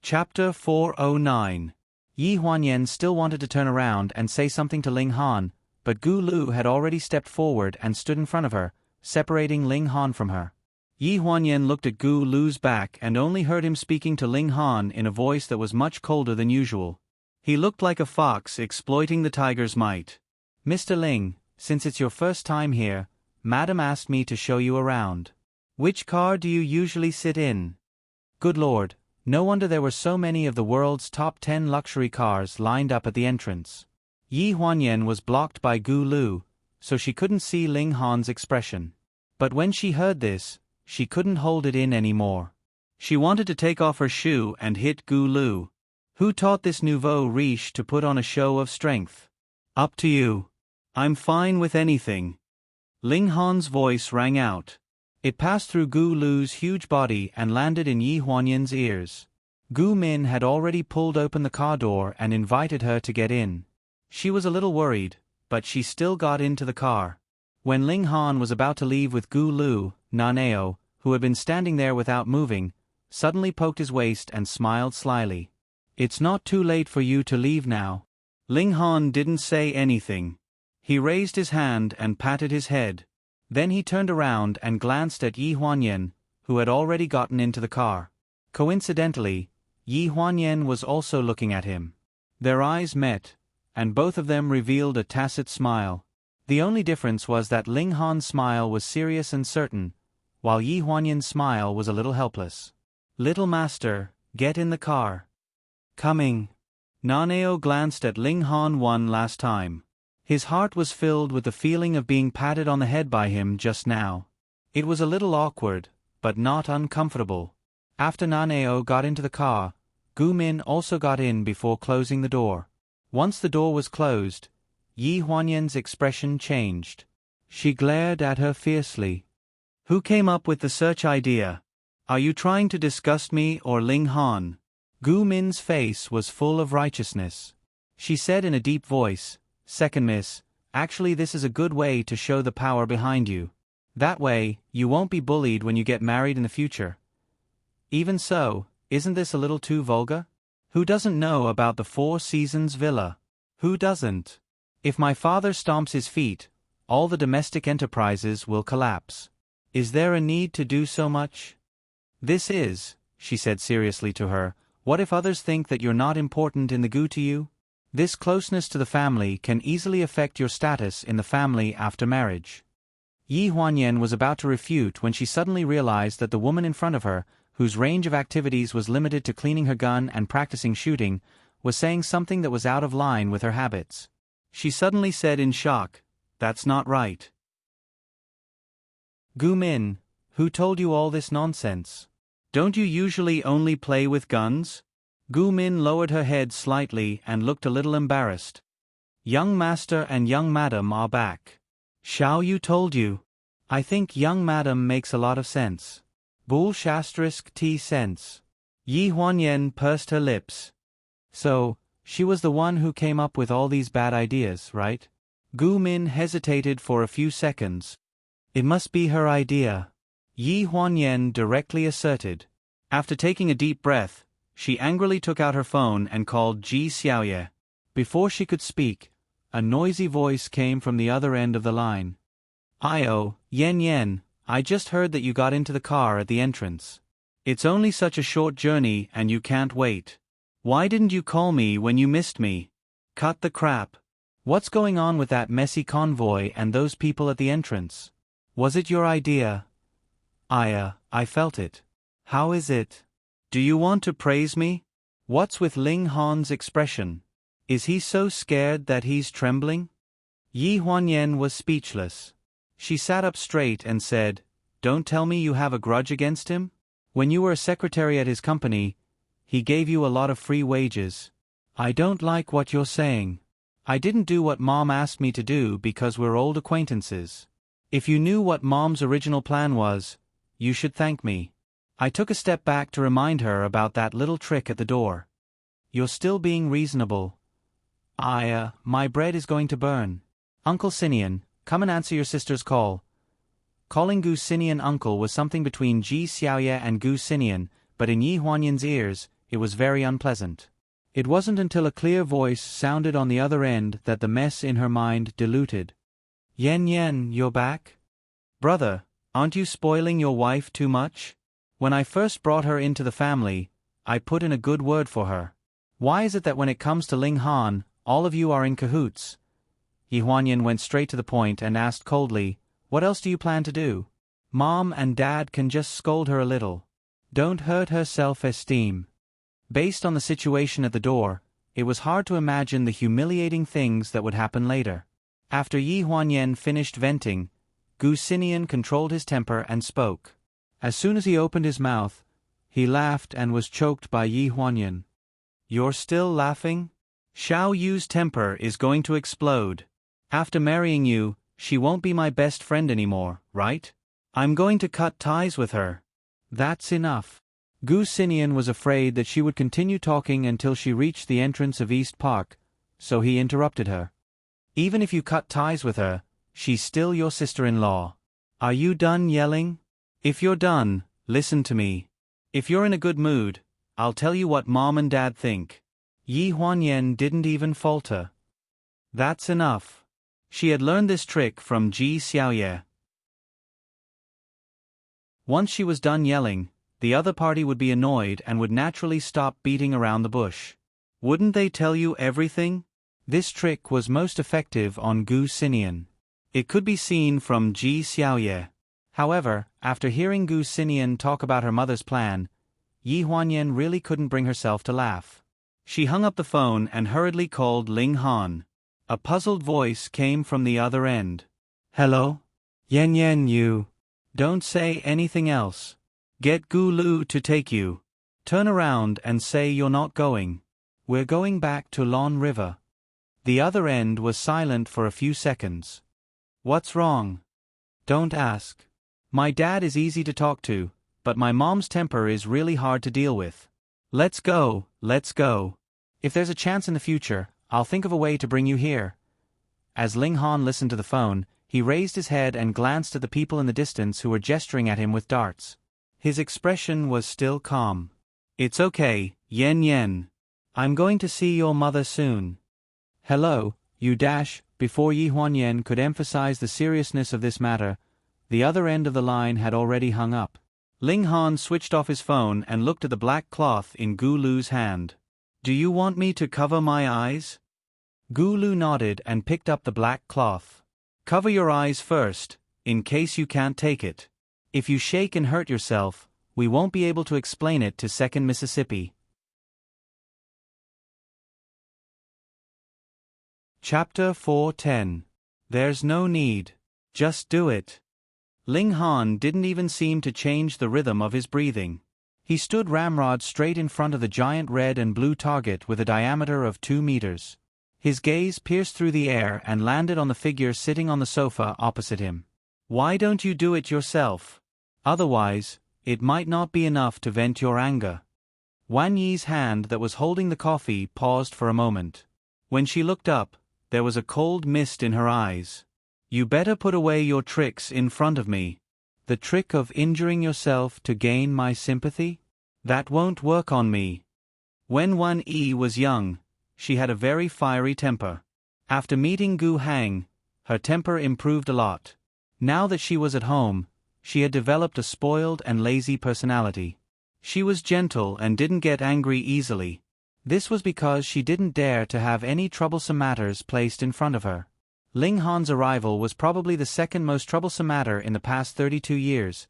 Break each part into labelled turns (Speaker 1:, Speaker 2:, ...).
Speaker 1: Chapter 409. Yi Huanyan still wanted to turn around and say something to Ling Han, but Gu Lu had already stepped forward and stood in front of her, separating Ling Han from her. Yi Huanyan looked at Gu Lu's back and only heard him speaking to Ling Han in a voice that was much colder than usual. He looked like a fox exploiting the tiger's might. "Mr. Ling, since it's your first time here, Madam asked me to show you around. Which car do you usually sit in?" Good Lord, no wonder there were so many of the world's top 10 luxury cars lined up at the entrance. Yi Huanyan was blocked by Gu Lu, so she couldn't see Ling Han's expression. But when she heard this, she couldn't hold it in anymore. She wanted to take off her shoe and hit Gu Lu. Who taught this nouveau riche to put on a show of strength? Up to you. I'm fine with anything. Ling Han's voice rang out. It passed through Gu Lu's huge body and landed in Yi Huanyan's ears. Gu Min had already pulled open the car door and invited her to get in. She was a little worried, but she still got into the car. When Ling Han was about to leave with Gu Lu, Naneo, who had been standing there without moving, suddenly poked his waist and smiled slyly. "It's not too late for you to leave now." Ling Han didn't say anything. He raised his hand and patted his head. Then he turned around and glanced at Yi Huanyan, who had already gotten into the car. Coincidentally, Yi Huanyan was also looking at him. Their eyes met, and both of them revealed a tacit smile. The only difference was that Ling Han's smile was serious and certain, while Yi Huanyan's smile was a little helpless. "Little master, get in the car." "Coming." Naneo glanced at Ling Han one last time. His heart was filled with the feeling of being patted on the head by him just now. It was a little awkward, but not uncomfortable. After Naneo got into the car, Gu Min also got in before closing the door. Once the door was closed, Yi Huanyan's expression changed. She glared at her fiercely. "Who came up with the search idea? Are you trying to disgust me or Ling Han?" Gu Min's face was full of righteousness. She said in a deep voice, "Second miss, actually this is a good way to show the power behind you. That way, you won't be bullied when you get married in the future." Even so, isn't this a little too vulgar? Who doesn't know about the Four Seasons villa? Who doesn't? If my father stomps his feet, all the domestic enterprises will collapse. Is there a need to do so much? "This is," she said seriously to her, "what if others think that you're not important in the Gu to you? This closeness to the family can easily affect your status in the family after marriage." Yi Huanyan was about to refute when she suddenly realized that the woman in front of her, whose range of activities was limited to cleaning her gun and practicing shooting, was saying something that was out of line with her habits. She suddenly said in shock, "That's not right." "Gu Min, who told you all this nonsense? Don't you usually only play with guns?" Gu Min lowered her head slightly and looked a little embarrassed. "Young master and young madam are back. Xiao Yu told you. I think young madam makes a lot of sense. Bull **t sense." Yi Huanyan pursed her lips. "So, she was the one who came up with all these bad ideas, right?" Gu Min hesitated for a few seconds. "It must be her idea," Yi Huanyan directly asserted. After taking a deep breath, she angrily took out her phone and called Ji Xiaoye. Before she could speak, a noisy voice came from the other end of the line. "Io, Yen, I just heard that you got into the car at the entrance. It's only such a short journey and you can't wait. Why didn't you call me when you missed me? Cut the crap. What's going on with that messy convoy and those people at the entrance? Was it your idea?" I felt it." "How is it? Do you want to praise me? What's with Ling Han's expression? Is he so scared that he's trembling?" Yi Huanyan was speechless. She sat up straight and said, "Don't tell me you have a grudge against him? When you were a secretary at his company, he gave you a lot of free wages. I don't like what you're saying. I didn't do what Mom asked me to do because we're old acquaintances. If you knew what Mom's original plan was, you should thank me." I took a step back to remind her about that little trick at the door. "You're still being reasonable." My bread is going to burn. Uncle Sinian, come and answer your sister's call." Calling Gu Sinian uncle was something between Ji Xiaoye and Gu Sinian, but in Yi Huanyan's ears, it was very unpleasant. It wasn't until a clear voice sounded on the other end that the mess in her mind diluted. Yen Yen, you're back? Brother, aren't you spoiling your wife too much? When I first brought her into the family, I put in a good word for her. Why is it that when it comes to Ling Han, all of you are in cahoots? Yi Huanyan went straight to the point and asked coldly, what else do you plan to do? Mom and Dad can just scold her a little. Don't hurt her self-esteem. Based on the situation at the door, it was hard to imagine the humiliating things that would happen later. After Yi Huanyan finished venting, Gu Xinian controlled his temper and spoke. As soon as he opened his mouth, he laughed and was choked by Yi Huanyan. You're still laughing? Xiao Yu's temper is going to explode. After marrying you, she won't be my best friend anymore, right? I'm going to cut ties with her. That's enough. Gu Xinian was afraid that she would continue talking until she reached the entrance of East Park, so he interrupted her. Even if you cut ties with her, she's still your sister-in-law. Are you done yelling? If you're done, listen to me. If you're in a good mood, I'll tell you what Mom and Dad think. Yi Huanyan didn't even falter. That's enough. She had learned this trick from Ji Xiaoye. Once she was done yelling, the other party would be annoyed and would naturally stop beating around the bush. Wouldn't they tell you everything? This trick was most effective on Gu Xinian. It could be seen from Ji Xiaoye. However, after hearing Gu Xinian talk about her mother's plan, Yi Huanyan really couldn't bring herself to laugh. She hung up the phone and hurriedly called Ling Han. A puzzled voice came from the other end. Hello? Yen Yen, you. Don't say anything else. Get Gu Lu to take you. Turn around and say you're not going. We're going back to Lon River. The other end was silent for a few seconds. What's wrong? Don't ask. My dad is easy to talk to, but my mom's temper is really hard to deal with. Let's go, let's go. If there's a chance in the future, I'll think of a way to bring you here. As Ling Han listened to the phone, he raised his head and glanced at the people in the distance who were gesturing at him with darts. His expression was still calm. It's okay, Yen Yen. I'm going to see your mother soon. Hello, you dash. Before Yi Huanyan could emphasize the seriousness of this matter, the other end of the line had already hung up. Ling Han switched off his phone and looked at the black cloth in Gu Lu's hand. Do you want me to cover my eyes? Gu Lu nodded and picked up the black cloth. Cover your eyes first, in case you can't take it. If you shake and hurt yourself, we won't be able to explain it to 2nd Mississippi. Chapter 4:10. There's no need. Just do it. Ling Han didn't even seem to change the rhythm of his breathing. He stood ramrod straight in front of the giant red and blue target with a diameter of 2 meters. His gaze pierced through the air and landed on the figure sitting on the sofa opposite him. Why don't you do it yourself? Otherwise, it might not be enough to vent your anger. Wan Yi's hand that was holding the coffee paused for a moment. When she looked up, there was a cold mist in her eyes. You better put away your tricks in front of me. The trick of injuring yourself to gain my sympathy? That won't work on me. When Wan Yi was young, she had a very fiery temper. After meeting Gu Hang, her temper improved a lot. Now that she was at home, she had developed a spoiled and lazy personality. She was gentle and didn't get angry easily. This was because she didn't dare to have any troublesome matters placed in front of her. Ling Han's arrival was probably the second most troublesome matter in the past 32 years,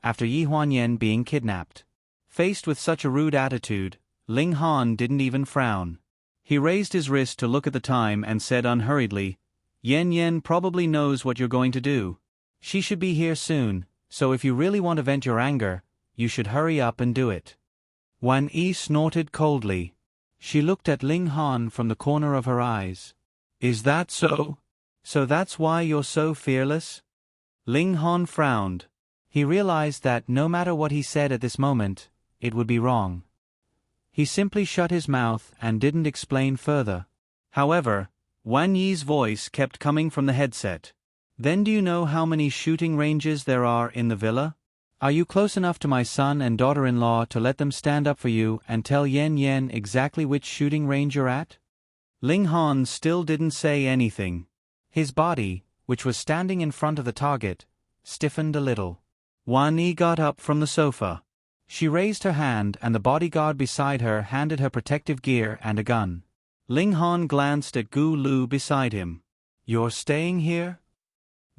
Speaker 1: after Yi Huanyan being kidnapped. Faced with such a rude attitude, Ling Han didn't even frown. He raised his wrist to look at the time and said unhurriedly, Yen Yen probably knows what you're going to do. She should be here soon, so if you really want to vent your anger, you should hurry up and do it. Wan Yi snorted coldly. She looked at Ling Han from the corner of her eyes. Is that so? So that's why you're so fearless? Ling Han frowned. He realized that no matter what he said at this moment, it would be wrong. He simply shut his mouth and didn't explain further. However, Wan Yi's voice kept coming from the headset. Then do you know how many shooting ranges there are in the villa? Are you close enough to my son and daughter-in-law to let them stand up for you and tell Yen Yen exactly which shooting range you're at? Ling Han still didn't say anything. His body, which was standing in front of the target, stiffened a little. Wan Yi got up from the sofa. She raised her hand and the bodyguard beside her handed her protective gear and a gun. Ling Han glanced at Gu Lu beside him. You're staying here?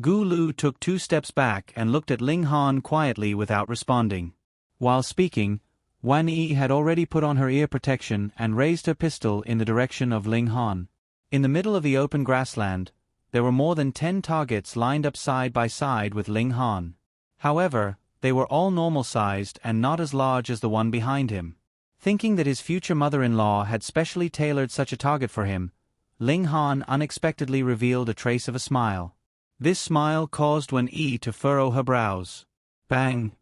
Speaker 1: Gu Lu took 2 steps back and looked at Ling Han quietly without responding. While speaking, Wan Yi had already put on her ear protection and raised her pistol in the direction of Ling Han. In the middle of the open grassland, there were more than 10 targets lined up side by side with Ling Han. However, they were all normal-sized and not as large as the one behind him. Thinking that his future mother-in-law had specially tailored such a target for him, Ling Han unexpectedly revealed a trace of a smile. This smile caused Wan Yi to furrow her brows. Bang!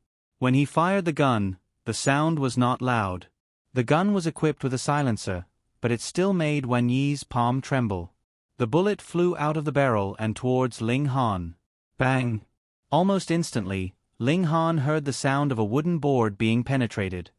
Speaker 1: When he fired the gun, the sound was not loud. The gun was equipped with a silencer, but it still made Wan Yi's palm tremble. The bullet flew out of the barrel and towards Ling Han. Bang! Almost instantly, Ling Han heard the sound of a wooden board being penetrated.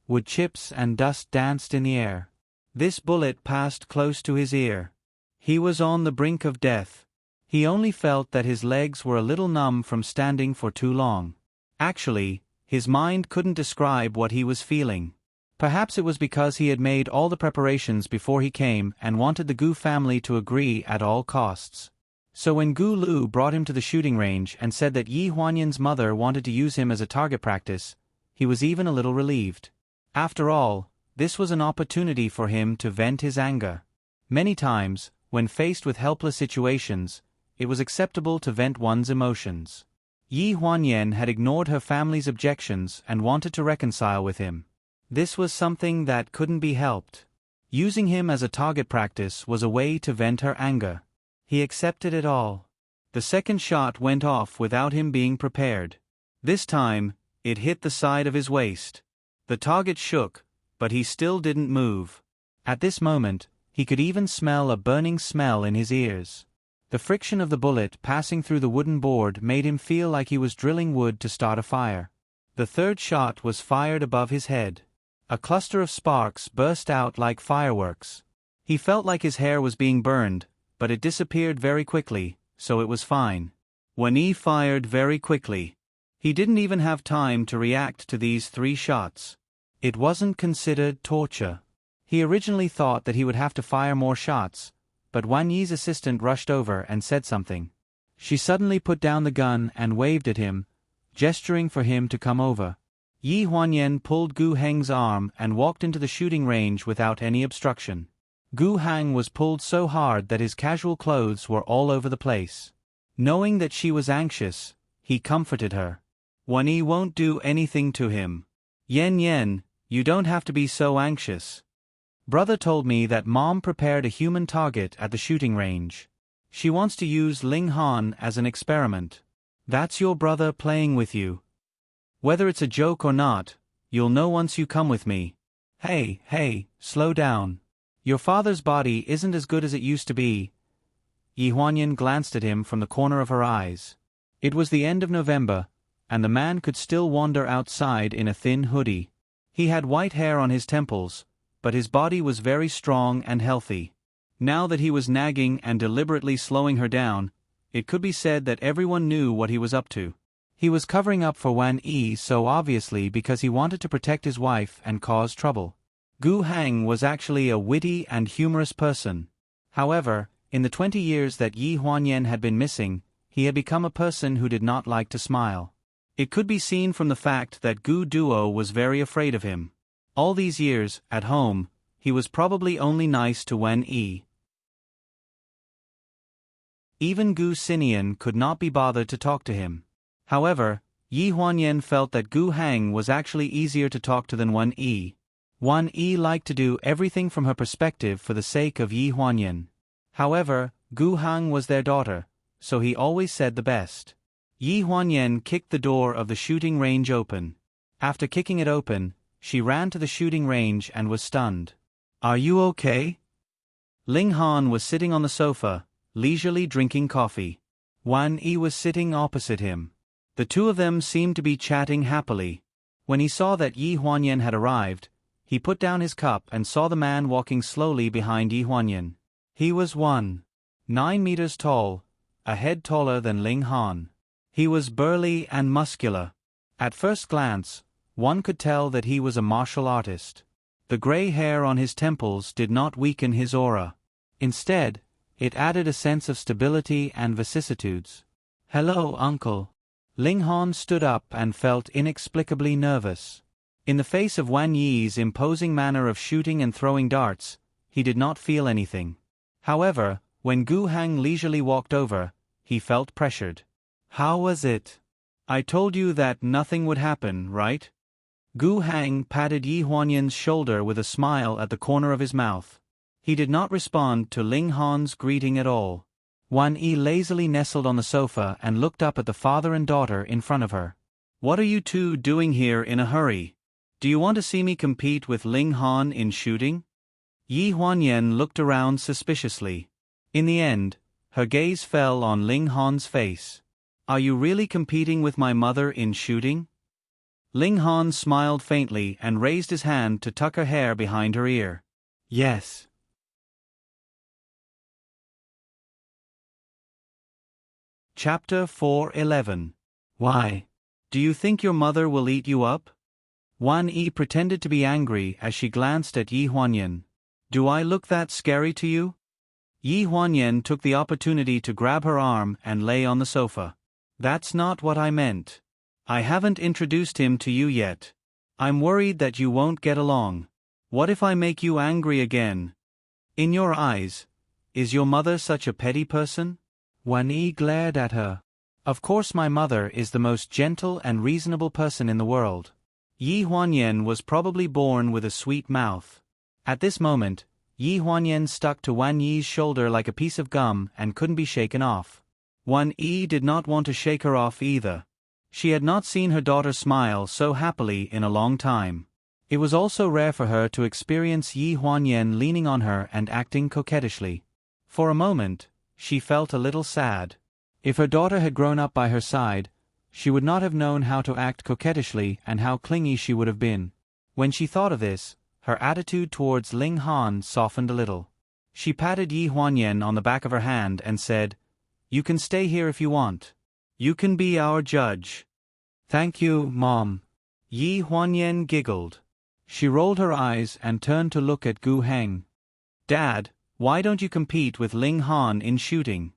Speaker 1: Wood chips and dust danced in the air. This bullet passed close to his ear. He was on the brink of death. He only felt that his legs were a little numb from standing for too long. Actually, his mind couldn't describe what he was feeling. Perhaps it was because he had made all the preparations before he came and wanted the Gu family to agree at all costs. So when Gu Lu brought him to the shooting range and said that Yi Huanyan's mother wanted to use him as a target practice, he was even a little relieved. After all, this was an opportunity for him to vent his anger. Many times, when faced with helpless situations, it was acceptable to vent one's emotions. Yi Huanyan had ignored her family's objections and wanted to reconcile with him. This was something that couldn't be helped. Using him as a target practice was a way to vent her anger. He accepted it all. The second shot went off without him being prepared. This time, it hit the side of his waist. The target shook, but he still didn't move. At this moment, he could even smell a burning smell in his ears. The friction of the bullet passing through the wooden board made him feel like he was drilling wood to start a fire. The third shot was fired above his head. A cluster of sparks burst out like fireworks. He felt like his hair was being burned, but it disappeared very quickly, so it was fine. Wan Yi fired very quickly. He didn't even have time to react to these 3 shots. It wasn't considered torture. He originally thought that he would have to fire more shots, but Wan Yi's assistant rushed over and said something. She suddenly put down the gun and waved at him, gesturing for him to come over. Yi Huanyan pulled Gu Heng's arm and walked into the shooting range without any obstruction. Gu Heng was pulled so hard that his casual clothes were all over the place. Knowing that she was anxious, he comforted her. Wan Yi won't do anything to him. Yen Yen, you don't have to be so anxious. Brother told me that Mom prepared a human target at the shooting range. She wants to use Ling Han as an experiment. That's your brother playing with you. Whether it's a joke or not, you'll know once you come with me. Hey, slow down. Your father's body isn't as good as it used to be. Yi Huanyan glanced at him from the corner of her eyes. It was the end of November, and the man could still wander outside in a thin hoodie. He had white hair on his temples, but his body was very strong and healthy. Now that he was nagging and deliberately slowing her down, it could be said that everyone knew what he was up to. He was covering up for Wan Yi so obviously because he wanted to protect his wife and cause trouble. Gu Heng was actually a witty and humorous person. However, in the 20 years that Yi Huanyan had been missing, he had become a person who did not like to smile. It could be seen from the fact that Gu Duo was very afraid of him. All these years, at home, he was probably only nice to Wan Yi. Even Gu Xinian could not be bothered to talk to him. However, Yi Huanyan felt that Gu Heng was actually easier to talk to than Wan Yi. Wan Yi liked to do everything from her perspective for the sake of Yi Huanyan. However, Gu Heng was their daughter, so he always said the best. Yi Huanyan kicked the door of the shooting range open. After kicking it open, she ran to the shooting range and was stunned. Are you okay? Ling Han was sitting on the sofa, leisurely drinking coffee. Wan Yi was sitting opposite him. The two of them seemed to be chatting happily. When he saw that Yi Huanyan had arrived, he put down his cup and saw the man walking slowly behind Yi Huanyan. He was 1.9 meters tall, a head taller than Ling Han. He was burly and muscular. At first glance, one could tell that he was a martial artist. The gray hair on his temples did not weaken his aura. Instead, it added a sense of stability and vicissitudes. "Hello, uncle." Ling Han stood up and felt inexplicably nervous. In the face of Wan Yi's imposing manner of shooting and throwing darts, he did not feel anything. However, when Gu Hang leisurely walked over, he felt pressured. "How was it? I told you that nothing would happen, right?" Gu Hang patted Yi Huanyan's shoulder with a smile at the corner of his mouth. He did not respond to Ling Han's greeting at all. Wan Yi lazily nestled on the sofa and looked up at the father and daughter in front of her. "What are you two doing here in a hurry? Do you want to see me compete with Ling Han in shooting?" Yi Huanyan looked around suspiciously. In the end, her gaze fell on Ling Han's face. "Are you really competing with my mother in shooting?" Ling Han smiled faintly and raised his hand to tuck her hair behind her ear. "Yes." Chapter 4:11. Why? Do you think your mother will eat you up? Wan Yi pretended to be angry as she glanced at Yi Huanyan. "Do I look that scary to you?" Yi Huanyan took the opportunity to grab her arm and lay on the sofa. "That's not what I meant. I haven't introduced him to you yet. I'm worried that you won't get along. What if I make you angry again? In your eyes, is your mother such a petty person?" Wan Yi glared at her. "Of course my mother is the most gentle and reasonable person in the world." Yi Huanyan was probably born with a sweet mouth. At this moment, Yi Huanyan stuck to Wan Yi's shoulder like a piece of gum and couldn't be shaken off. Wan Yi did not want to shake her off either. She had not seen her daughter smile so happily in a long time. It was also rare for her to experience Yi Huanyan leaning on her and acting coquettishly. For a moment, she felt a little sad. If her daughter had grown up by her side, she would not have known how to act coquettishly and how clingy she would have been. When she thought of this, her attitude towards Ling Han softened a little. She patted Yi Huanyan on the back of her hand and said, "You can stay here if you want. You can be our judge." "Thank you, Mom." Yi Huanyan giggled. She rolled her eyes and turned to look at Gu Heng. "Dad, why don't you compete with Ling Han in shooting?"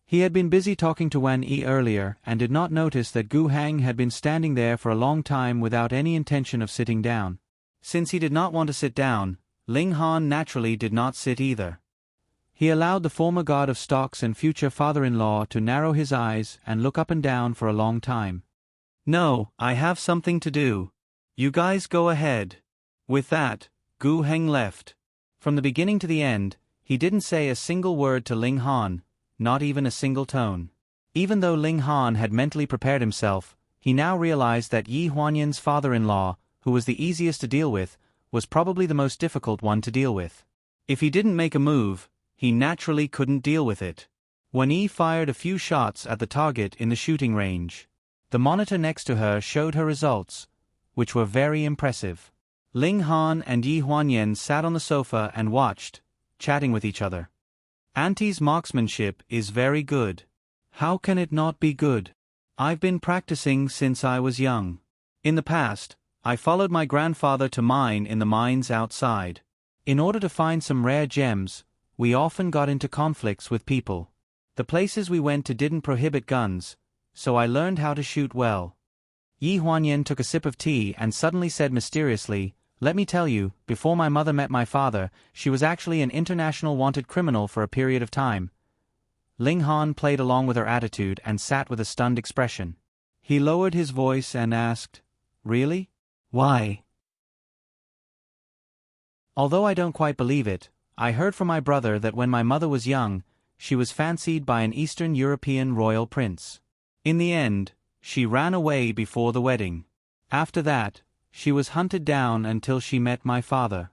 Speaker 1: He had been busy talking to Wan Yi earlier and did not notice that Gu Heng had been standing there for a long time without any intention of sitting down. Since he did not want to sit down, Ling Han naturally did not sit either. He allowed the former god of stocks and future father-in-law to narrow his eyes and look up and down for a long time. "No, I have something to do. You guys go ahead." With that, Gu Heng left. From the beginning to the end, he didn't say a single word to Ling Han, not even a single tone. Even though Ling Han had mentally prepared himself, he now realized that Yi Huanyan's father-in-law, who was the easiest to deal with, was probably the most difficult one to deal with. If he didn't make a move, he naturally couldn't deal with it. Wan Yi fired a few shots at the target in the shooting range. The monitor next to her showed her results, which were very impressive. Ling Han and Yi Huanyan sat on the sofa and watched, chatting with each other. "Auntie's marksmanship is very good." "How can it not be good? I've been practicing since I was young. In the past, I followed my grandfather to mine in the mines outside. In order to find some rare gems, we often got into conflicts with people. The places we went to didn't prohibit guns, so I learned how to shoot well." Yi Huanyan took a sip of tea and suddenly said mysteriously, "Let me tell you, before my mother met my father, she was actually an international wanted criminal for a period of time." Ling Han played along with her attitude and sat with a stunned expression. He lowered his voice and asked, "Really? Why?" "Although I don't quite believe it, I heard from my brother that when my mother was young, she was fancied by an Eastern European royal prince. In the end, she ran away before the wedding. After that, she was hunted down until she met my father.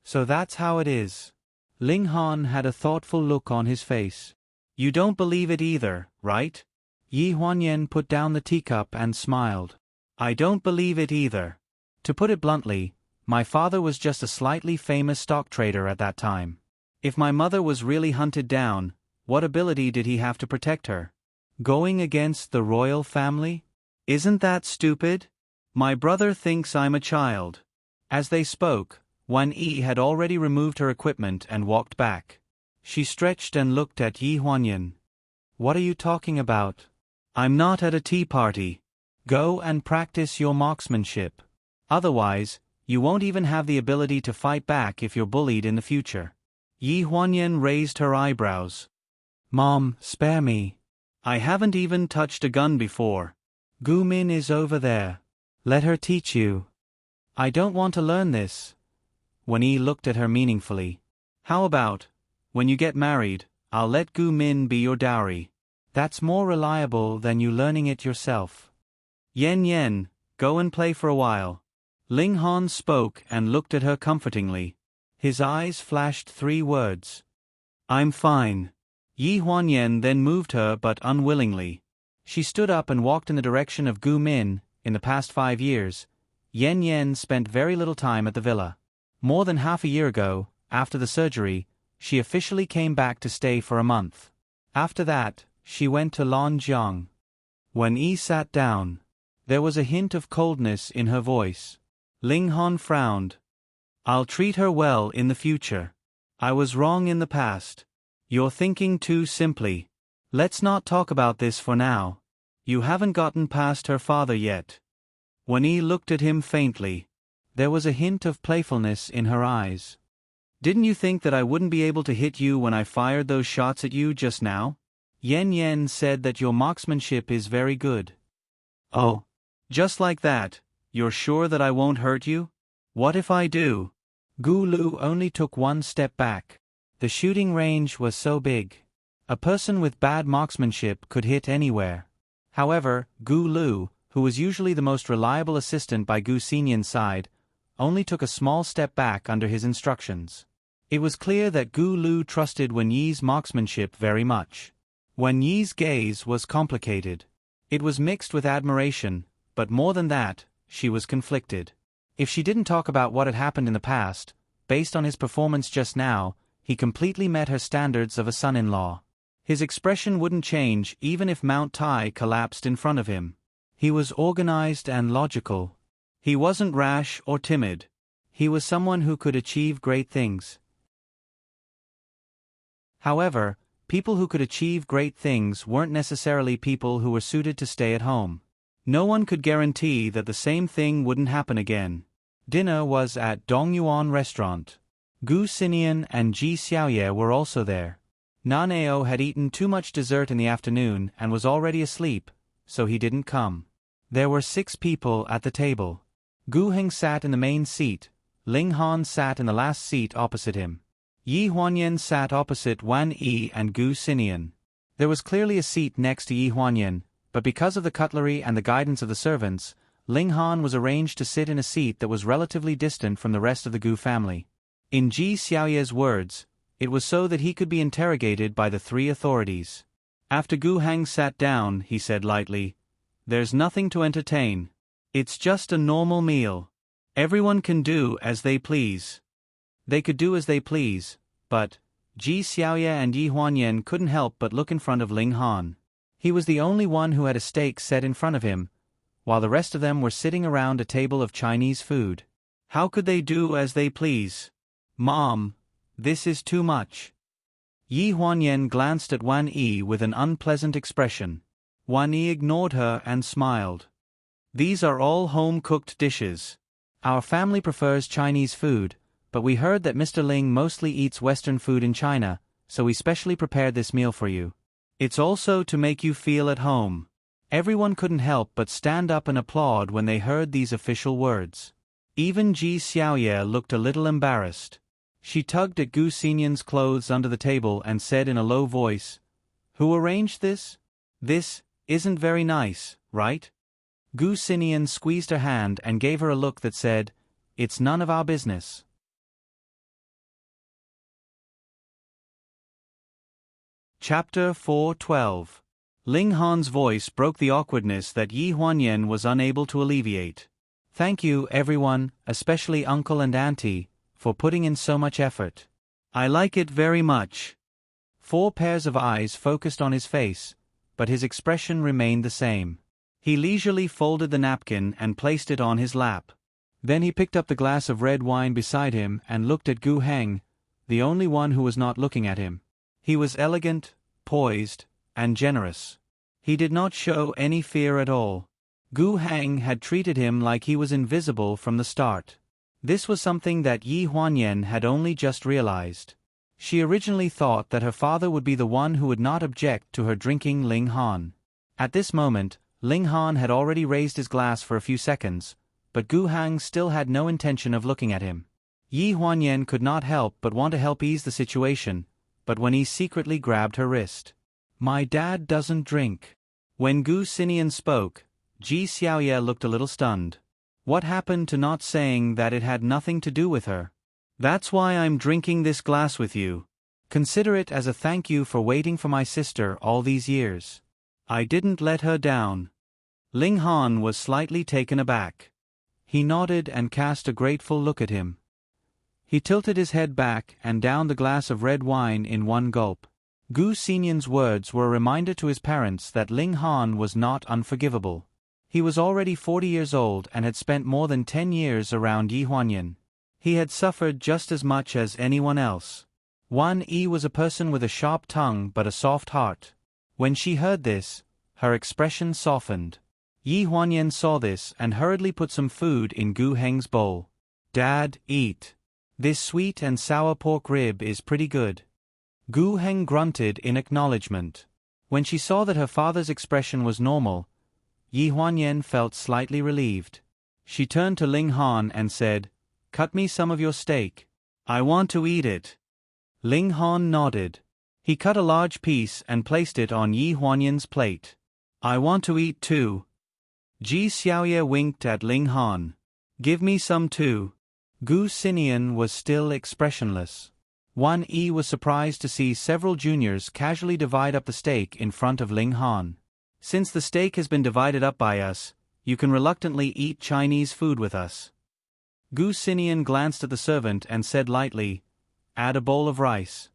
Speaker 1: So that's how it is." Ling Han had a thoughtful look on his face. "You don't believe it either, right?" Yi Huanyan put down the teacup and smiled. I don't believe it either. To put it bluntly, my father was just a slightly famous stock trader at that time. If my mother was really hunted down, what ability did he have to protect her? Going against the royal family? Isn't that stupid? My brother thinks I'm a child. As they spoke, Wan Yi had already removed her equipment and walked back. She stretched and looked at Yi Huanyan. What are you talking about? I'm not at a tea party. Go and practice your marksmanship. Otherwise, you won't even have the ability to fight back if you're bullied in the future. Yi Huanyan raised her eyebrows. Mom, spare me. I haven't even touched a gun before. Gu Min is over there. Let her teach you. I don't want to learn this. Wan Yi looked at her meaningfully. How about, when you get married, I'll let Gu Min be your dowry. That's more reliable than you learning it yourself. Yen, go and play for a while. Ling Han spoke and looked at her comfortingly. His eyes flashed 3 words. I'm fine. Yi Huanyan then moved her but unwillingly. She stood up and walked in the direction of Gu Min. In the past 5 years, Yen spent very little time at the villa. More than half a year ago, after the surgery, she officially came back to stay for a month. After that, she went to Lanjiang. When Yi sat down, there was a hint of coldness in her voice. Ling Han frowned. I'll treat her well in the future. I was wrong in the past. You're thinking too simply. Let's not talk about this for now. You haven't gotten past her father yet. Wan Yi looked at him faintly. There was a hint of playfulness in her eyes. Didn't you think that I wouldn't be able to hit you when I fired those shots at you just now? Yen said that your marksmanship is very good. Oh. Just like that, you're sure that I won't hurt you? What if I do? Gu Lu only took 1 step back. The shooting range was so big. A person with bad marksmanship could hit anywhere. However, Gu Lu, who was usually the most reliable assistant by Gu Xinyan's side, only took a small step back under his instructions. It was clear that Gu Lu trusted Wan Yi's marksmanship very much. Wan Yi's gaze was complicated. It was mixed with admiration, but more than that, she was conflicted. If she didn't talk about what had happened in the past, based on his performance just now, he completely met her standards of a son-in-law. His expression wouldn't change even if Mount Tai collapsed in front of him. He was organized and logical. He wasn't rash or timid. He was someone who could achieve great things. However, people who could achieve great things weren't necessarily people who were suited to stay at home. No one could guarantee that the same thing wouldn't happen again. Dinner was at Dongyuan Restaurant. Gu Xinian and Ji Xiaoye were also there. Nanao had eaten too much dessert in the afternoon and was already asleep, so he didn't come. There were 6 people at the table. Gu Heng sat in the main seat. Ling Han sat in the last seat opposite him. Yi Huanyan sat opposite Wan Yi and Gu Xinian. There was clearly a seat next to Yi Huanyan, but because of the cutlery and the guidance of the servants, Ling Han was arranged to sit in a seat that was relatively distant from the rest of the Gu family. In Ji Xiaoye's words, it was so that he could be interrogated by the 3 authorities. After Gu Heng sat down, he said lightly, "There's nothing to entertain. It's just a normal meal. Everyone can do as they please." They could do as they please, but Ji Xiaoye and Yi Huanyan couldn't help but look in front of Ling Han. He was the only one who had a steak set in front of him, while the rest of them were sitting around a table of Chinese food. How could they do as they please? Mom, this is too much. Yi Huanyan glanced at Wan Yi with an unpleasant expression. Wan Yi ignored her and smiled. These are all home-cooked dishes. Our family prefers Chinese food, but we heard that Mr. Ling mostly eats Western food in China, so we specially prepared this meal for you. It's also to make you feel at home. Everyone couldn't help but stand up and applaud when they heard these official words. Even Ji Xiaoye looked a little embarrassed. She tugged at Gu Xinyan's clothes under the table and said in a low voice, "Who arranged this? This isn't very nice, right?" Gu Xinian squeezed her hand and gave her a look that said, "It's none of our business." Chapter 4:12. Ling Han's voice broke the awkwardness that Yi Huanyan was unable to alleviate. Thank you, everyone, especially Uncle and Auntie, for putting in so much effort. I like it very much. 4 pairs of eyes focused on his face, but his expression remained the same. He leisurely folded the napkin and placed it on his lap. Then he picked up the glass of red wine beside him and looked at Gu Heng, the only one who was not looking at him. He was elegant, poised, and generous. He did not show any fear at all. Gu Heng had treated him like he was invisible from the start. This was something that Yi Huanyan had only just realized. She originally thought that her father would be the one who would not object to her drinking Ling Han. At this moment, Ling Han had already raised his glass for a few seconds, but Gu Heng still had no intention of looking at him. Yi Huanyan could not help but want to help ease the situation, but when he secretly grabbed her wrist. My dad doesn't drink. When Gu Xinian spoke, Ji Xiaoye looked a little stunned. What happened to not saying that it had nothing to do with her? That's why I'm drinking this glass with you. Consider it as a thank you for waiting for my sister all these years. I didn't let her down. Ling Han was slightly taken aback. He nodded and cast a grateful look at him. He tilted his head back and downed the glass of red wine in one gulp. Gu Xinian's words were a reminder to his parents that Ling Han was not unforgivable. He was already 40 years old and had spent more than 10 years around Yi Huanyan. He had suffered just as much as anyone else. Yi was a person with a sharp tongue but a soft heart. When she heard this, her expression softened. Yi Huanyan saw this and hurriedly put some food in Gu Heng's bowl. Dad, eat. This sweet and sour pork rib is pretty good. Gu Heng grunted in acknowledgement. When she saw that her father's expression was normal, Yi Huanyan felt slightly relieved. She turned to Ling Han and said, Cut me some of your steak. I want to eat it. Ling Han nodded. He cut a large piece and placed it on Yi Huanyan's plate. I want to eat too. Ji Xiaoye winked at Ling Han. Give me some too. Gu Xinian was still expressionless. Yi was surprised to see several juniors casually divide up the steak in front of Ling Han. Since the steak has been divided up by us, you can reluctantly eat Chinese food with us. Gu Xinian glanced at the servant and said lightly, Add a bowl of rice.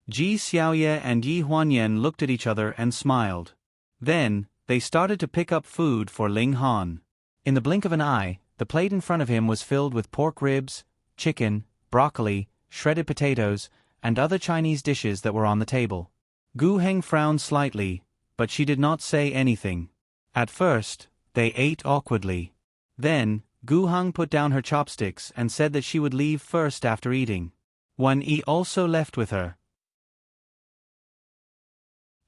Speaker 1: Ji Xiaoye and Yi Huanyan looked at each other and smiled. Then, they started to pick up food for Ling Han. In the blink of an eye, the plate in front of him was filled with pork ribs, chicken, broccoli, shredded potatoes, and other Chinese dishes that were on the table. Gu Heng frowned slightly, but she did not say anything. At first, they ate awkwardly. Then, Gu Heng put down her chopsticks and said that she would leave first after eating. Yi also left with her.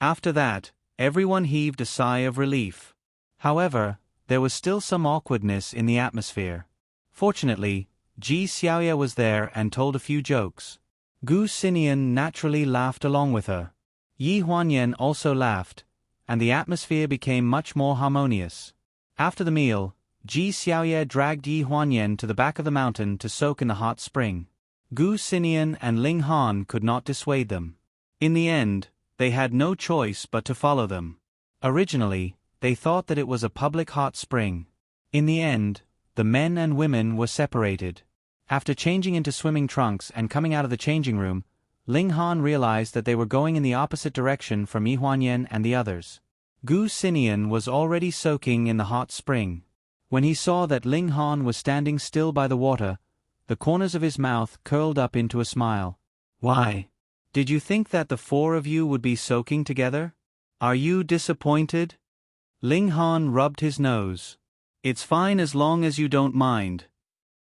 Speaker 1: After that, everyone heaved a sigh of relief. However, there was still some awkwardness in the atmosphere. Fortunately, Ji Xiaoye was there and told a few jokes. Gu Xinian naturally laughed along with her. Yi Huanyan also laughed, and the atmosphere became much more harmonious. After the meal, Ji Xiaoye dragged Yi Huanyan to the back of the mountain to soak in the hot spring. Gu Xinian and Ling Han could not dissuade them. In the end, they had no choice but to follow them. Originally, they thought that it was a public hot spring. In the end, the men and women were separated. After changing into swimming trunks and coming out of the changing room, Ling Han realized that they were going in the opposite direction from Yi Huanyan and the others. Gu Xinian was already soaking in the hot spring. When he saw that Ling Han was standing still by the water, the corners of his mouth curled up into a smile. Why? Did you think that the 4 of you would be soaking together? Are you disappointed? Ling Han rubbed his nose. It's fine as long as you don't mind.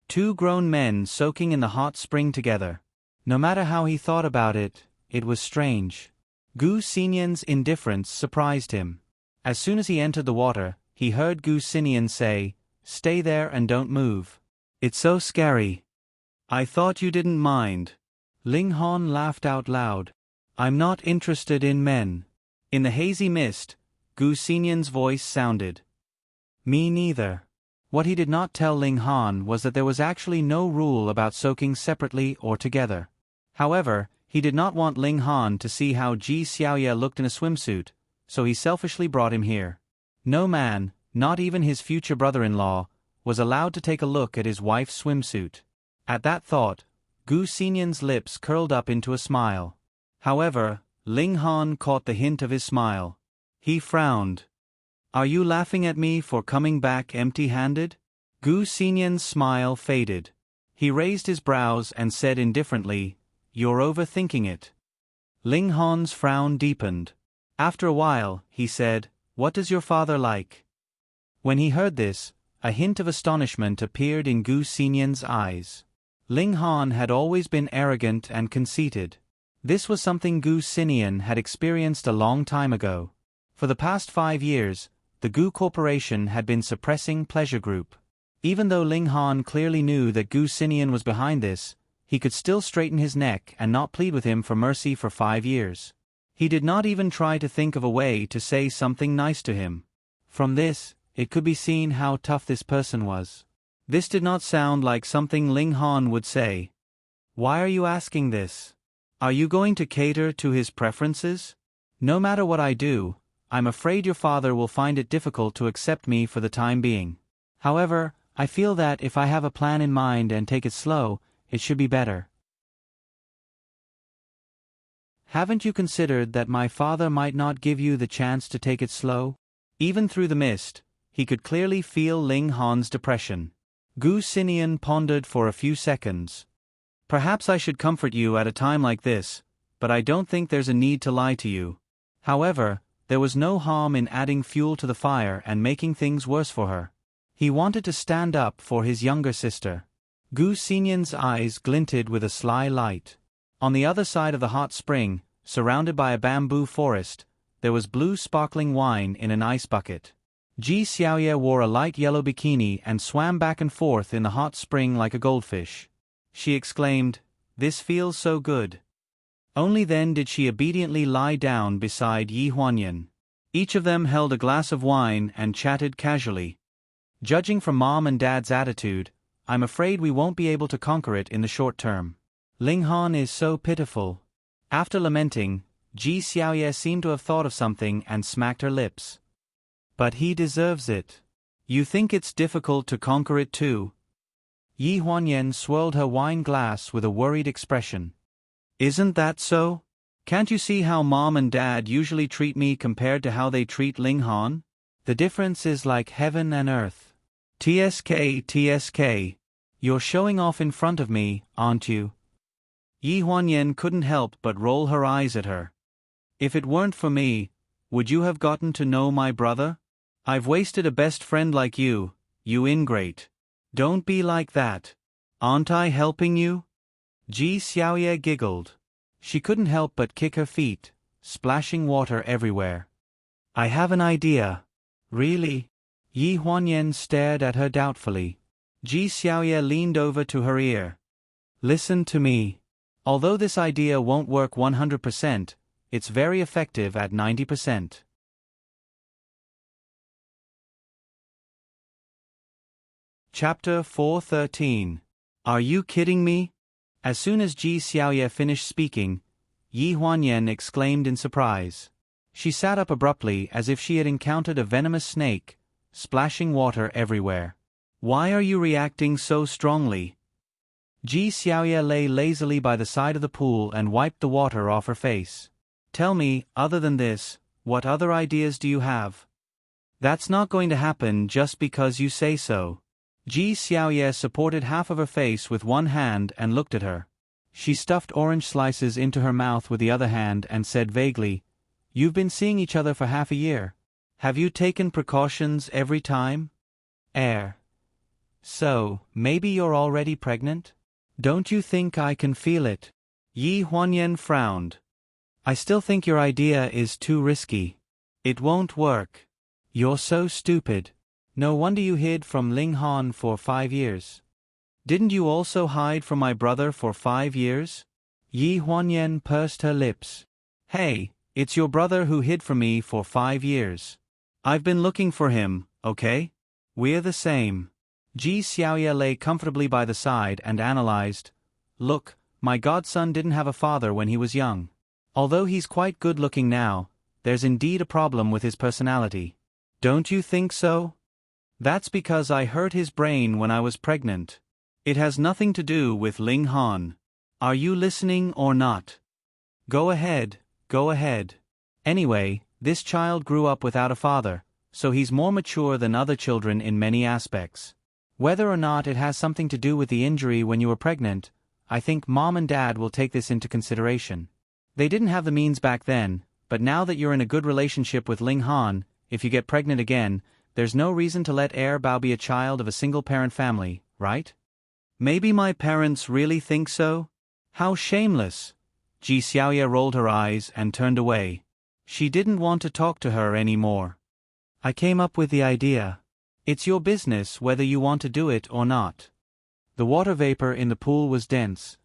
Speaker 1: 2 grown men soaking in the hot spring together. No matter how he thought about it, it was strange. Gu Xinian's indifference surprised him. As soon as he entered the water, he heard Gu Xinian say, Stay there and don't move. It's so scary. I thought you didn't mind. Ling Han laughed out loud. I'm not interested in men. In the hazy mist, Gu Xinian's voice sounded. Me neither. What he did not tell Ling Han was that there was actually no rule about soaking separately or together. However, he did not want Ling Han to see how Ji Xiaoye looked in a swimsuit, so he selfishly brought him here. No man, not even his future brother-in-law, was allowed to take a look at his wife's swimsuit. At that thought, Gu Xinyan's lips curled up into a smile. However, Ling Han caught the hint of his smile. He frowned. "Are you laughing at me for coming back empty-handed?" Gu Xinyan's smile faded. He raised his brows and said indifferently, "You're overthinking it." Ling Han's frown deepened. After a while, he said, "What does your father like?" When he heard this, a hint of astonishment appeared in Gu Xinyan's eyes. Ling Han had always been arrogant and conceited. This was something Gu Xinyan had experienced a long time ago. For the past 5 years, the Gu Corporation had been suppressing Pleasure Group. Even though Ling Han clearly knew that Gu Xinyan was behind this, he could still straighten his neck and not plead with him for mercy for 5 years. He did not even try to think of a way to say something nice to him. From this, it could be seen how tough this person was. This did not sound like something Ling Han would say. "Why are you asking this? Are you going to cater to his preferences? No matter what I do, I'm afraid your father will find it difficult to accept me for the time being. However, I feel that if I have a plan in mind and take it slow, it should be better." "Haven't you considered that my father might not give you the chance to take it slow?" Even through the mist, he could clearly feel Ling Han's depression. Gu Xinyan pondered for a few seconds. "Perhaps I should comfort you at a time like this, but I don't think there's a need to lie to you." However, there was no harm in adding fuel to the fire and making things worse for her. He wanted to stand up for his younger sister. Gu Xinyan's eyes glinted with a sly light. On the other side of the hot spring, surrounded by a bamboo forest, there was blue sparkling wine in an ice bucket. Ji Xiaoye wore a light yellow bikini and swam back and forth in the hot spring like a goldfish. She exclaimed, "This feels so good." Only then did she obediently lie down beside Yi Huanyan. Each of them held a glass of wine and chatted casually. "Judging from Mom and Dad's attitude, I'm afraid we won't be able to conquer it in the short term. Ling Han is so pitiful." After lamenting, Ji Xiaoye seemed to have thought of something and smacked her lips. "But he deserves it. You think it's difficult to conquer it too?" Yi Huanyan swirled her wine glass with a worried expression. "Isn't that so? Can't you see how Mom and Dad usually treat me compared to how they treat Ling Han? The difference is like heaven and earth. TSK, you're showing off in front of me, aren't you?" Yi Huanyan couldn't help but roll her eyes at her. "If it weren't for me, would you have gotten to know my brother? I've wasted a best friend like you, you ingrate. Don't be like that. Aren't I helping you?" Ji Xiaoye giggled. She couldn't help but kick her feet, splashing water everywhere. "I have an idea." "Really?" Yi Huanyan stared at her doubtfully. Ji Xiaoye leaned over to her ear. "Listen to me. Although this idea won't work 100%, it's very effective at 90%. Chapter 413. Are you kidding me? As soon as Ji Xiaoye finished speaking, Yi Huanyan exclaimed in surprise. She sat up abruptly as if she had encountered a venomous snake, splashing water everywhere. "Why are you reacting so strongly?" Ji Xiaoye lay lazily by the side of the pool and wiped the water off her face. "Tell me, other than this, what other ideas do you have?" "That's not going to happen just because you say so." Ji Xiaoye supported half of her face with one hand and looked at her. She stuffed orange slices into her mouth with the other hand and said vaguely, "You've been seeing each other for half a year. Have you taken precautions every time?" So, maybe you're already pregnant? Don't you think I can feel it?" Yi Huanyan frowned. "I still think your idea is too risky. It won't work. You're so stupid. No wonder you hid from Ling Han for 5 years. Didn't you also hide from my brother for 5 years?" Yi Huanyan pursed her lips. "Hey, it's your brother who hid from me for 5 years. I've been looking for him, okay? We're the same." Ji Xiaoye lay comfortably by the side and analyzed. "Look, my godson didn't have a father when he was young. Although he's quite good looking now, there's indeed a problem with his personality. Don't you think so? That's because I hurt his brain when I was pregnant. It has nothing to do with Ling Han. Are you listening or not? Go ahead, go ahead. Anyway, this child grew up without a father, so he's more mature than other children in many aspects. Whether or not it has something to do with the injury when you were pregnant, I think Mom and Dad will take this into consideration. They didn't have the means back then, but now that you're in a good relationship with Ling Han, if you get pregnant again, there's no reason to let Bao be a child of a single-parent family, right? Maybe my parents really think so? How shameless! Ji Xiaoye rolled her eyes and turned away. She didn't want to talk to her anymore. I came up with the idea. It's your business whether you want to do it or not. The water vapor in the pool was dense,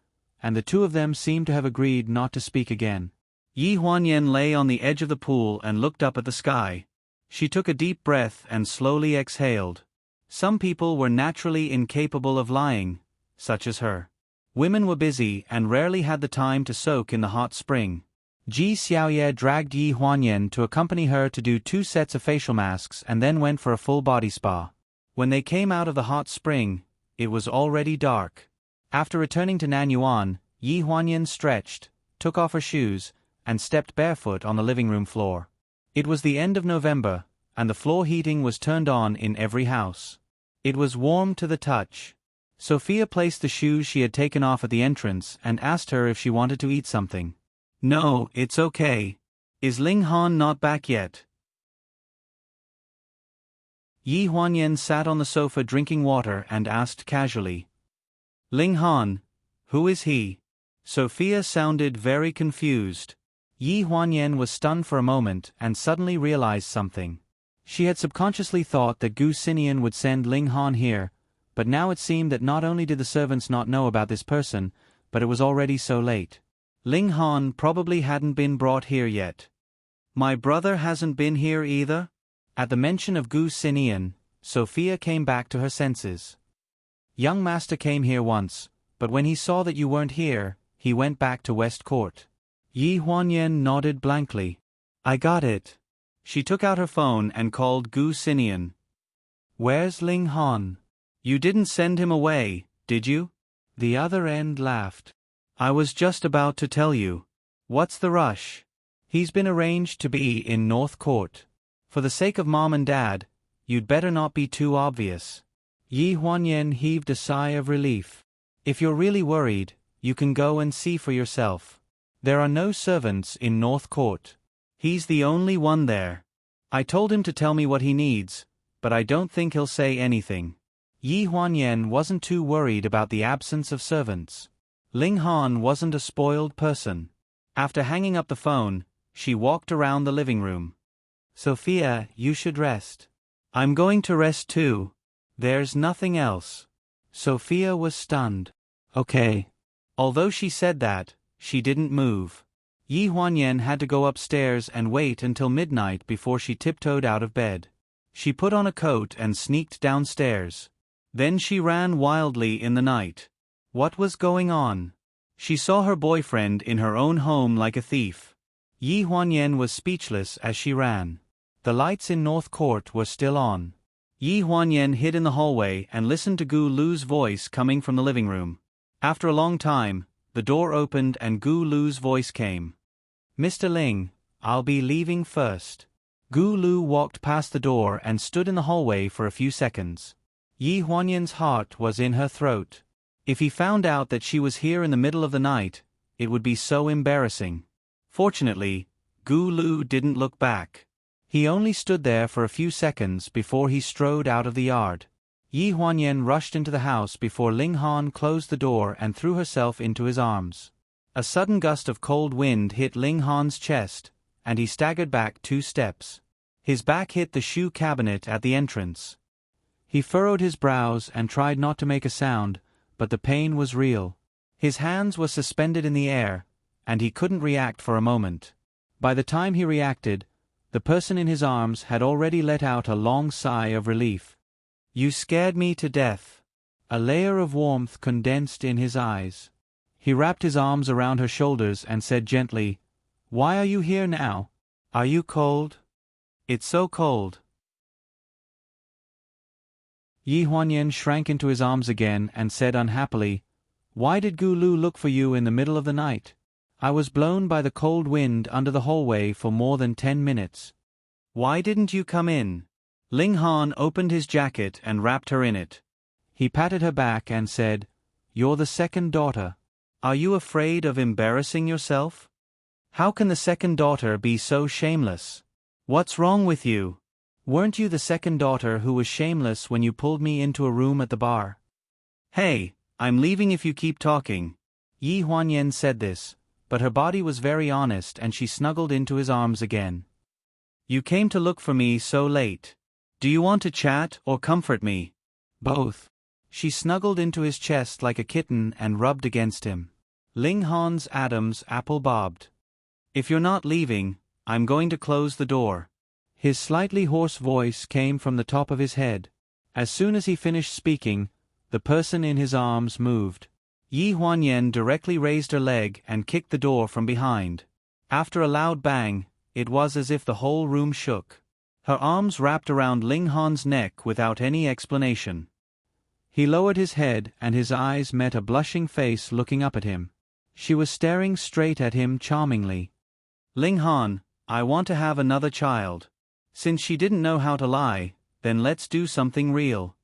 Speaker 1: and the two of them seemed to have agreed not to speak again. Yi Huanyan lay on the edge of the pool and looked up at the sky. She took a deep breath and slowly exhaled. Some people were naturally incapable of lying, such as her. Women were busy and rarely had the time to soak in the hot spring. Ji Xiaoye dragged Yi Huanyan to accompany her to do 2 sets of facial masks and then went for a full body spa. When they came out of the hot spring, it was already dark. After returning to Nanyuan, Yi Huanyan stretched, took off her shoes, and stepped barefoot on the living room floor. It was the end of November, and the floor heating was turned on in every house. It was warm to the touch. Sophia placed the shoes she had taken off at the entrance and asked her if she wanted to eat something. No, it's okay. Is Ling Han not back yet? Yi Huanyan sat on the sofa drinking water and asked casually. Ling Han? Who is he? Sophia sounded very confused. Yi Huanyan was stunned for a moment and suddenly realized something. She had subconsciously thought that Gu Xinian would send Ling Han here, but now it seemed that not only did the servants not know about this person, but it was already so late. Ling Han probably hadn't been brought here yet. My brother hasn't been here either? At the mention of Gu Xinian, Sophia came back to her senses. Young master came here once, but when he saw that you weren't here, he went back to West Court. Yi Huanyan nodded blankly. I got it. She took out her phone and called Gu Xinian. Where's Ling Han? You didn't send him away, did you? The other end laughed. I was just about to tell you. What's the rush? He's been arranged to be in North Court. For the sake of Mom and Dad, you'd better not be too obvious. Yi Huanyan heaved a sigh of relief. If you're really worried, you can go and see for yourself. There are no servants in North Court. He's the only one there. I told him to tell me what he needs, but I don't think he'll say anything. Yi Huanyan wasn't too worried about the absence of servants. Ling Han wasn't a spoiled person. After hanging up the phone, she walked around the living room. Sophia, you should rest. I'm going to rest too. There's nothing else. Sophia was stunned. Okay. Although she said that, she didn't move. Yi Huanyan had to go upstairs and wait until midnight before she tiptoed out of bed. She put on a coat and sneaked downstairs. Then she ran wildly in the night. What was going on? She saw her boyfriend in her own home like a thief. Yi Huanyan was speechless as she ran. The lights in North Court were still on. Yi Huanyan hid in the hallway and listened to Gu Lu's voice coming from the living room. After a long time, the door opened and Gu Lu's voice came. Mr. Ling, I'll be leaving first. Gu Lu walked past the door and stood in the hallway for a few seconds. Yi Huanyan's heart was in her throat. If he found out that she was here in the middle of the night, it would be so embarrassing. Fortunately, Gu Lu didn't look back. He only stood there for a few seconds before he strode out of the yard. Yi Huanyan rushed into the house before Ling Han closed the door and threw herself into his arms. A sudden gust of cold wind hit Ling Han's chest, and he staggered back 2 steps. His back hit the shoe cabinet at the entrance. He furrowed his brows and tried not to make a sound, but the pain was real. His hands were suspended in the air, and he couldn't react for a moment. By the time he reacted, the person in his arms had already let out a long sigh of relief. You scared me to death. A layer of warmth condensed in his eyes. He wrapped his arms around her shoulders and said gently, Why are you here now? Are you cold? It's so cold. Yi Huanyan shrank into his arms again and said unhappily, Why did Gu Lu look for you in the middle of the night? I was blown by the cold wind under the hallway for more than 10 minutes. Why didn't you come in? Ling Han opened his jacket and wrapped her in it. He patted her back and said, You're the second daughter. Are you afraid of embarrassing yourself? How can the second daughter be so shameless? What's wrong with you? Weren't you the second daughter who was shameless when you pulled me into a room at the bar? Hey, I'm leaving if you keep talking. Yi Huanyan said this, but her body was very honest and she snuggled into his arms again. You came to look for me so late. Do you want to chat or comfort me? Both. She snuggled into his chest like a kitten and rubbed against him. Ling Han's Adam's apple bobbed. If you're not leaving, I'm going to close the door. His slightly hoarse voice came from the top of his head. As soon as he finished speaking, the person in his arms moved. Yi Huanyan directly raised her leg and kicked the door from behind. After a loud bang, it was as if the whole room shook. Her arms wrapped around Ling Han's neck without any explanation. He lowered his head and his eyes met a blushing face looking up at him. She was staring straight at him charmingly. Ling Han, I want to have another child. Since she didn't know how to lie, then let's do something real.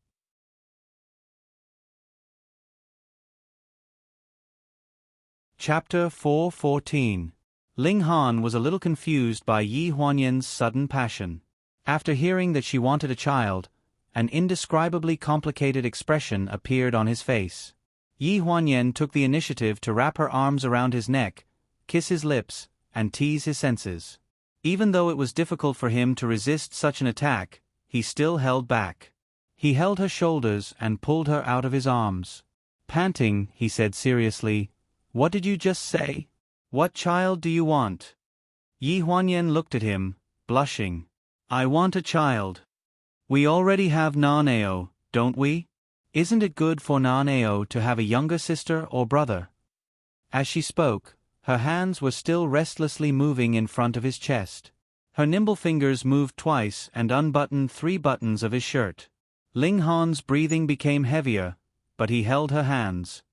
Speaker 1: Chapter 4:14. Ling Han was a little confused by Yi Huanyan's sudden passion. After hearing that she wanted a child, an indescribably complicated expression appeared on his face. Yi Huanyan took the initiative to wrap her arms around his neck, kiss his lips, and tease his senses. Even though it was difficult for him to resist such an attack, he still held back. He held her shoulders and pulled her out of his arms. Panting, he said seriously, What did you just say? What child do you want? Yi Huanyan looked at him, blushing. I want a child. We already have Nanao, don't we? Isn't it good for Nanao to have a younger sister or brother? As she spoke, her hands were still restlessly moving in front of his chest. Her nimble fingers moved twice and unbuttoned 3 buttons of his shirt. Ling Han's breathing became heavier, but he held her hands.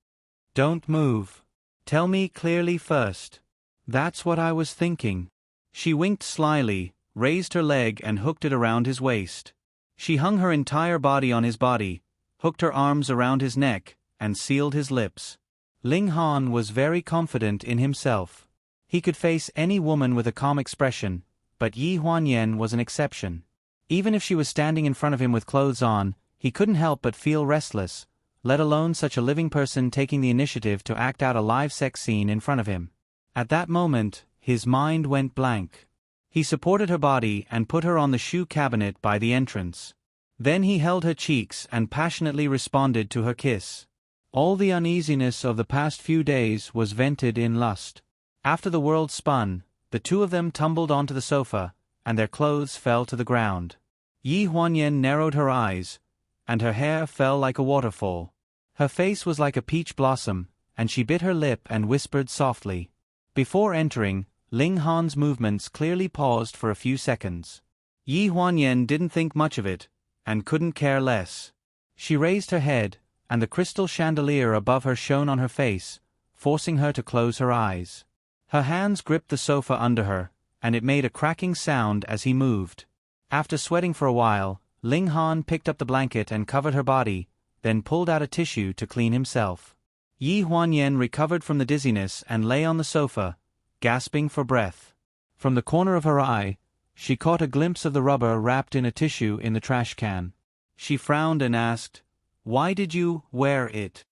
Speaker 1: Don't move. Tell me clearly first. That's what I was thinking. She winked slyly, raised her leg and hooked it around his waist. She hung her entire body on his body, hooked her arms around his neck, and sealed his lips. Ling Han was very confident in himself. He could face any woman with a calm expression, but Yi Huanyan was an exception. Even if she was standing in front of him with clothes on, he couldn't help but feel restless, let alone such a living person taking the initiative to act out a live sex scene in front of him. At that moment, his mind went blank. He supported her body and put her on the shoe cabinet by the entrance. Then he held her cheeks and passionately responded to her kiss. All the uneasiness of the past few days was vented in lust. After the world spun, the two of them tumbled onto the sofa, and their clothes fell to the ground. Yi Huanyan narrowed her eyes, and her hair fell like a waterfall. Her face was like a peach blossom, and she bit her lip and whispered softly. Before entering, Ling Han's movements clearly paused for a few seconds. Yi Huanyan didn't think much of it, and couldn't care less. She raised her head, and the crystal chandelier above her shone on her face, forcing her to close her eyes. Her hands gripped the sofa under her, and it made a cracking sound as he moved. After sweating for a while, Ling Han picked up the blanket and covered her body, then pulled out a tissue to clean himself. Yi Huanyan recovered from the dizziness and lay on the sofa, gasping for breath. From the corner of her eye, she caught a glimpse of the rubber wrapped in a tissue in the trash can. She frowned and asked, Why did you wear it?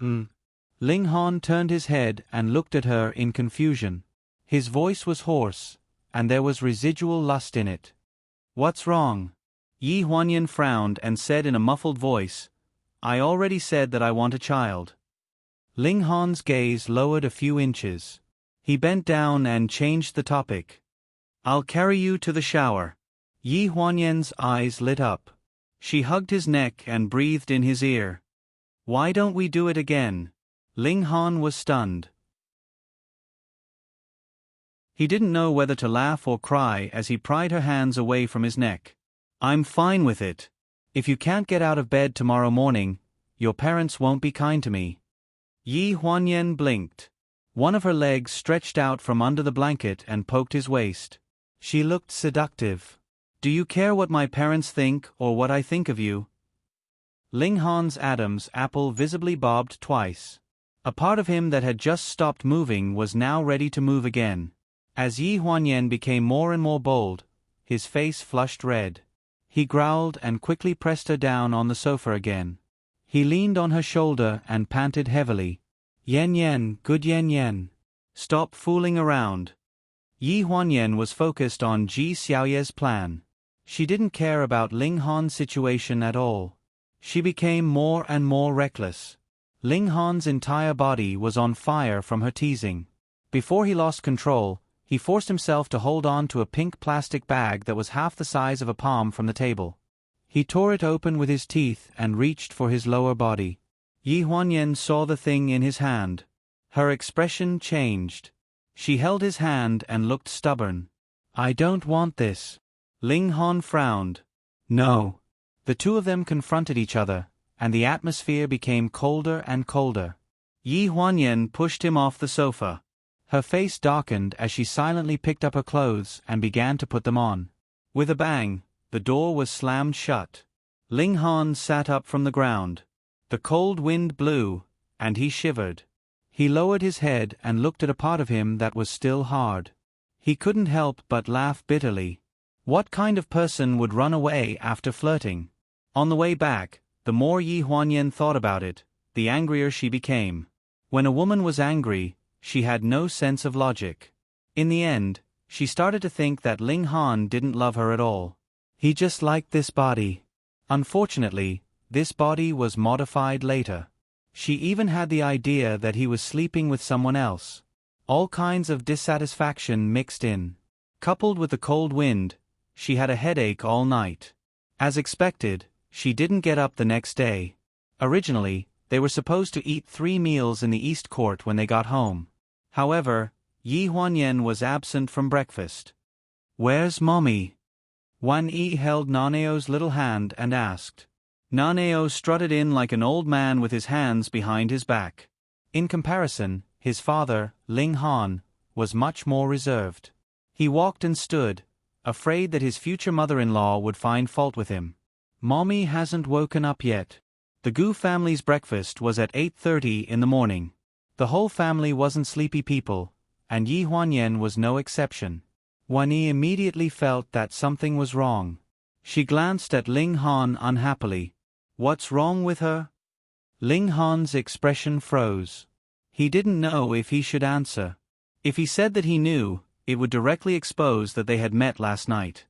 Speaker 1: Ling Han turned his head and looked at her in confusion. His voice was hoarse, and there was residual lust in it. What's wrong? Yi Huanyan frowned and said in a muffled voice, I already said that I want a child. Ling Han's gaze lowered a few inches. He bent down and changed the topic. I'll carry you to the shower. Yi Huanyan's eyes lit up. She hugged his neck and breathed in his ear. Why don't we do it again? Ling Han was stunned. He didn't know whether to laugh or cry as he pried her hands away from his neck. I'm fine with it. If you can't get out of bed tomorrow morning, your parents won't be kind to me. Yi Huanyan blinked. One of her legs stretched out from under the blanket and poked his waist. She looked seductive. Do you care what my parents think or what I think of you? Ling Han's Adam's apple visibly bobbed twice. A part of him that had just stopped moving was now ready to move again. As Yi Huanyan became more and more bold, his face flushed red. He growled and quickly pressed her down on the sofa again. He leaned on her shoulder and panted heavily. Yen Yen, good Yen Yen. Stop fooling around. Yi Huanyan was focused on Ji Xiaoye's plan. She didn't care about Ling Han's situation at all. She became more and more reckless. Ling Han's entire body was on fire from her teasing. Before he lost control, he forced himself to hold on to a pink plastic bag that was half the size of a palm from the table. He tore it open with his teeth and reached for his lower body. Yi Huanyan saw the thing in his hand. Her expression changed. She held his hand and looked stubborn. I don't want this. Ling Han frowned. No. The two of them confronted each other, and the atmosphere became colder and colder. Yi Huanyan pushed him off the sofa. Her face darkened as she silently picked up her clothes and began to put them on. With a bang, the door was slammed shut. Ling Han sat up from the ground. The cold wind blew, and he shivered. He lowered his head and looked at a part of him that was still hard. He couldn't help but laugh bitterly. What kind of person would run away after flirting? On the way back, the more Yi Huanyan thought about it, the angrier she became. When a woman was angry, she had no sense of logic. In the end, she started to think that Ling Han didn't love her at all. He just liked this body. Unfortunately, this body was modified later. She even had the idea that he was sleeping with someone else. All kinds of dissatisfaction mixed in. Coupled with the cold wind, she had a headache all night. As expected, she didn't get up the next day. Originally, they were supposed to eat 3 meals in the East Court when they got home. However, Yi Huanyan was absent from breakfast. Where's Mommy? Wan Yi held Naneo's little hand and asked. Naneo strutted in like an old man with his hands behind his back. In comparison, his father, Ling Han, was much more reserved. He walked and stood, afraid that his future mother-in-law would find fault with him. Mommy hasn't woken up yet. The Gu family's breakfast was at 8:30 in the morning. The whole family wasn't sleepy people, and Yi Huanyan was no exception. Wan Yi immediately felt that something was wrong. She glanced at Ling Han unhappily. What's wrong with her? Ling Han's expression froze. He didn't know if he should answer. If he said that he knew, it would directly expose that they had met last night.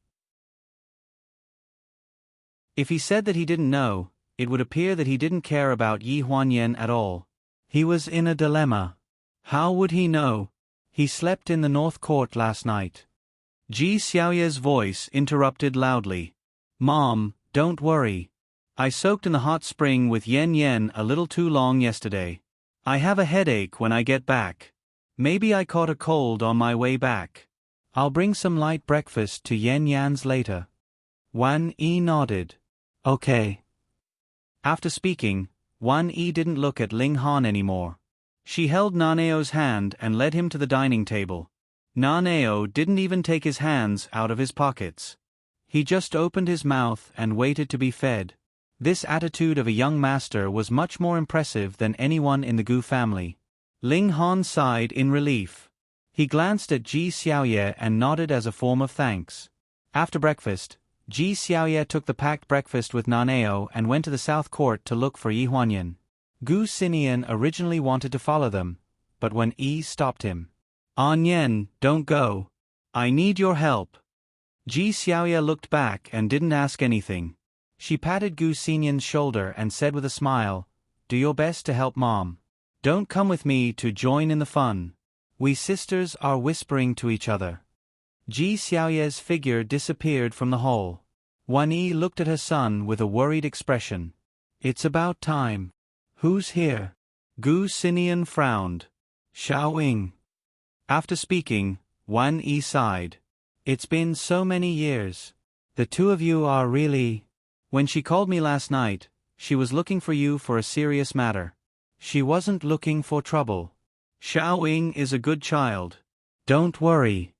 Speaker 1: If he said that he didn't know, it would appear that he didn't care about Yi Huanyan at all. He was in a dilemma. How would he know? He slept in the North Court last night. Ji Xiaoye's voice interrupted loudly. Mom, don't worry. I soaked in the hot spring with Yen Yen a little too long yesterday. I have a headache when I get back. Maybe I caught a cold on my way back. I'll bring some light breakfast to Yen Yan's later. Wan Yi nodded. Okay. After speaking, Wan Yi didn't look at Ling Han anymore. She held Naneo's hand and led him to the dining table. Naneo didn't even take his hands out of his pockets. He just opened his mouth and waited to be fed. This attitude of a young master was much more impressive than anyone in the Gu family. Ling Han sighed in relief. He glanced at Ji Xiaoye and nodded as a form of thanks. After breakfast, Ji Xiaoye took the packed breakfast with Naneo and went to the South Court to look for Yi Huanyan. Gu Xinian originally wanted to follow them, but when Yi stopped him. An Yen, don't go. I need your help. Ji Xiaoye looked back and didn't ask anything. She patted Gu Xinian's shoulder and said with a smile, Do your best to help Mom. Don't come with me to join in the fun. We sisters are whispering to each other. Ji Xiaoye's figure disappeared from the hall. Wan Yi looked at her son with a worried expression. It's about time. Who's here? Gu Xinian frowned. Xiao Ying. After speaking, Wan Yi sighed. It's been so many years. The two of you are really… When she called me last night, she was looking for you for a serious matter. She wasn't looking for trouble. Xiaoying is a good child. Don't worry.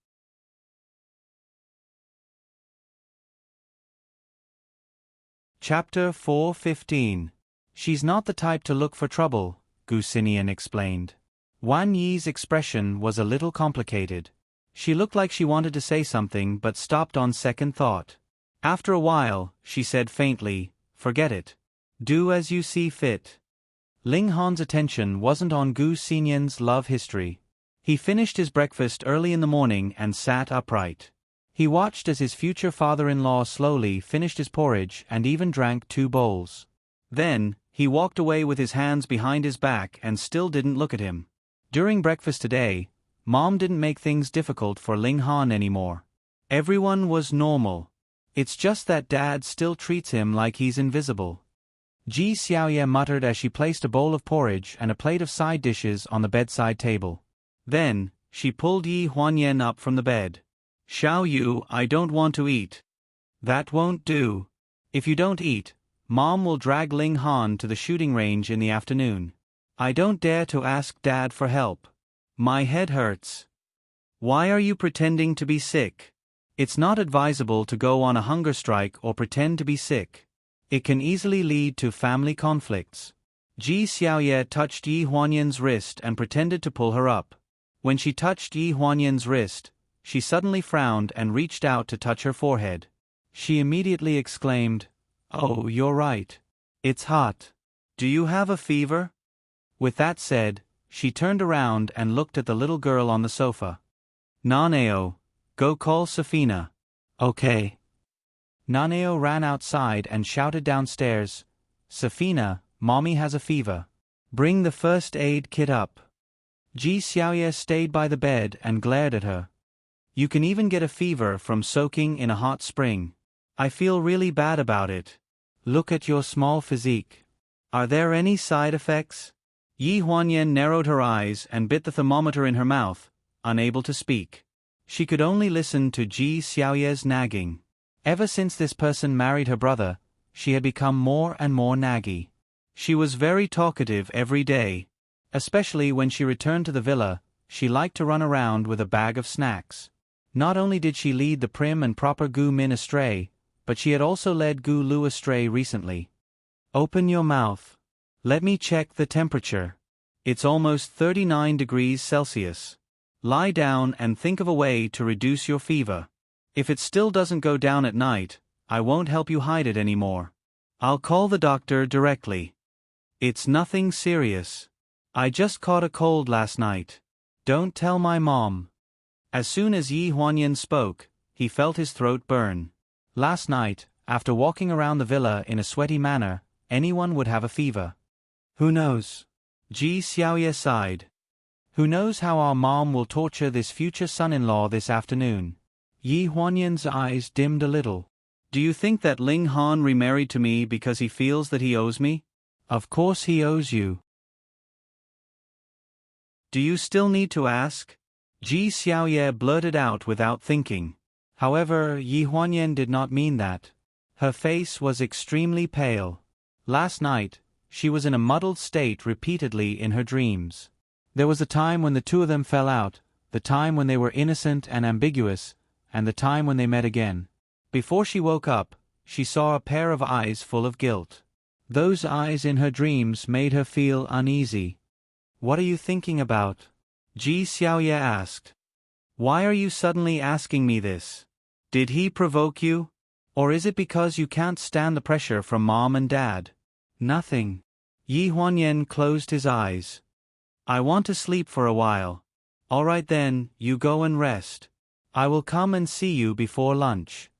Speaker 1: Chapter 4:15. She's not the type to look for trouble, Gu Xinian explained. Wan Yi's expression was a little complicated. She looked like she wanted to say something but stopped on second thought. After a while, she said faintly, "Forget it. Do as you see fit." Ling Han's attention wasn't on Gu Xinian's love history. He finished his breakfast early in the morning and sat upright. He watched as his future father-in-law slowly finished his porridge and even drank 2 bowls. Then, he walked away with his hands behind his back and still didn't look at him. During breakfast today, Mom didn't make things difficult for Ling Han anymore. Everyone was normal. It's just that Dad still treats him like he's invisible. Ji Xiaoye muttered as she placed a bowl of porridge and a plate of side dishes on the bedside table. Then, she pulled Yi Huanyan up from the bed. "Xiao Yu, I don't want to eat." "That won't do. If you don't eat, Mom will drag Ling Han to the shooting range in the afternoon. I don't dare to ask Dad for help. My head hurts." "Why are you pretending to be sick? It's not advisable to go on a hunger strike or pretend to be sick. It can easily lead to family conflicts." Ji Xiaoye touched Yi Huanyan's wrist and pretended to pull her up. When she touched Yi Huanyan's wrist, she suddenly frowned and reached out to touch her forehead. She immediately exclaimed, "Oh, you're right. It's hot. Do you have a fever?" With that said, she turned around and looked at the little girl on the sofa. "Naneo, go call Safina." "Okay." Naneo ran outside and shouted downstairs, "Safina, Mommy has a fever. Bring the first aid kit up." Ji Xiaoye stayed by the bed and glared at her. "You can even get a fever from soaking in a hot spring. I feel really bad about it. Look at your small physique. Are there any side effects?" Yi Huanyan narrowed her eyes and bit the thermometer in her mouth, unable to speak. She could only listen to Ji Xiaoye's nagging. Ever since this person married her brother, she had become more and more naggy. She was very talkative every day. Especially when she returned to the villa, she liked to run around with a bag of snacks. Not only did she lead the prim and proper Gu Min astray, but she had also led Gu Lu astray recently. "Open your mouth. Let me check the temperature. It's almost 39 degrees Celsius. Lie down and think of a way to reduce your fever. If it still doesn't go down at night, I won't help you hide it anymore. I'll call the doctor directly. It's nothing serious. I just caught a cold last night. Don't tell my mom." As soon as Yi Huanyan spoke, he felt his throat burn. Last night, after walking around the villa in a sweaty manner, anyone would have a fever. "Who knows?" Ji Xiaoye sighed. "Who knows how our mom will torture this future son-in-law this afternoon?" Yi Huanyan's eyes dimmed a little. "Do you think that Ling Han remarried to me because he feels that he owes me?" "Of course he owes you. Do you still need to ask?" Ji Xiaoye blurted out without thinking. However, Yi Huanyan did not mean that. Her face was extremely pale. Last night, she was in a muddled state repeatedly in her dreams. There was the time when the two of them fell out, the time when they were innocent and ambiguous, and the time when they met again. Before she woke up, she saw a pair of eyes full of guilt. Those eyes in her dreams made her feel uneasy. "What are you thinking about?" Ji Xiaoye asked. "Why are you suddenly asking me this? Did he provoke you? Or is it because you can't stand the pressure from Mom and Dad?" "Nothing." Yi Huanyan closed his eyes. "I want to sleep for a while." "All right then, you go and rest. I will come and see you before lunch."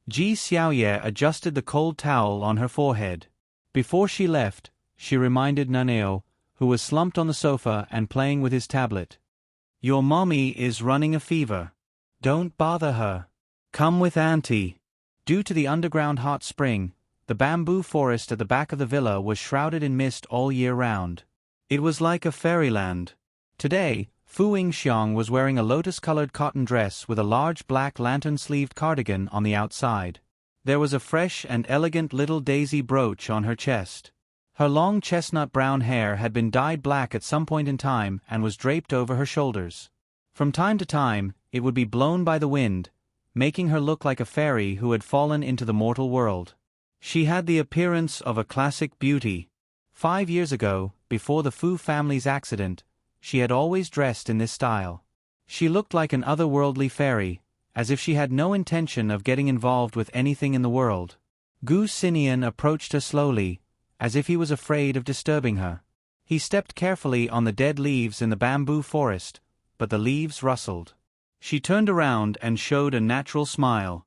Speaker 1: Ji Xiaoye adjusted the cold towel on her forehead. Before she left, she reminded Naneo, who was slumped on the sofa and playing with his tablet. "Your mommy is running a fever. Don't bother her. Come with Auntie." Due to the underground hot spring, the bamboo forest at the back of the villa was shrouded in mist all year round. It was like a fairyland. Today, Fu Yingxiang was wearing a lotus-colored cotton dress with a large black lantern-sleeved cardigan on the outside. There was a fresh and elegant little daisy brooch on her chest. Her long chestnut brown hair had been dyed black at some point in time and was draped over her shoulders. From time to time, it would be blown by the wind, making her look like a fairy who had fallen into the mortal world. She had the appearance of a classic beauty. 5 years ago, before the Fu family's accident, she had always dressed in this style. She looked like an otherworldly fairy, as if she had no intention of getting involved with anything in the world. Gu Xinian approached her slowly, as if he was afraid of disturbing her. He stepped carefully on the dead leaves in the bamboo forest, but the leaves rustled. She turned around and showed a natural smile.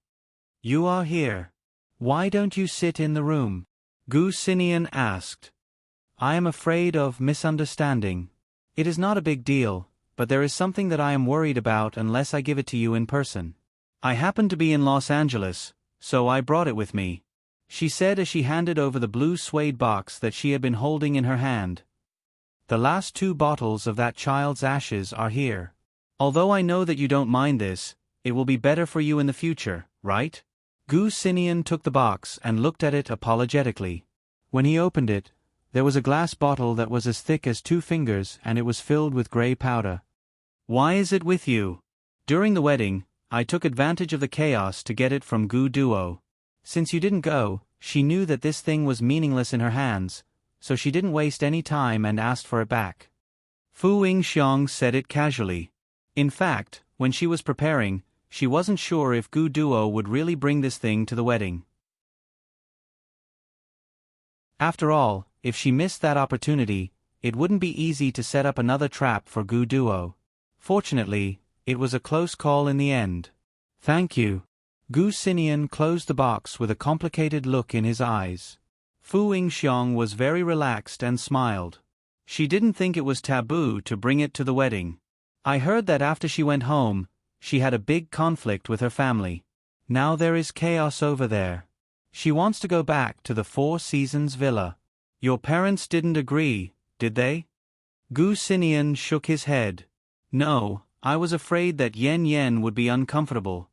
Speaker 1: "You are here. Why don't you sit in the room?" Gu Xinian asked. "I am afraid of misunderstanding. It is not a big deal, but there is something that I am worried about unless I give it to you in person. I happen to be in Los Angeles, so I brought it with me," she said as she handed over the blue suede box that she had been holding in her hand. "The last 2 bottles of that child's ashes are here. Although I know that you don't mind this, it will be better for you in the future, right?" Gu Xinian took the box and looked at it apologetically. When he opened it, there was a glass bottle that was as thick as 2 fingers and it was filled with gray powder. "Why is it with you?" "During the wedding, I took advantage of the chaos to get it from Gu Duo. Since you didn't go, she knew that this thing was meaningless in her hands, so she didn't waste any time and asked for it back." Fu Yingxiang said it casually. In fact, when she was preparing, she wasn't sure if Gu Duo would really bring this thing to the wedding. After all, if she missed that opportunity, it wouldn't be easy to set up another trap for Gu Duo. Fortunately, it was a close call in the end. "Thank you." Gu Xinian closed the box with a complicated look in his eyes. Fu Yingxiang was very relaxed and smiled. She didn't think it was taboo to bring it to the wedding. "I heard that after she went home, she had a big conflict with her family. Now there is chaos over there. She wants to go back to the Four Seasons villa. Your parents didn't agree, did they?" Gu Xinian shook his head. "No, I was afraid that Yen Yen would be uncomfortable."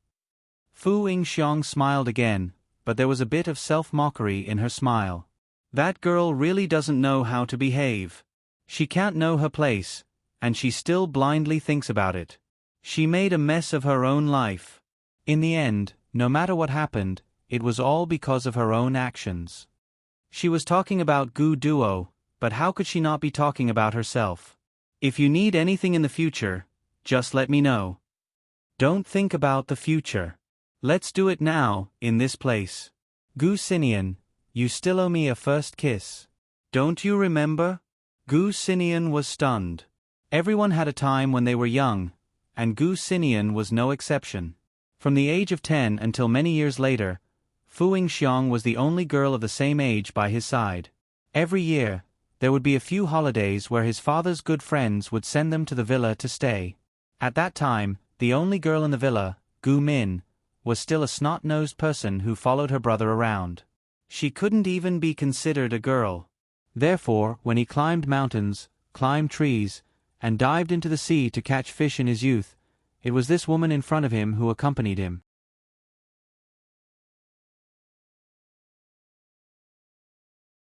Speaker 1: Fu Yingxiang smiled again, but there was a bit of self-mockery in her smile. "That girl really doesn't know how to behave. She can't know her place, and she still blindly thinks about it. She made a mess of her own life. In the end, no matter what happened, it was all because of her own actions." She was talking about Gu Duo, but how could she not be talking about herself? "If you need anything in the future, just let me know. Don't think about the future. Let's do it now, in this place. Gu Xinian, you still owe me a first kiss. Don't you remember?" Gu Xinian was stunned. Everyone had a time when they were young, and Gu Xinian was no exception. From the age of 10 until many years later, Fu Yingxiang was the only girl of the same age by his side. Every year, there would be a few holidays where his father's good friends would send them to the villa to stay. At that time, the only girl in the villa, Gu Min, was still a snot-nosed person who followed her brother around. She couldn't even be considered a girl. Therefore, when he climbed mountains, climbed trees, and dived into the sea to catch fish in his youth, it was this woman in front of him who accompanied him.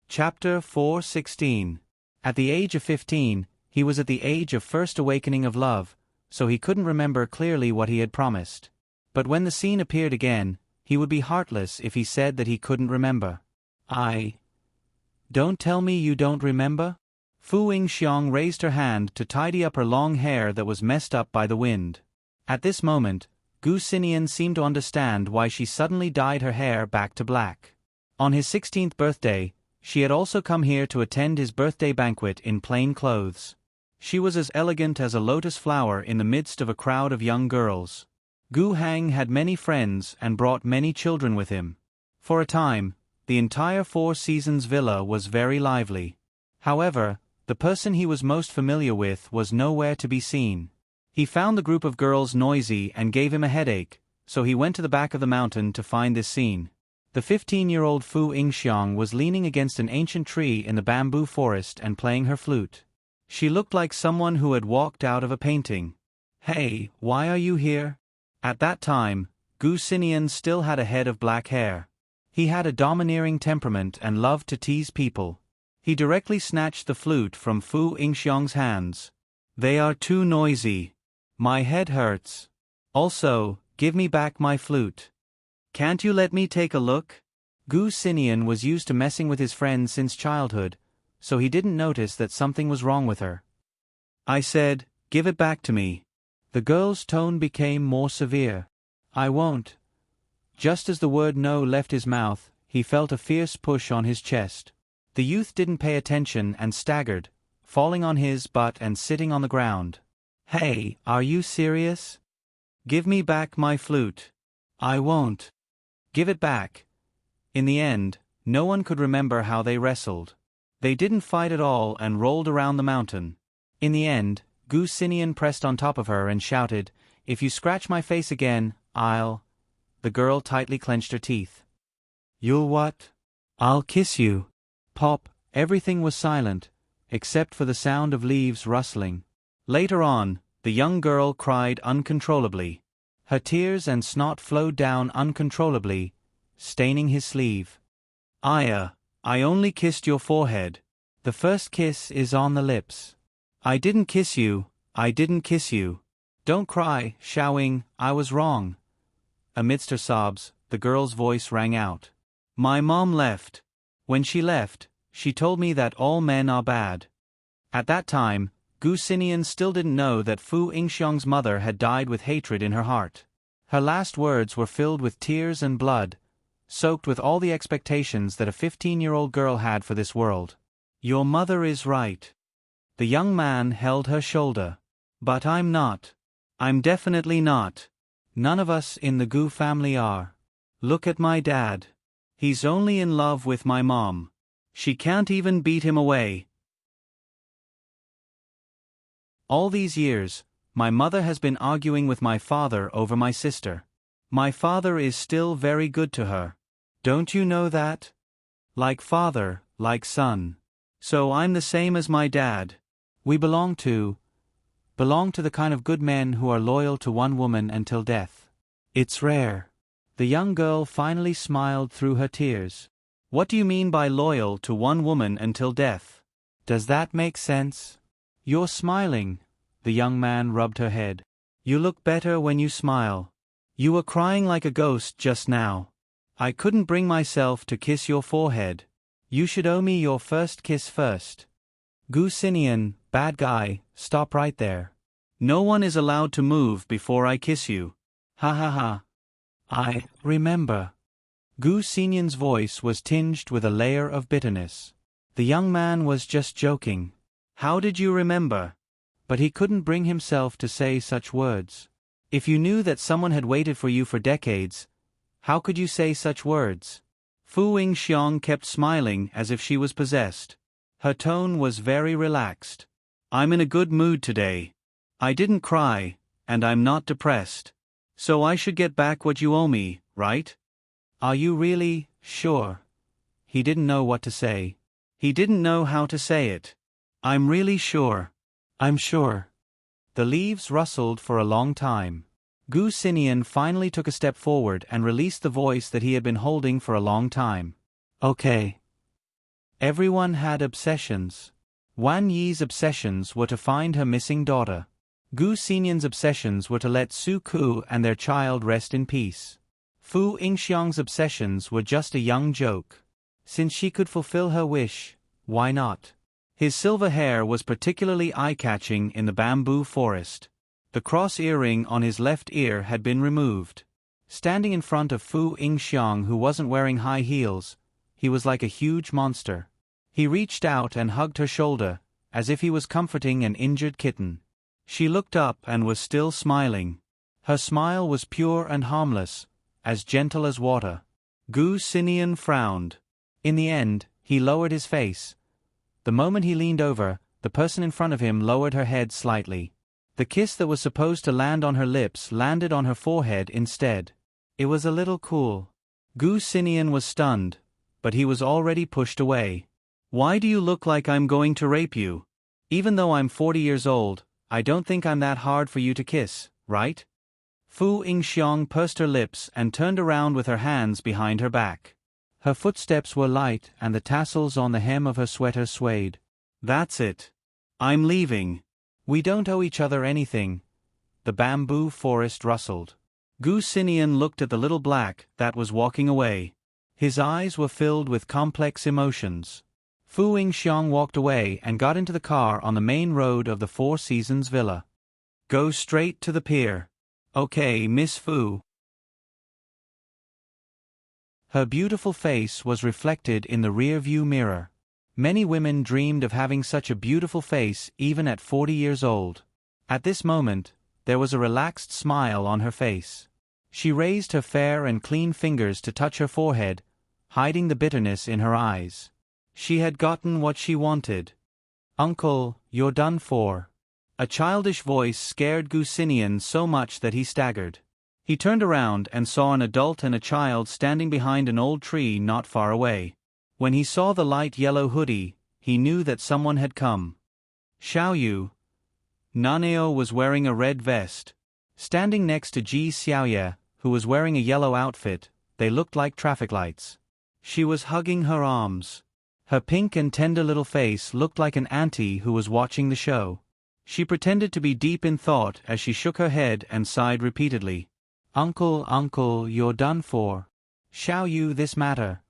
Speaker 1: Chapter 4:16. At the age of 15, he was at the age of first awakening of love, so he couldn't remember clearly what he had promised. But when the scene appeared again, he would be heartless if he said that he couldn't remember. Don't tell me you don't remember?" Fu Yingxiang raised her hand to tidy up her long hair that was messed up by the wind. At this moment, Gu Xinian seemed to understand why she suddenly dyed her hair back to black. On his 16th birthday, she had also come here to attend his birthday banquet in plain clothes. She was as elegant as a lotus flower in the midst of a crowd of young girls. Gu Hang had many friends and brought many children with him. For a time, the entire Four Seasons villa was very lively. However, the person he was most familiar with was nowhere to be seen. He found the group of girls noisy and gave him a headache, so he went to the back of the mountain to find this scene. The 15-year-old Fu Yingxiang was leaning against an ancient tree in the bamboo forest and playing her flute. She looked like someone who had walked out of a painting. Hey, why are you here? At that time, Gu Xinian still had a head of black hair. He had a domineering temperament and loved to tease people. He directly snatched the flute from Fu Yingxiang's hands. They are too noisy. My head hurts. Also, give me back my flute. Can't you let me take a look? Gu Xinian was used to messing with his friends since childhood, so he didn't notice that something was wrong with her. I said, give it back to me. The girl's tone became more severe. I won't. Just as the word no left his mouth, he felt a fierce push on his chest. The youth didn't pay attention and staggered, falling on his butt and sitting on the ground. Hey, are you serious? Give me back my flute. I won't. Give it back. In the end, no one could remember how they wrestled. They didn't fight at all and rolled around the mountain. In the end, Gu Xinian pressed on top of her and shouted, If you scratch my face again, I'll... The girl tightly clenched her teeth. You'll what? I'll kiss you. Pop, everything was silent, except for the sound of leaves rustling. Later on, the young girl cried uncontrollably. Her tears and snot flowed down uncontrollably, staining his sleeve. Aya, I only kissed your forehead. The first kiss is on the lips. I didn't kiss you, I didn't kiss you. Don't cry, Xiaoying, I was wrong. Amidst her sobs, the girl's voice rang out. My mom left. When she left, she told me that all men are bad. At that time, Gu Xinian still didn't know that Fu Yingxiang's mother had died with hatred in her heart. Her last words were filled with tears and blood, soaked with all the expectations that a 15-year-old girl had for this world. Your mother is right. The young man held her shoulder. But I'm not. I'm definitely not. None of us in the Gu family are. Look at my dad. He's only in love with my mom. She can't even beat him away. All these years, my mother has been arguing with my father over my sister. My father is still very good to her. Don't you know that? Like father, like son. So I'm the same as my dad. We belong to the kind of good men who are loyal to one woman until death. It's rare. The young girl finally smiled through her tears. What do you mean by loyal to one woman until death? Does that make sense? You're smiling. The young man rubbed her head. You look better when you smile. You were crying like a ghost just now. I couldn't bring myself to kiss your forehead. You should owe me your first kiss first. Gu Xinian, bad guy, stop right there. No one is allowed to move before I kiss you. Ha ha ha. I remember. Gu Xinian's voice was tinged with a layer of bitterness. The young man was just joking. How did you remember? But he couldn't bring himself to say such words. If you knew that someone had waited for you for decades, how could you say such words? Fu Yingxiang kept smiling as if she was possessed. Her tone was very relaxed. I'm in a good mood today. I didn't cry, and I'm not depressed. So I should get back what you owe me, right? Are you really sure? He didn't know what to say. He didn't know how to say it. I'm really sure. I'm sure. The leaves rustled for a long time. Gu Xinian finally took a step forward and released the voice that he had been holding for a long time. Okay. Everyone had obsessions. Wan Yi's obsessions were to find her missing daughter. Gu Xinian's obsessions were to let Su Ku and their child rest in peace. Fu Yingxiang's obsessions were just a young joke. Since she could fulfill her wish, why not? His silver hair was particularly eye-catching in the bamboo forest. The cross earring on his left ear had been removed. Standing in front of Fu Yingxiang, who wasn't wearing high heels, he was like a huge monster. He reached out and hugged her shoulder, as if he was comforting an injured kitten. She looked up and was still smiling. Her smile was pure and harmless, as gentle as water. Gu Xinian frowned. In the end, he lowered his face. The moment he leaned over, the person in front of him lowered her head slightly. The kiss that was supposed to land on her lips landed on her forehead instead. It was a little cool. Gu Xinian was stunned, but he was already pushed away. Why do you look like I'm going to rape you? Even though I'm 40 years old, I don't think I'm that hard for you to kiss, right? Fu Yingxiong pursed her lips and turned around with her hands behind her back. Her footsteps were light and the tassels on the hem of her sweater swayed. That's it. I'm leaving. We don't owe each other anything. The bamboo forest rustled. Gu Xinian looked at the little black that was walking away. His eyes were filled with complex emotions. Fu Yingxiong walked away and got into the car on the main road of the Four Seasons Villa. Go straight to the pier. Okay, Miss Fu. Her beautiful face was reflected in the rear-view mirror. Many women dreamed of having such a beautiful face even at 40 years old. At this moment, there was a relaxed smile on her face. She raised her fair and clean fingers to touch her forehead, hiding the bitterness in her eyes. She had gotten what she wanted. Uncle, you're done for. A childish voice scared Gu Xinian so much that he staggered. He turned around and saw an adult and a child standing behind an old tree not far away. When he saw the light yellow hoodie, he knew that someone had come. Xiaoyu. Naneo was wearing a red vest. Standing next to Ji Xiaoye, who was wearing a yellow outfit, they looked like traffic lights. She was hugging her arms. Her pink and tender little face looked like an auntie who was watching the show. She pretended to be deep in thought as she shook her head and sighed repeatedly. Uncle, uncle, you're done for. Xiaoyu, this matter.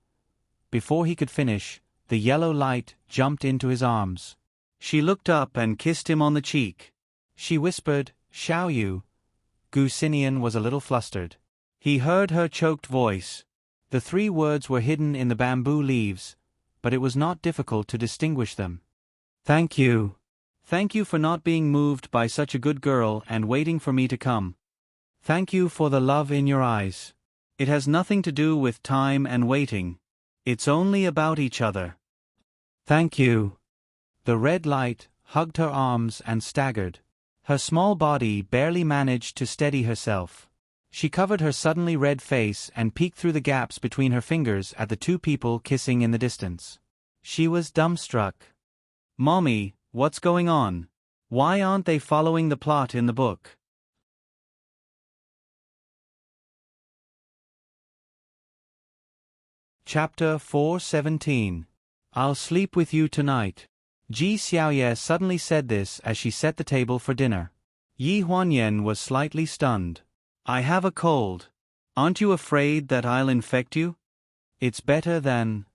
Speaker 1: Before he could finish, the yellow light jumped into his arms. She looked up and kissed him on the cheek. She whispered, Xiaoyu. Gu Xinian was a little flustered. He heard her choked voice. The 3 words were hidden in the bamboo leaves, but it was not difficult to distinguish them. Thank you. Thank you for not being moved by such a good girl and waiting for me to come. Thank you for the love in your eyes. It has nothing to do with time and waiting. It's only about each other. Thank you. The red light hugged her arms and staggered. Her small body barely managed to steady herself. She covered her suddenly red face and peeked through the gaps between her fingers at the 2 people kissing in the distance. She was dumbstruck. Mommy, what's going on? Why aren't they following the plot in the book? Chapter 417. I'll sleep with you tonight. Ji Xiaoye suddenly said this as she set the table for dinner. Yi Huanyan was slightly stunned. I have a cold. Aren't you afraid that I'll infect you? It's better than...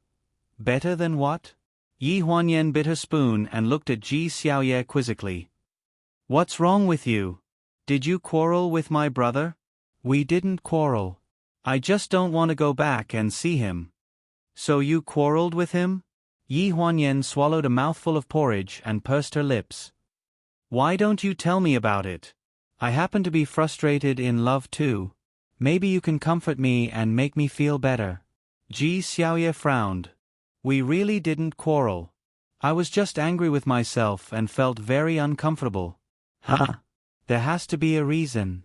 Speaker 1: Better than what? Yi Huanyan bit her spoon and looked at Ji Xiaoye quizzically. What's wrong with you? Did you quarrel with my brother? We didn't quarrel. I just don't want to go back and see him. So you quarreled with him? Yi Huanyan swallowed a mouthful of porridge and pursed her lips. Why don't you tell me about it? I happen to be frustrated in love too. Maybe you can comfort me and make me feel better. Ji Xiaoye frowned. We really didn't quarrel. I was just angry with myself and felt very uncomfortable. Huh? There has to be a reason.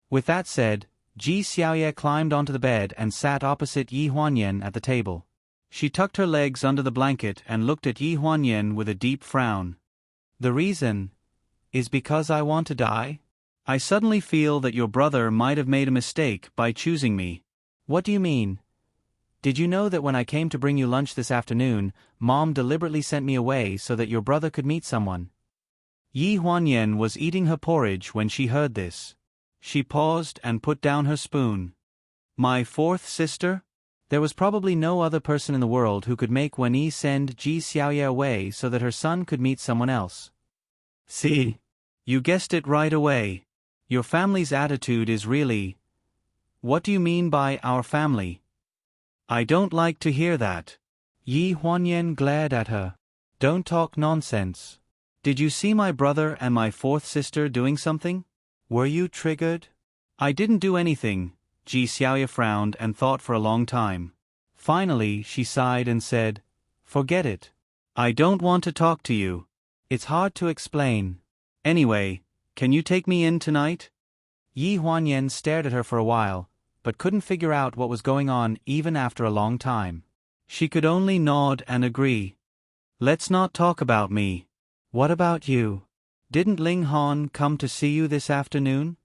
Speaker 1: With that said, Ji Xiaoye climbed onto the bed and sat opposite Yi Huanyan at the table. She tucked her legs under the blanket and looked at Yi Huanyan with a deep frown. The reason is because I want to die? I suddenly feel that your brother might have made a mistake by choosing me. What do you mean? Did you know that when I came to bring you lunch this afternoon, Mom deliberately sent me away so that your brother could meet someone? Yi Huanyan was eating her porridge when she heard this. She paused and put down her spoon. My 4th sister? There was probably no other person in the world who could make Wenyi send Ji Xiaoye away so that her son could meet someone else. See? You guessed it right away. Your family's attitude is really... What do you mean by our family? I don't like to hear that. Yi Huanyan glared at her. Don't talk nonsense. Did you see my brother and my 4th sister doing something? Were you triggered? I didn't do anything. Ji Xiaoye frowned and thought for a long time. Finally, she sighed and said, Forget it. I don't want to talk to you. It's hard to explain. Anyway, can you take me in tonight? Yi Huanyan stared at her for a while, but couldn't figure out what was going on even after a long time. She could only nod and agree. Let's not talk about me. What about you? Didn't Ling Han come to see you this afternoon?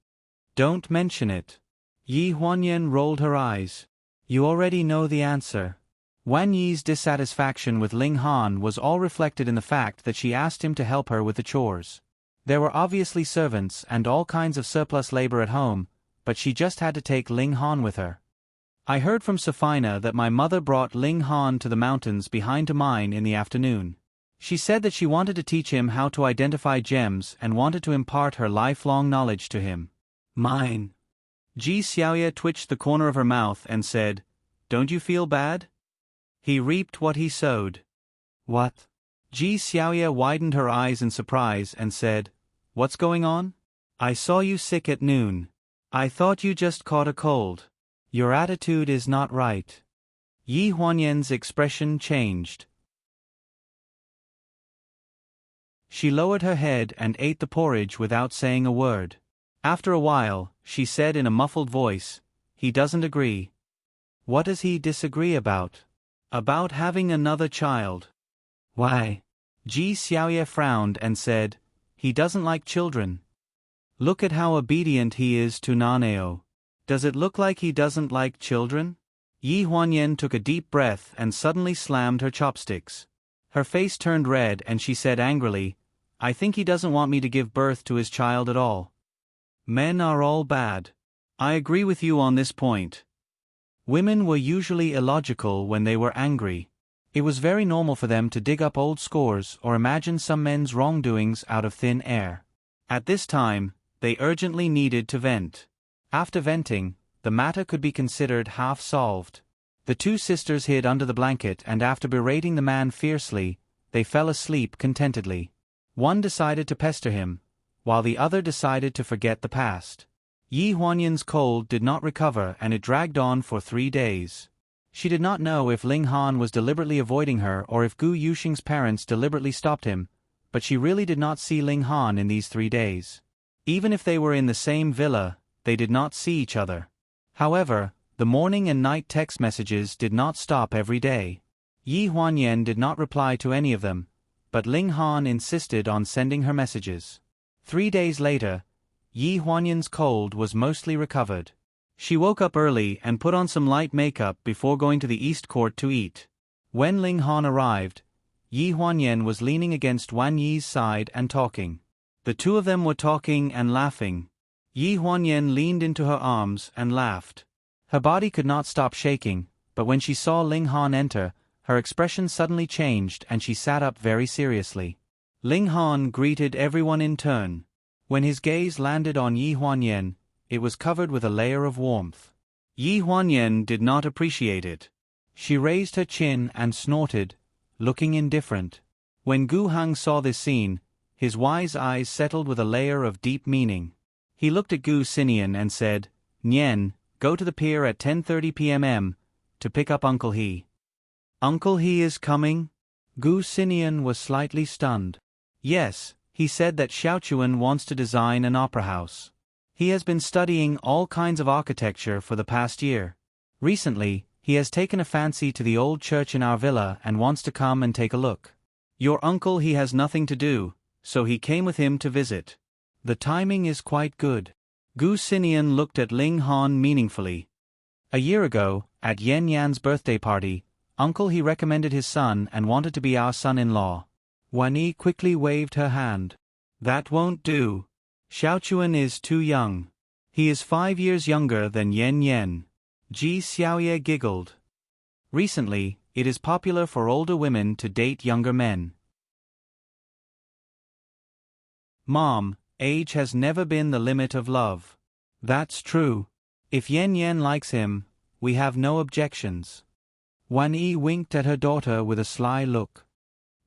Speaker 1: Don't mention it. Yi Huanyan rolled her eyes. You already know the answer. Wan Yi's dissatisfaction with Ling Han was all reflected in the fact that she asked him to help her with the chores. There were obviously servants and all kinds of surplus labor at home, but she just had to take Ling Han with her. I heard from Safina that my mother brought Ling Han to the mountains behind to mine in the afternoon. She said that she wanted to teach him how to identify gems and wanted to impart her lifelong knowledge to him. Mine. Ji Xiaoya twitched the corner of her mouth and said, Don't you feel bad? He reaped what he sowed. What? Ji Xiaoya widened her eyes in surprise and said, What's going on? I saw you sick at noon. I thought you just caught a cold. Your attitude is not right. Yi Huanyan's expression changed. She lowered her head and ate the porridge without saying a word. After a while, she said in a muffled voice, He doesn't agree. What does he disagree about? About having another child. Why? Ji Xiaoya frowned and said, He doesn't like children. Look at how obedient he is to Naneo. Does it look like he doesn't like children? Yi Huanyan took a deep breath and suddenly slammed her chopsticks. Her face turned red and she said angrily, I think he doesn't want me to give birth to his child at all. Men are all bad. I agree with you on this point. Women were usually illogical when they were angry. It was very normal for them to dig up old scores or imagine some men's wrongdoings out of thin air. At this time, they urgently needed to vent. After venting, the matter could be considered half solved. The two sisters hid under the blanket and after berating the man fiercely, they fell asleep contentedly. One decided to pester him, while the other decided to forget the past. Yi Huanyan's cold did not recover and it dragged on for 3 days. She did not know if Ling Han was deliberately avoiding her or if Gu Yuxing's parents deliberately stopped him, but she really did not see Ling Han in these 3 days. Even if they were in the same villa, they did not see each other. However, the morning and night text messages did not stop every day. Yi Huanyan did not reply to any of them, but Ling Han insisted on sending her messages. 3 days later, Yi Huanyan's cold was mostly recovered. She woke up early and put on some light makeup before going to the East Court to eat. When Ling Han arrived, Yi Huanyan was leaning against Wan Yi's side and talking. The two of them were talking and laughing. Yi Huanyan leaned into her arms and laughed. Her body could not stop shaking, but when she saw Ling Han enter, her expression suddenly changed and she sat up very seriously. Ling Han greeted everyone in turn. When his gaze landed on Yi Huanyan, it was covered with a layer of warmth. Yi Huanyan did not appreciate it. She raised her chin and snorted, looking indifferent. When Gu Hang saw this scene, his wise eyes settled with a layer of deep meaning. He looked at Gu Sinian and said, Nian, go to the pier at 10:30 p.m. to pick up Uncle He. Uncle He is coming? Gu Sinian was slightly stunned. Yes, he said that Xiaochuan wants to design an opera house. He has been studying all kinds of architecture for the past year. Recently, he has taken a fancy to the old church in our villa and wants to come and take a look. Your uncle he has nothing to do, so he came with him to visit. The timing is quite good. Gu Sinian looked at Ling Han meaningfully. A year ago, at Yen Yan's birthday party, Uncle he recommended his son and wanted to be our son-in-law. Wan Yi quickly waved her hand. That won't do. Xiaochuan is too young. He is 5 years younger than Yen Yan. Ji Xiaoye giggled. Recently, it is popular for older women to date younger men. Mom, age has never been the limit of love. That's true. If Yen Yan likes him, we have no objections. Wan Yi winked at her daughter with a sly look.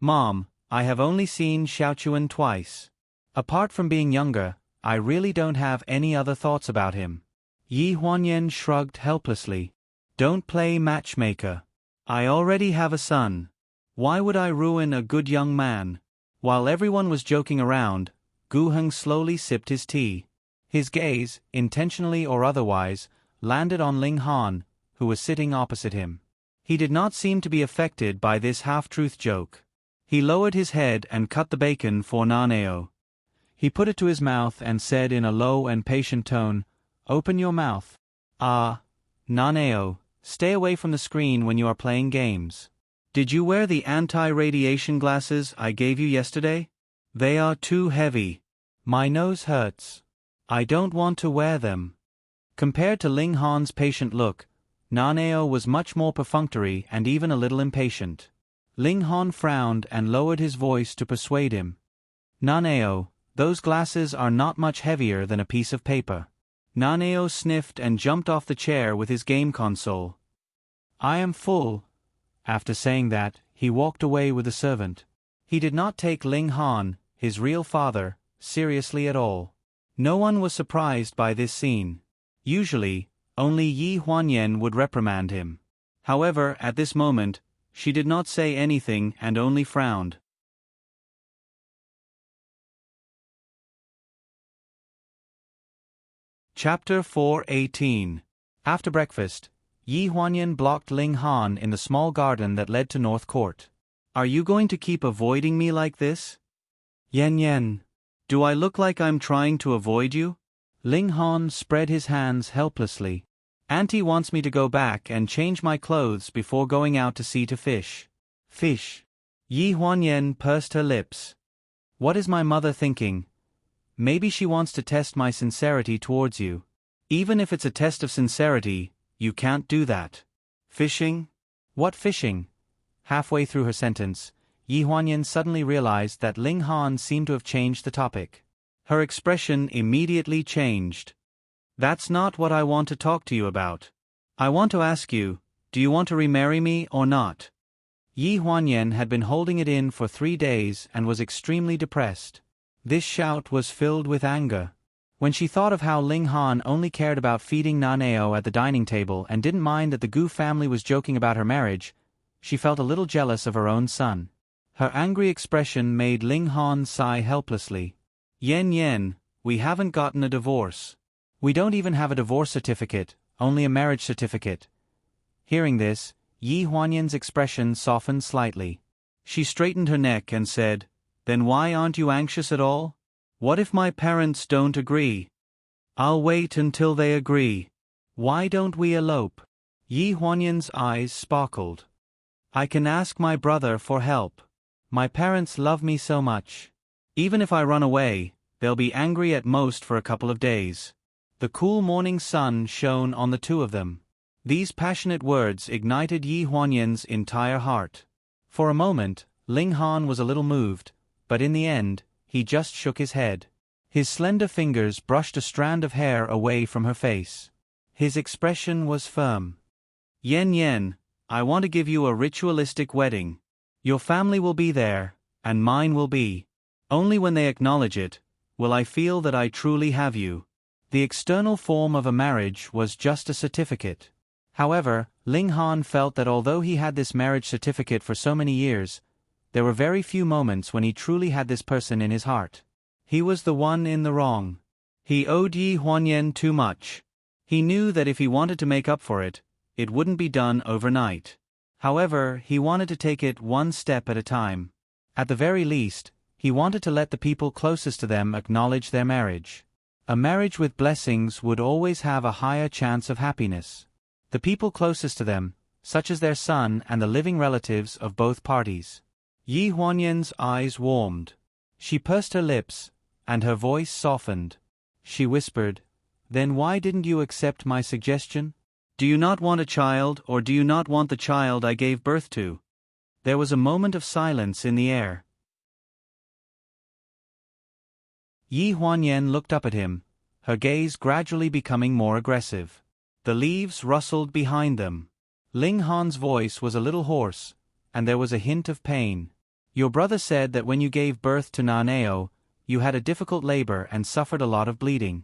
Speaker 1: Mom, I have only seen Xiaochuan twice. Apart from being younger, I really don't have any other thoughts about him. Yi Huanyan shrugged helplessly. Don't play matchmaker. I already have a son. Why would I ruin a good young man? While everyone was joking around, Gu Heng slowly sipped his tea. His gaze, intentionally or otherwise, landed on Ling Han, who was sitting opposite him. He did not seem to be affected by this half-truth joke. He lowered his head and cut the bacon for Naneo. He put it to his mouth and said in a low and patient tone, "Open your mouth." "Ah, Naneo, stay away from the screen when you are playing games. Did you wear the anti-radiation glasses I gave you yesterday? They are too heavy. My nose hurts. I don't want to wear them." Compared to Ling Han's patient look, Naneo was much more perfunctory and even a little impatient. Ling Han frowned and lowered his voice to persuade him. "Naneo, those glasses are not much heavier than a piece of paper." Naneo sniffed and jumped off the chair with his game console. "I am full." After saying that, he walked away with the servant. He did not take Ling Han, his real father, seriously at all. No one was surprised by this scene. Usually, only Yi Huanyan would reprimand him. However, at this moment, she did not say anything and only frowned. Chapter 4:18. After breakfast, Yi Huanyan blocked Ling Han in the small garden that led to North Court. "Are you going to keep avoiding me like this? Yen Yen, do I look like I'm trying to avoid you?" Ling Han spread his hands helplessly. "Auntie wants me to go back and change my clothes before going out to sea to fish." "Fish?" Yi Huanyan pursed her lips. "What is my mother thinking? Maybe she wants to test my sincerity towards you. Even if it's a test of sincerity, you can't do that." "Fishing? What fishing?" Halfway through her sentence, Yi Huanyan suddenly realized that Ling Han seemed to have changed the topic. Her expression immediately changed. "That's not what I want to talk to you about. I want to ask you, do you want to remarry me or not?" Yi Huanyan had been holding it in for 3 days and was extremely depressed. This shout was filled with anger. When she thought of how Ling Han only cared about feeding Naneo at the dining table and didn't mind that the Gu family was joking about her marriage, she felt a little jealous of her own son. Her angry expression made Ling Han sigh helplessly. "Yen Yen, we haven't gotten a divorce. We don't even have a divorce certificate, only a marriage certificate." Hearing this, Yi Huanyan's expression softened slightly. She straightened her neck and said, "Then why aren't you anxious at all? What if my parents don't agree? I'll wait until they agree. Why don't we elope?" Yi Huanyan's eyes sparkled. "I can ask my brother for help. My parents love me so much. Even if I run away, they'll be angry at most for a couple of days." The cool morning sun shone on the two of them. These passionate words ignited Yi Huanyan's entire heart. For a moment, Ling Han was a little moved, but in the end, he just shook his head. His slender fingers brushed a strand of hair away from her face. His expression was firm. "Yen Yen, I want to give you a ritualistic wedding. Your family will be there, and mine will be. Only when they acknowledge it, will I feel that I truly have you." The external form of a marriage was just a certificate. However, Ling Han felt that although he had this marriage certificate for so many years, there were very few moments when he truly had this person in his heart. He was the one in the wrong. He owed Yi Huanyan too much. He knew that if he wanted to make up for it, it wouldn't be done overnight. However, he wanted to take it one step at a time. At the very least, he wanted to let the people closest to them acknowledge their marriage. A marriage with blessings would always have a higher chance of happiness. The people closest to them, such as their son and the living relatives of both parties. Yi Huanyan's eyes warmed. She pursed her lips, and her voice softened. She whispered, "Then why didn't you accept my suggestion? Do you not want a child, or do you not want the child I gave birth to?" There was a moment of silence in the air. Yi Huanyan looked up at him, her gaze gradually becoming more aggressive. The leaves rustled behind them. Ling Han's voice was a little hoarse, and there was a hint of pain. "Your brother said that when you gave birth to Naneo, you had a difficult labor and suffered a lot of bleeding."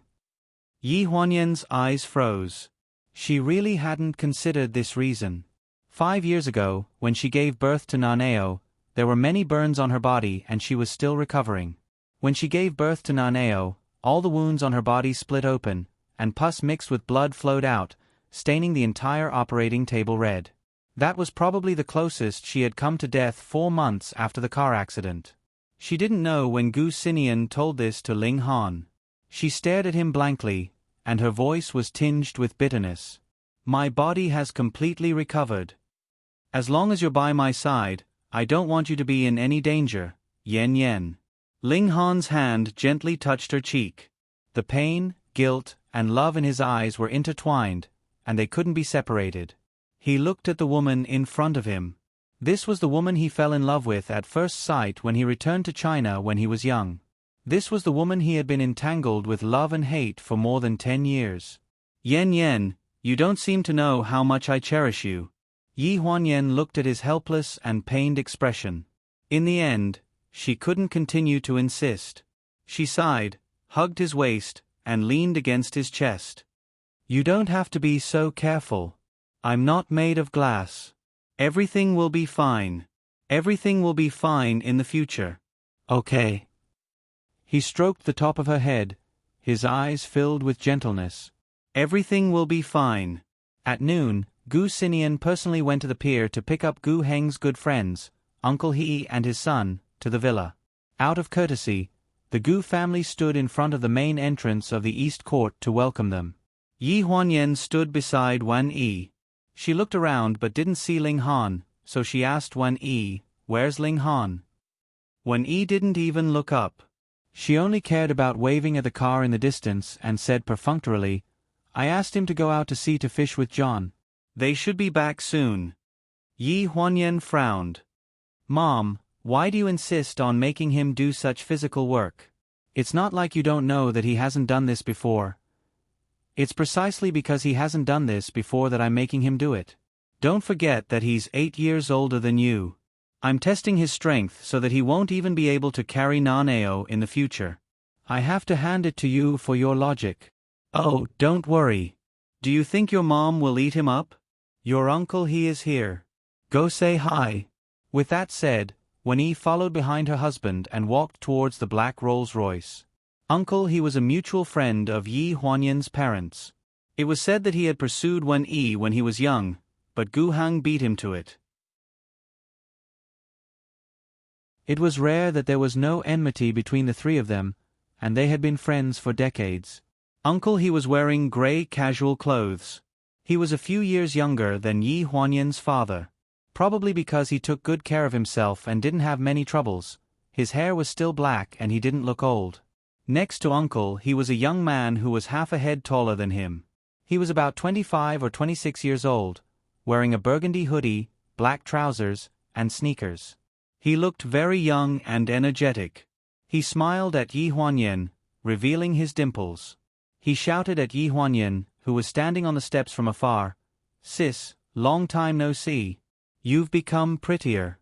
Speaker 1: Yi Huanyan's eyes froze. She really hadn't considered this reason. 5 years ago, when she gave birth to Naneo, there were many burns on her body and she was still recovering. When she gave birth to Naneo, all the wounds on her body split open, and pus mixed with blood flowed out, staining the entire operating table red. That was probably the closest she had come to death 4 months after the car accident. She didn't know when Gu Xinian told this to Ling Han. She stared at him blankly, and her voice was tinged with bitterness. My body has completely recovered. As long as you're by my side, I don't want you to be in any danger, Yen Yen. Ling Han's hand gently touched her cheek. The pain, guilt, and love in his eyes were intertwined, and they couldn't be separated. He looked at the woman in front of him. This was the woman he fell in love with at first sight when he returned to China when he was young. This was the woman he had been entangled with love and hate for more than 10 years. Yen Yen, you don't seem to know how much I cherish you. Yi Huanyan looked at his helpless and pained expression. In the end, she couldn't continue to insist. She sighed, hugged his waist, and leaned against his chest. You don't have to be so careful. I'm not made of glass. Everything will be fine. Everything will be fine in the future. Okay. He stroked the top of her head, his eyes filled with gentleness. Everything will be fine. At noon, Gu Xinian personally went to the pier to pick up Gu Heng's good friends, Uncle He and his son, to the villa. Out of courtesy, the Gu family stood in front of the main entrance of the East Court to welcome them. Yi Huanyan stood beside Wan Yi. She looked around but didn't see Ling Han, so she asked Wan Yi, "Where's Ling Han?" Wan Yi didn't even look up. She only cared about waving at the car in the distance and said perfunctorily, "I asked him to go out to sea to fish with John. They should be back soon." Yi Huanyan frowned. "Mom, why do you insist on making him do such physical work? It's not like you don't know that he hasn't done this before. It's precisely because he hasn't done this before that I'm making him do it. Don't forget that he's 8 years older than you. I'm testing his strength so that he won't even be able to carry Naneo in the future. I have to hand it to you for your logic. Oh, don't worry. Do you think your mom will eat him up? Your uncle He is here. Go say hi." With that said, Wan Yi followed behind her husband and walked towards the black Rolls-Royce. Uncle He was a mutual friend of Yi Huanyan's parents. It was said that he had pursued Wan Yi when he was young, but Gu Hang beat him to it. It was rare that there was no enmity between the three of them, and they had been friends for decades. Uncle He was wearing gray casual clothes. He was a few years younger than Yi Huanyan's father. Probably because he took good care of himself and didn't have many troubles, his hair was still black and he didn't look old. Next to Uncle He was a young man who was half a head taller than him. He was about 25 or 26 years old, wearing a burgundy hoodie, black trousers, and sneakers. He looked very young and energetic. He smiled at Yi Huanyan, revealing his dimples. He shouted at Yi Huanyan, who was standing on the steps from afar, "Sis, long time no see. You've become prettier."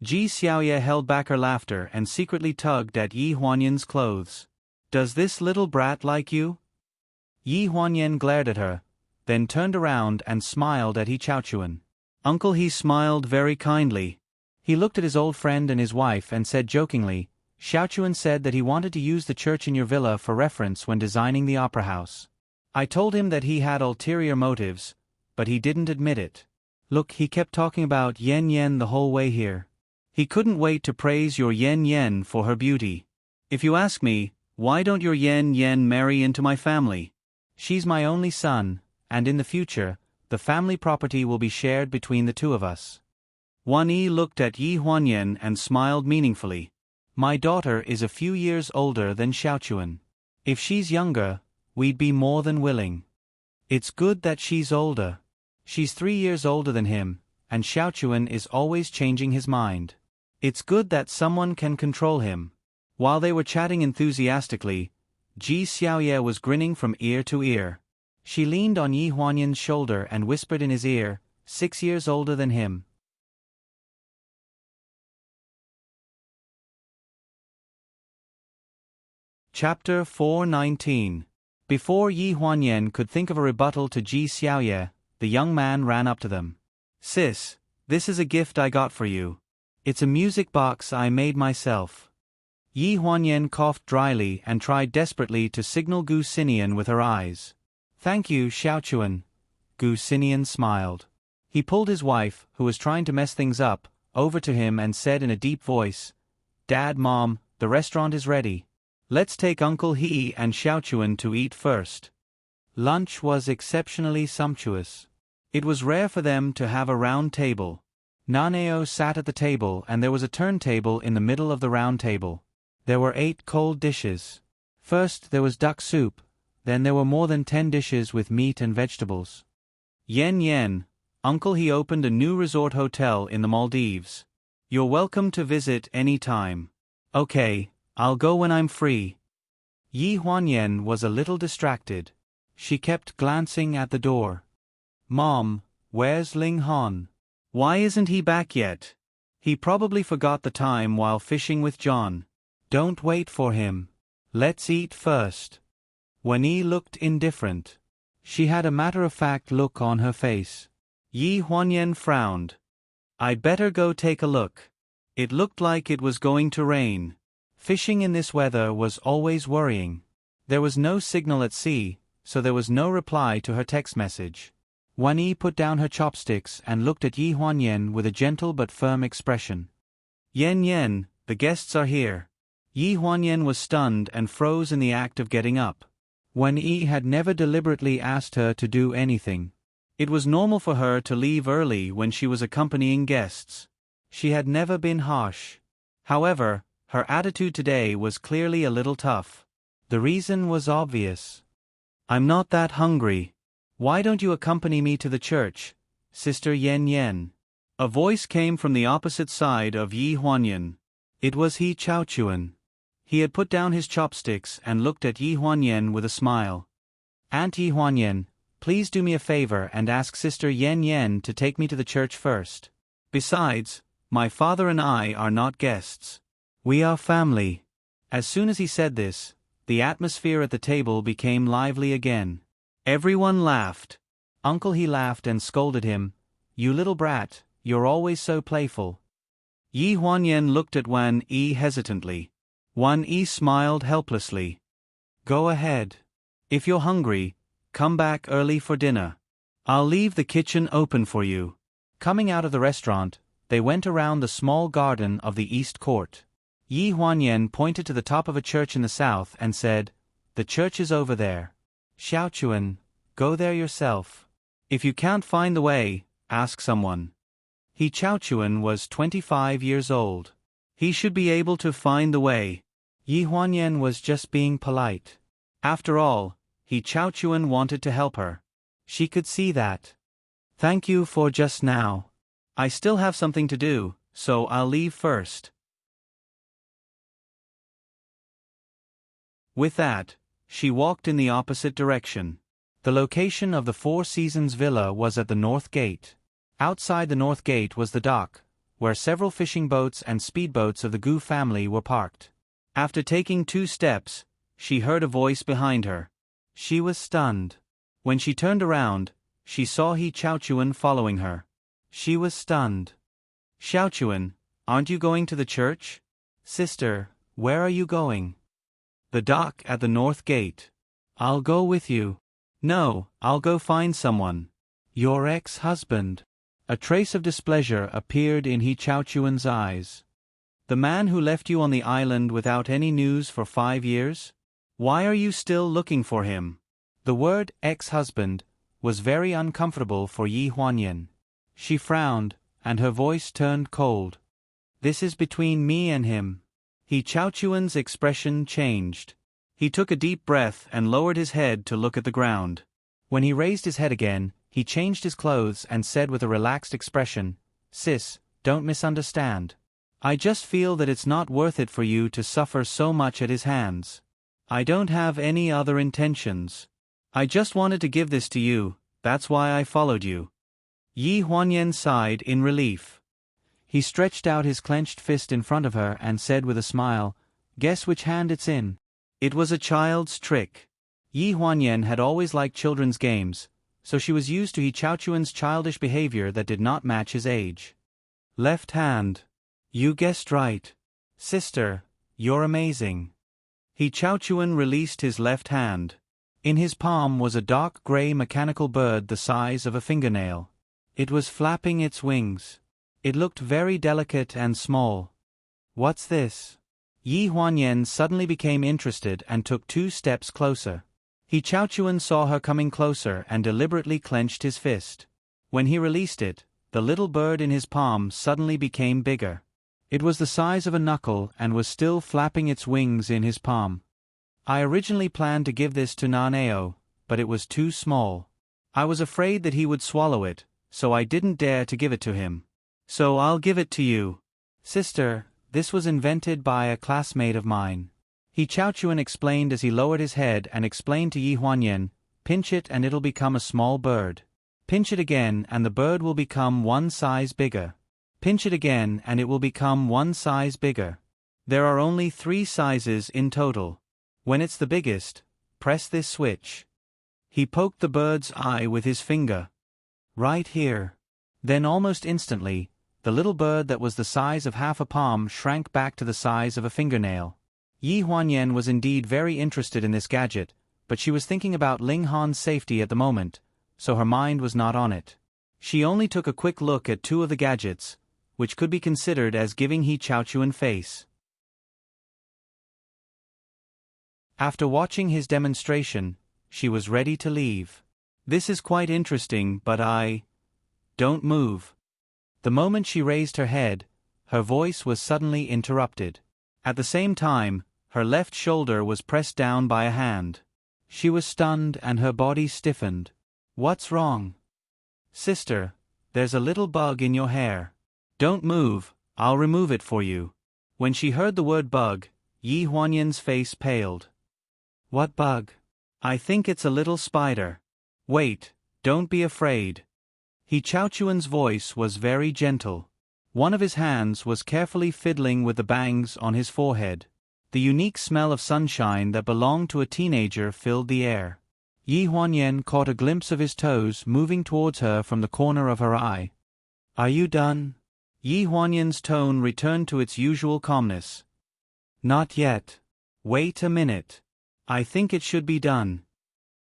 Speaker 1: Ji Xiaoye held back her laughter and secretly tugged at Yi Huanyan's clothes. "Does this little brat like you?" Yi Huanyan glared at her, then turned around and smiled at He Chaochuan. Uncle He smiled very kindly. He looked at his old friend and his wife and said jokingly, "Xiaochuan said that he wanted to use the church in your villa for reference when designing the opera house. I told him that he had ulterior motives, but he didn't admit it. Look, he kept talking about Yen Yen the whole way here. He couldn't wait to praise your Yen Yen for her beauty. If you ask me, why don't your Yen Yen marry into my family? She's my only son, and in the future, the family property will be shared between the two of us." Wan Yi looked at Yi Huanyan and smiled meaningfully. "My daughter is a few years older than Xiaochuan. If she's younger, we'd be more than willing. It's good that she's older. She's 3 years older than him, and Xiaochuan is always changing his mind. It's good that someone can control him." While they were chatting enthusiastically, Ji Xiaoye was grinning from ear to ear. She leaned on Yi Huanyan's shoulder and whispered in his ear, 6 years older than him. Chapter 419. Before Yi Huanyan could think of a rebuttal to Ji Xiaoye, the young man ran up to them. "Sis, this is a gift I got for you. It's a music box I made myself." Yi Huanyan coughed dryly and tried desperately to signal Gu Xinian with her eyes. "Thank you, Xiaochuan." Gu Xinian smiled. He pulled his wife, who was trying to mess things up, over to him and said in a deep voice, "Dad, Mom, the restaurant is ready. Let's take Uncle He and Xiaochuan to eat first." Lunch was exceptionally sumptuous. It was rare for them to have a round table. Naneo sat at the table and there was a turntable in the middle of the round table. There were 8 cold dishes. First there was duck soup, then there were more than 10 dishes with meat and vegetables. Yen, Uncle He opened a new resort hotel in the Maldives. You're welcome to visit any time. Okay, I'll go when I'm free. Yi Huanyan was a little distracted. She kept glancing at the door. Mom, where's Ling Han? Why isn't he back yet? He probably forgot the time while fishing with John. Don't wait for him. Let's eat first. Wenyi looked indifferent. She had a matter-of-fact look on her face. Yi Huanyan frowned. I'd better go take a look. It looked like it was going to rain. Fishing in this weather was always worrying. There was no signal at sea, so there was no reply to her text message. Wenyi put down her chopsticks and looked at Yi Huanyan with a gentle but firm expression. Yen, the guests are here. Yi Huanyan was stunned and froze in the act of getting up. Wenyi had never deliberately asked her to do anything. It was normal for her to leave early when she was accompanying guests. She had never been harsh. However, her attitude today was clearly a little tough. The reason was obvious. I'm not that hungry. Why don't you accompany me to the church, Sister Yen? A voice came from the opposite side of Yi Huanyan. It was He Xiaochuan. He had put down his chopsticks and looked at Yi Huanyan with a smile. Aunt Yi Huanyan, please do me a favor and ask Sister Yen to take me to the church first. Besides, my father and I are not guests. We are family. As soon as he said this, the atmosphere at the table became lively again. Everyone laughed. Uncle He laughed and scolded him. You little brat, you're always so playful. Yi Huanyan looked at Wenyi hesitantly. Wenyi smiled helplessly. Go ahead. If you're hungry, come back early for dinner. I'll leave the kitchen open for you. Coming out of the restaurant, they went around the small garden of the East Court. Yi Huanyan pointed to the top of a church in the south and said, The church is over there. Xiaochuan, go there yourself. If you can't find the way, ask someone. He Xiaochuan was 25 years old. He should be able to find the way. Yi Huanyan was just being polite. After all, He Xiaochuan wanted to help her. She could see that. Thank you for just now. I still have something to do, so I'll leave first. With that, she walked in the opposite direction. The location of the Four Seasons Villa was at the North Gate. Outside the North Gate was the dock, where several fishing boats and speedboats of the Gu family were parked. After taking 2 steps, she heard a voice behind her. She was stunned. When she turned around, she saw He Xiaochuan following her. She was stunned. Xiaochuan, aren't you going to the church? Sister, where are you going? The dock at the North Gate. I'll go with you. No, I'll go find someone. Your ex-husband. A trace of displeasure appeared in He Xiaochuan's eyes. The man who left you on the island without any news for 5 years? Why are you still looking for him? The word ex-husband was very uncomfortable for Yi Huanyan. She frowned, and her voice turned cold. This is between me and him. He Xiaochuan's expression changed. He took a deep breath and lowered his head to look at the ground. When he raised his head again, he changed his clothes and said with a relaxed expression, Sis, don't misunderstand. I just feel that it's not worth it for you to suffer so much at his hands. I don't have any other intentions. I just wanted to give this to you, that's why I followed you. Yi Huanyan sighed in relief. He stretched out his clenched fist in front of her and said with a smile, Guess which hand it's in? It was a child's trick. Yi Huanyan had always liked children's games, so she was used to He Xiaochuan's childish behavior that did not match his age. Left hand. You guessed right. Sister, you're amazing. He Xiaochuan released his left hand. In his palm was a dark gray mechanical bird the size of a fingernail. It was flapping its wings. It looked very delicate and small. What's this? Yi Huanyan suddenly became interested and took 2 steps closer. He Chaochuan saw her coming closer and deliberately clenched his fist. When he released it, the little bird in his palm suddenly became bigger. It was the size of a knuckle and was still flapping its wings in his palm. I originally planned to give this to Naneo, but it was too small. I was afraid that he would swallow it, so I didn't dare to give it to him. So I'll give it to you. Sister, this was invented by a classmate of mine. He Chaochuan explained as he lowered his head and explained to Yi Huanyan, pinch it and it'll become a small bird. Pinch it again and the bird will become 1 size bigger. Pinch it again and it will become 1 size bigger. There are only 3 sizes in total. When it's the biggest, press this switch. He poked the bird's eye with his finger. Right here. Then almost instantly, the little bird that was the size of half a palm shrank back to the size of a fingernail. Yi Huanyan was indeed very interested in this gadget, but she was thinking about Ling Han's safety at the moment, so her mind was not on it. She only took a quick look at 2 of the gadgets, which could be considered as giving He Chaochuan face. After watching his demonstration, she was ready to leave. This is quite interesting, but don't move. The moment she raised her head, her voice was suddenly interrupted. At the same time, her left shoulder was pressed down by a hand. She was stunned and her body stiffened. What's wrong? Sister, there's a little bug in your hair. Don't move, I'll remove it for you. When she heard the word bug, Yi Huanyan's face paled. What bug? I think it's a little spider. Wait, don't be afraid. He Chaochuan's voice was very gentle. One of his hands was carefully fiddling with the bangs on his forehead. The unique smell of sunshine that belonged to a teenager filled the air. Yi Huanyan caught a glimpse of his toes moving towards her from the corner of her eye. Are you done? Yi Huanyan's tone returned to its usual calmness. Not yet. Wait a minute. I think it should be done.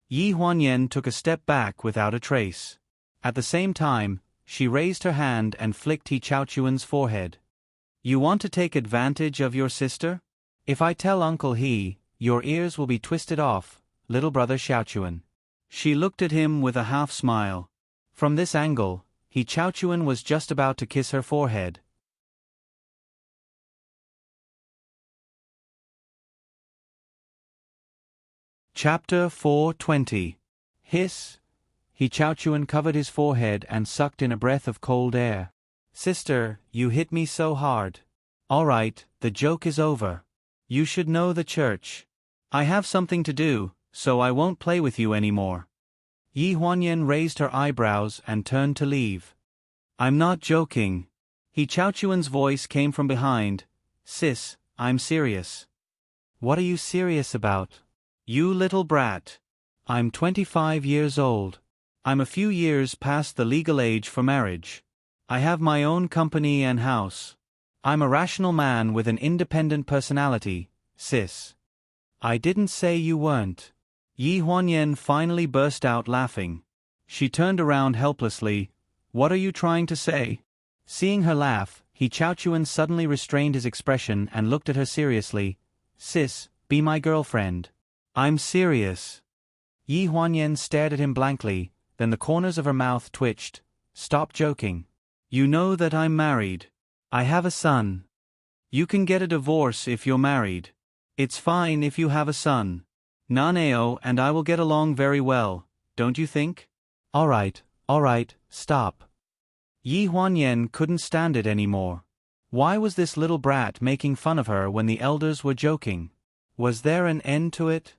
Speaker 1: Yi Huanyan took a step back without a trace. At the same time, she raised her hand and flicked He Chaochuan's forehead. You want to take advantage of your sister? If I tell Uncle He, your ears will be twisted off, little brother Xiaochuan. She looked at him with a half smile. From this angle, He Chaochuan was just about to kiss her forehead. Chapter 420. Hiss. He Chaochuan covered his forehead and sucked in a breath of cold air. Sister, you hit me so hard. All right, the joke is over. You should know the church. I have something to do, so I won't play with you anymore. Yi Huanyan raised her eyebrows and turned to leave. I'm not joking. He Chaochuan's voice came from behind. Sis, I'm serious. What are you serious about? You little brat. I'm 25 years old. I'm a few years past the legal age for marriage. I have my own company and house. I'm a rational man with an independent personality, sis. I didn't say you weren't. Yi Huanyan finally burst out laughing. She turned around helplessly. What are you trying to say? Seeing her laugh, He Chaochuan suddenly restrained his expression and looked at her seriously. Sis, be my girlfriend. I'm serious. Yi Huanyan stared at him blankly, then the corners of her mouth twitched. Stop joking. You know that I'm married. I have a son. You can get a divorce if you're married. It's fine if you have a son. Naneo and I will get along very well, don't you think? All right, stop. Yi Huanyan couldn't stand it anymore. Why was this little brat making fun of her when the elders were joking? Was there an end to it?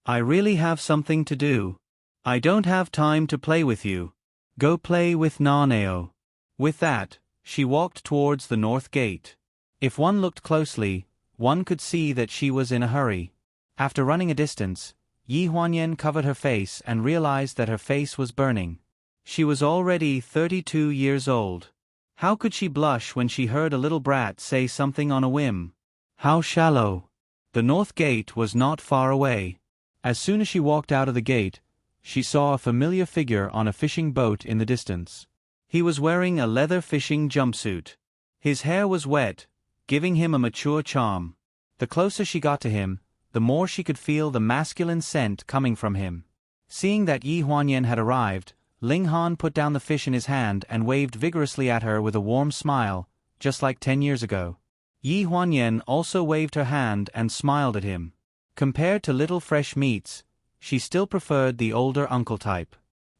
Speaker 1: I really have something to do. I don't have time to play with you. Go play with Naneo. With that, she walked towards the north gate. If one looked closely, one could see that she was in a hurry. After running a distance, Yi Huanyan covered her face and realized that her face was burning. She was already 32 years old. How could she blush when she heard a little brat say something on a whim? How shallow. The north gate was not far away. As soon as she walked out of the gate, she saw a familiar figure on a fishing boat in the distance. He was wearing a leather fishing jumpsuit. His hair was wet, giving him a mature charm. The closer she got to him, the more she could feel the masculine scent coming from him. Seeing that Yi Huanyan had arrived, Ling Han put down the fish in his hand and waved vigorously at her with a warm smile, just like 10 years ago. Yi Huanyan also waved her hand and smiled at him. Compared to little fresh meats, she still preferred the older uncle type.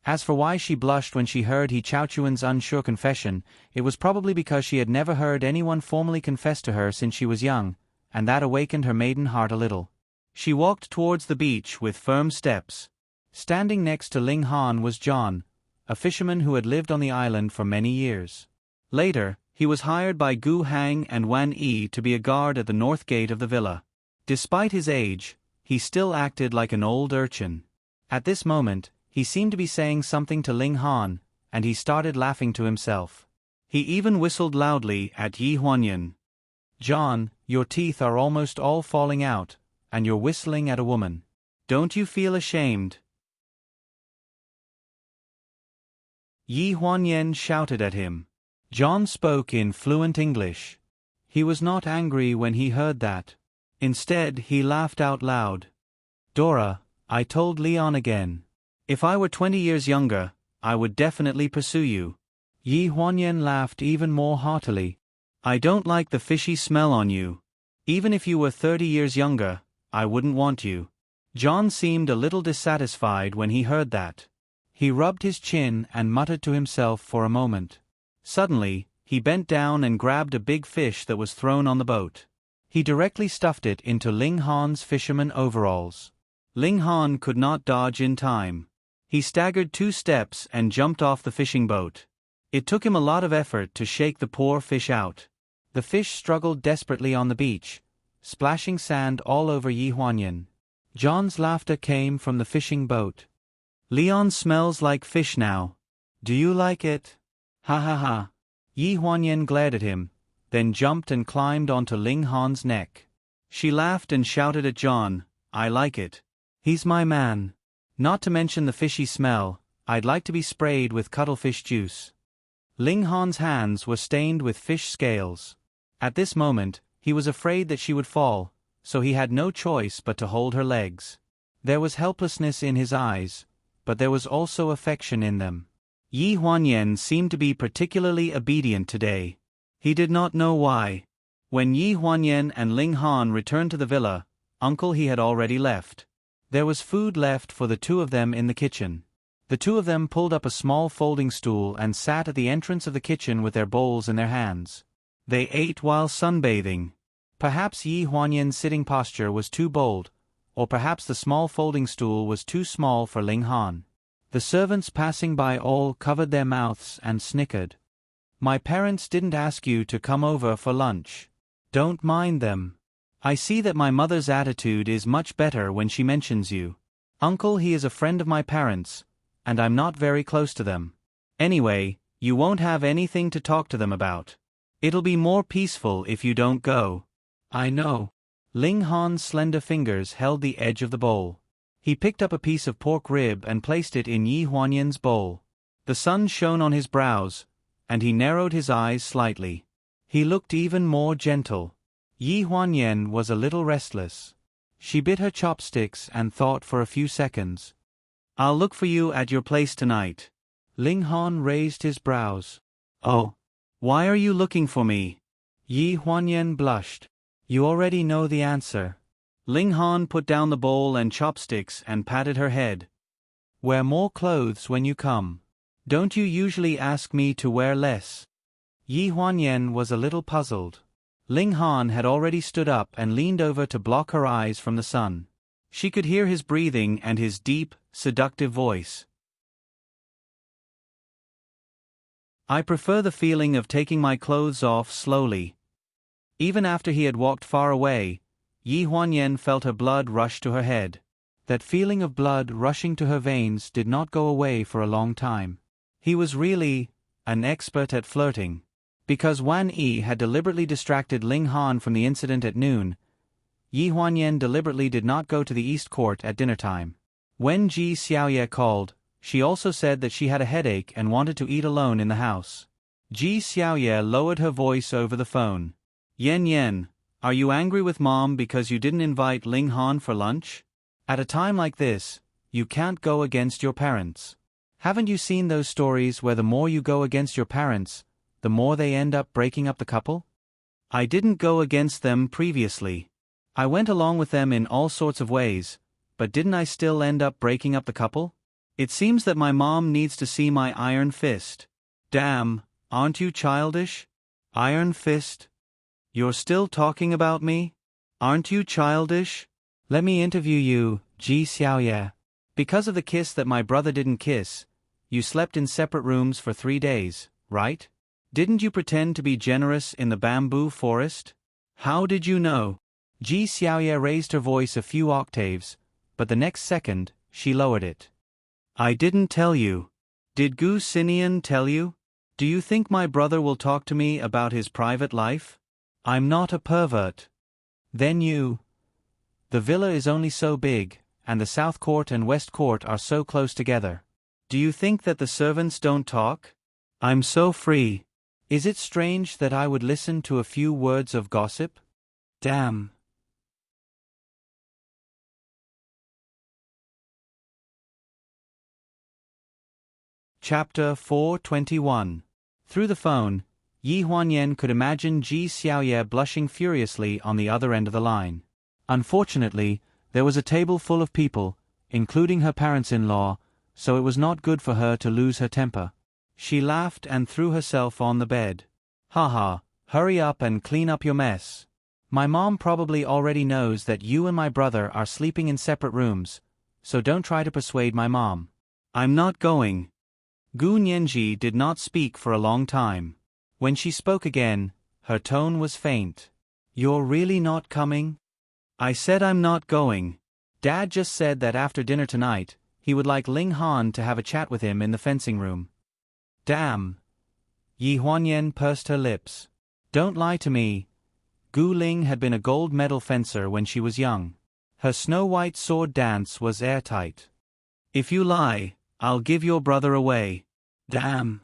Speaker 1: As for why she blushed when she heard He Chaochuan's unsure confession, it was probably because she had never heard anyone formally confess to her since she was young, and that awakened her maiden heart a little. She walked towards the beach with firm steps. Standing next to Ling Han was John, a fisherman who had lived on the island for many years. Later, he was hired by Gu Hang and Wan Yi to be a guard at the north gate of the villa. Despite his age, he still acted like an old urchin. At this moment, he seemed to be saying something to Ling Han, and he started laughing to himself. He even whistled loudly at Yi Huanyan. "John, your teeth are almost all falling out, and you're whistling at a woman. Don't you feel ashamed?" Yi Huanyan shouted at him. John spoke in fluent English. He was not angry when he heard that. Instead, he laughed out loud. "Dora, I told Leon again. If I were 20 years younger, I would definitely pursue you." Yi Huanyan laughed even more heartily. "I don't like the fishy smell on you. Even if you were 30 years younger, I wouldn't want you." John seemed a little dissatisfied when he heard that. He rubbed his chin and muttered to himself for a moment. Suddenly, he bent down and grabbed a big fish that was thrown on the boat. He directly stuffed it into Ling Han's fisherman overalls. Ling Han could not dodge in time. He staggered 2 steps and jumped off the fishing boat. It took him a lot of effort to shake the poor fish out. The fish struggled desperately on the beach, splashing sand all over Yi Huanyan. John's laughter came from the fishing boat. "Leon smells like fish now. Do you like it? Ha ha ha." Yi Huanyan glared at him, then jumped and climbed onto Ling Han's neck. She laughed and shouted at John, "I like it. He's my man. Not to mention the fishy smell, I'd like to be sprayed with cuttlefish juice." Ling Han's hands were stained with fish scales. At this moment, he was afraid that she would fall, so he had no choice but to hold her legs. There was helplessness in his eyes, but there was also affection in them. Yi Huanyan seemed to be particularly obedient today. He did not know why. When Yi Huanyan and Ling Han returned to the villa, Uncle He had already left. There was food left for the 2 of them in the kitchen. The 2 of them pulled up a small folding stool and sat at the entrance of the kitchen with their bowls in their hands. They ate while sunbathing. Perhaps Yi Huanyan's sitting posture was too bold, or perhaps the small folding stool was too small for Ling Han. The servants passing by all covered their mouths and snickered. "My parents didn't ask you to come over for lunch. Don't mind them. I see that my mother's attitude is much better when she mentions you. Uncle He is a friend of my parents, and I'm not very close to them. Anyway, you won't have anything to talk to them about. It'll be more peaceful if you don't go." "I know." Ling Han's slender fingers held the edge of the bowl. He picked up a piece of pork rib and placed it in Yi Huanyan's bowl. The sun shone on his brows, and he narrowed his eyes slightly. He looked even more gentle. Yi Huanyan was a little restless. She bit her chopsticks and thought for a few seconds. "I'll look for you at your place tonight." Ling Han raised his brows. "Oh, why are you looking for me?" Yi Huanyan blushed. "You already know the answer." Ling Han put down the bowl and chopsticks and patted her head. "Wear more clothes when you come. Don't you usually ask me to wear less?" Yi Huanyan was a little puzzled. Ling Han had already stood up and leaned over to block her eyes from the sun. She could hear his breathing and his deep, seductive voice. "I prefer the feeling of taking my clothes off slowly." Even after he had walked far away, Yi Huanyan felt her blood rush to her head. That feeling of blood rushing to her veins did not go away for a long time. He was really an expert at flirting. Because Wan Yi had deliberately distracted Ling Han from the incident at noon, Yi Huanyan deliberately did not go to the East Court at dinner time. When Ji Xiaoye called, She also said that she had a headache and wanted to eat alone in the house. Ji Xiaoye lowered her voice over the phone. Yen Yen, are you angry with Mom because you didn't invite Ling Han for lunch? At a time like this, you can't go against your parents. Haven't you seen those stories where the more you go against your parents, the more they end up breaking up the couple? I didn't go against them previously. I went along with them in all sorts of ways, but didn't I still end up breaking up the couple? It seems that my mom needs to see my iron fist. Damn, aren't you childish? Iron fist? You're still talking about me? Aren't you childish? Let me interview you, Ji Xiaoye. Because of the kiss that my brother didn't kiss, you slept in separate rooms for 3 days, right? Didn't you pretend to be generous in the bamboo forest? How did you know? Ji Xiaoye raised her voice a few octaves, but the next second, she lowered it. I didn't tell you. Did Gu Xinian tell you? Do you think my brother will talk to me about his private life? I'm not a pervert. Then you. The villa is only so big, and the South Court and West Court are so close together. Do you think that the servants don't talk? I'm so free. Is it strange that I would listen to a few words of gossip? Damn. Chapter 421. Through the phone, Yi Huanyan could imagine Ji Xiaoye blushing furiously on the other end of the line. Unfortunately, there was a table full of people, including her parents-in-law, so it was not good for her to lose her temper. She laughed and threw herself on the bed. Haha, hurry up and clean up your mess. My mom probably already knows that you and my brother are sleeping in separate rooms, so don't try to persuade my mom. I'm not going. Gu Nianji did not speak for a long time. When she spoke again, her tone was faint. You're really not coming? I said I'm not going. Dad just said that after dinner tonight, he would like Ling Han to have a chat with him in the fencing room. Damn. Yi Huanyan pursed her lips. Don't lie to me. Gu Ling had been a gold medal fencer when she was young. Her snow-white sword dance was airtight. If you lie, I'll give your brother away. Damn.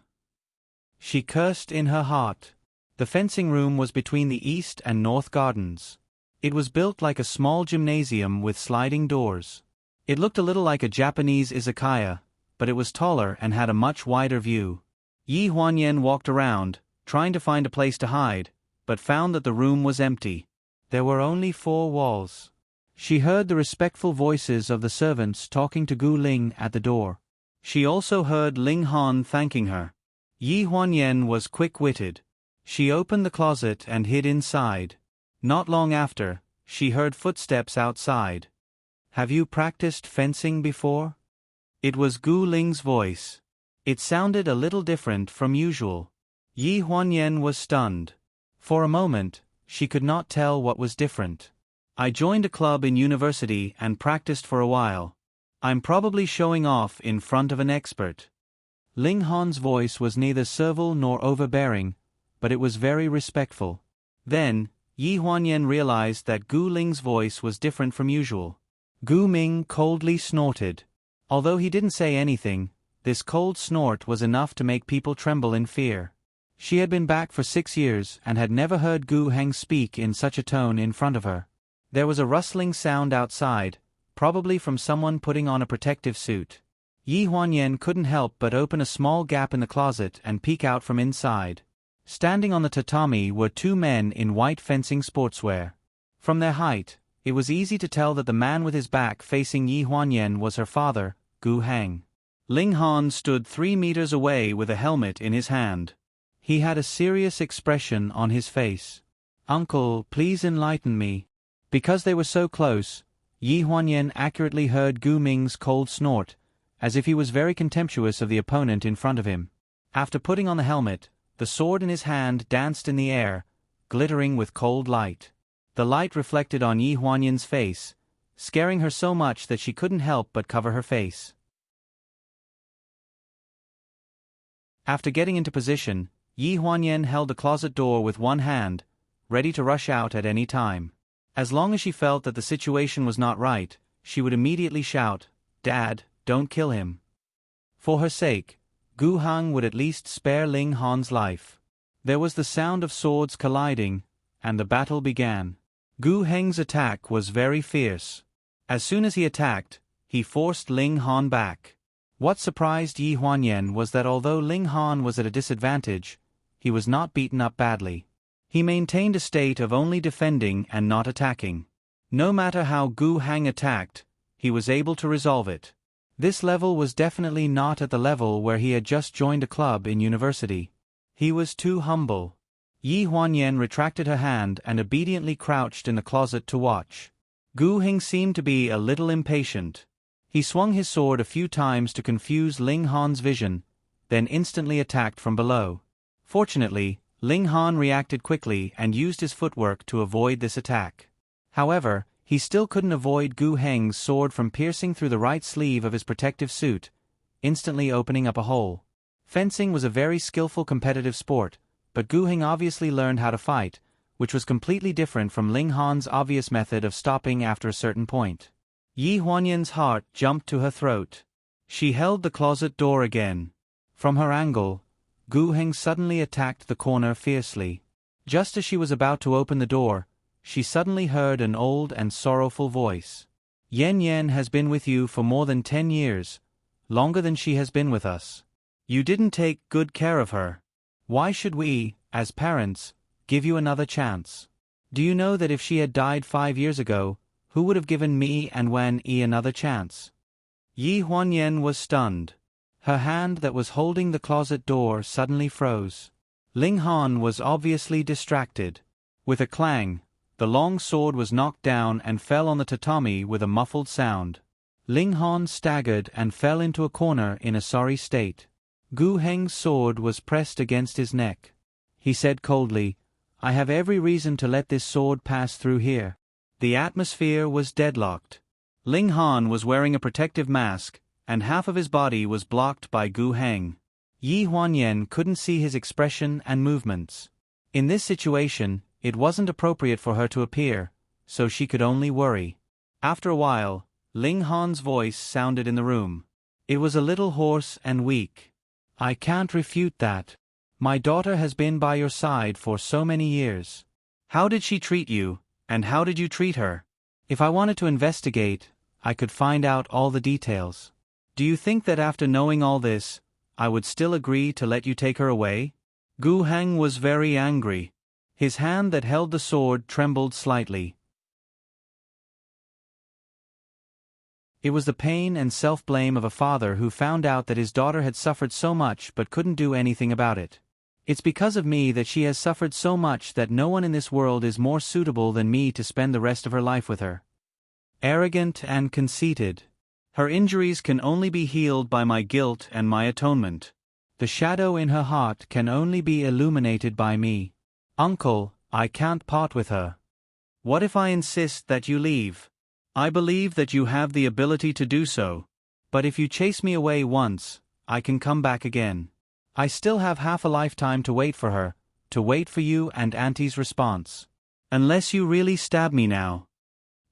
Speaker 1: She cursed in her heart. The fencing room was between the east and north gardens. It was built like a small gymnasium with sliding doors. It looked a little like a Japanese izakaya, but it was taller and had a much wider view. Yi Huanyan walked around, trying to find a place to hide, but found that the room was empty. There were only 4 walls. She heard the respectful voices of the servants talking to Gu Ling at the door. She also heard Ling Han thanking her. Yi Huanyan was quick-witted. She opened the closet and hid inside. Not long after, she heard footsteps outside. Have you practiced fencing before? It was Gu Ling's voice. It sounded a little different from usual. Yi Huanyan was stunned. For a moment, she could not tell what was different. I joined a club in university and practiced for a while. I'm probably showing off in front of an expert. Ling Han's voice was neither servile nor overbearing, but it was very respectful. Then, Yi Huanyan realized that Gu Ling's voice was different from usual. Gu Ming coldly snorted. Although he didn't say anything, this cold snort was enough to make people tremble in fear. She had been back for 6 years and had never heard Gu Heng speak in such a tone in front of her. There was a rustling sound outside, probably from someone putting on a protective suit. Yi Huanyan couldn't help but open a small gap in the closet and peek out from inside. Standing on the tatami were 2 men in white fencing sportswear. From their height, it was easy to tell that the man with his back facing Yi Huanyan was her father, Gu Heng. Ling Han stood 3 meters away with a helmet in his hand. He had a serious expression on his face. Uncle, please enlighten me. Because they were so close, Yi Huanyan accurately heard Gu Ming's cold snort, as if he was very contemptuous of the opponent in front of him. After putting on the helmet, the sword in his hand danced in the air, glittering with cold light. The light reflected on Yi Huanyan's face, scaring her so much that she couldn't help but cover her face. After getting into position, Yi Huanyan held the closet door with one hand, ready to rush out at any time. As long as she felt that the situation was not right, she would immediately shout, "Dad, don't kill him." For her sake, Gu Heng would at least spare Ling Han's life. There was the sound of swords colliding, and the battle began. Gu Heng's attack was very fierce. As soon as he attacked, he forced Ling Han back. What surprised Yi Huanyan was that although Ling Han was at a disadvantage, he was not beaten up badly. He maintained a state of only defending and not attacking. No matter how Gu Heng attacked, he was able to resolve it. This level was definitely not at the level where he had just joined a club in university. He was too humble. Yi Huanyan retracted her hand and obediently crouched in the closet to watch. Gu Heng seemed to be a little impatient. He swung his sword a few times to confuse Ling Han's vision, then instantly attacked from below. Fortunately, Ling Han reacted quickly and used his footwork to avoid this attack. However, he still couldn't avoid Gu Heng's sword from piercing through the right sleeve of his protective suit, instantly opening up a hole. Fencing was a very skillful competitive sport, but Gu Heng obviously learned how to fight, which was completely different from Ling Han's obvious method of stopping after a certain point. Yi Huanyan's heart jumped to her throat. She held the closet door again. From her angle, Gu Heng suddenly attacked the corner fiercely. Just as she was about to open the door, she suddenly heard an old and sorrowful voice. Yan Yan has been with you for more than 10 years, longer than she has been with us. You didn't take good care of her. Why should we, as parents, give you another chance? Do you know that if she had died 5 years ago, who would have given me and Wan Yi another chance? Yi Huanyan was stunned. Her hand that was holding the closet door suddenly froze. Ling Han was obviously distracted. With a clang, the long sword was knocked down and fell on the tatami with a muffled sound. Ling Han staggered and fell into a corner in a sorry state. Gu Heng's sword was pressed against his neck. He said coldly, "I have every reason to let this sword pass through here." The atmosphere was deadlocked. Ling Han was wearing a protective mask, and half of his body was blocked by Gu Heng. Yi Huanyan couldn't see his expression and movements. In this situation, it wasn't appropriate for her to appear, so she could only worry. After a while, Ling Han's voice sounded in the room. It was a little hoarse and weak. "I can't refute that. My daughter has been by your side for so many years. How did she treat you, and how did you treat her? If I wanted to investigate, I could find out all the details. Do you think that after knowing all this, I would still agree to let you take her away?" Gu Heng was very angry. His hand that held the sword trembled slightly. It was the pain and self-blame of a father who found out that his daughter had suffered so much but couldn't do anything about it. "It's because of me that she has suffered so much that no one in this world is more suitable than me to spend the rest of her life with her." Arrogant and conceited. Her injuries can only be healed by my guilt and my atonement. The shadow in her heart can only be illuminated by me. Uncle, I can't part with her. What if I insist that you leave? I believe that you have the ability to do so. But if you chase me away once, I can come back again. I still have half a lifetime to wait for her, to wait for you and Auntie's response. Unless you really stab me now.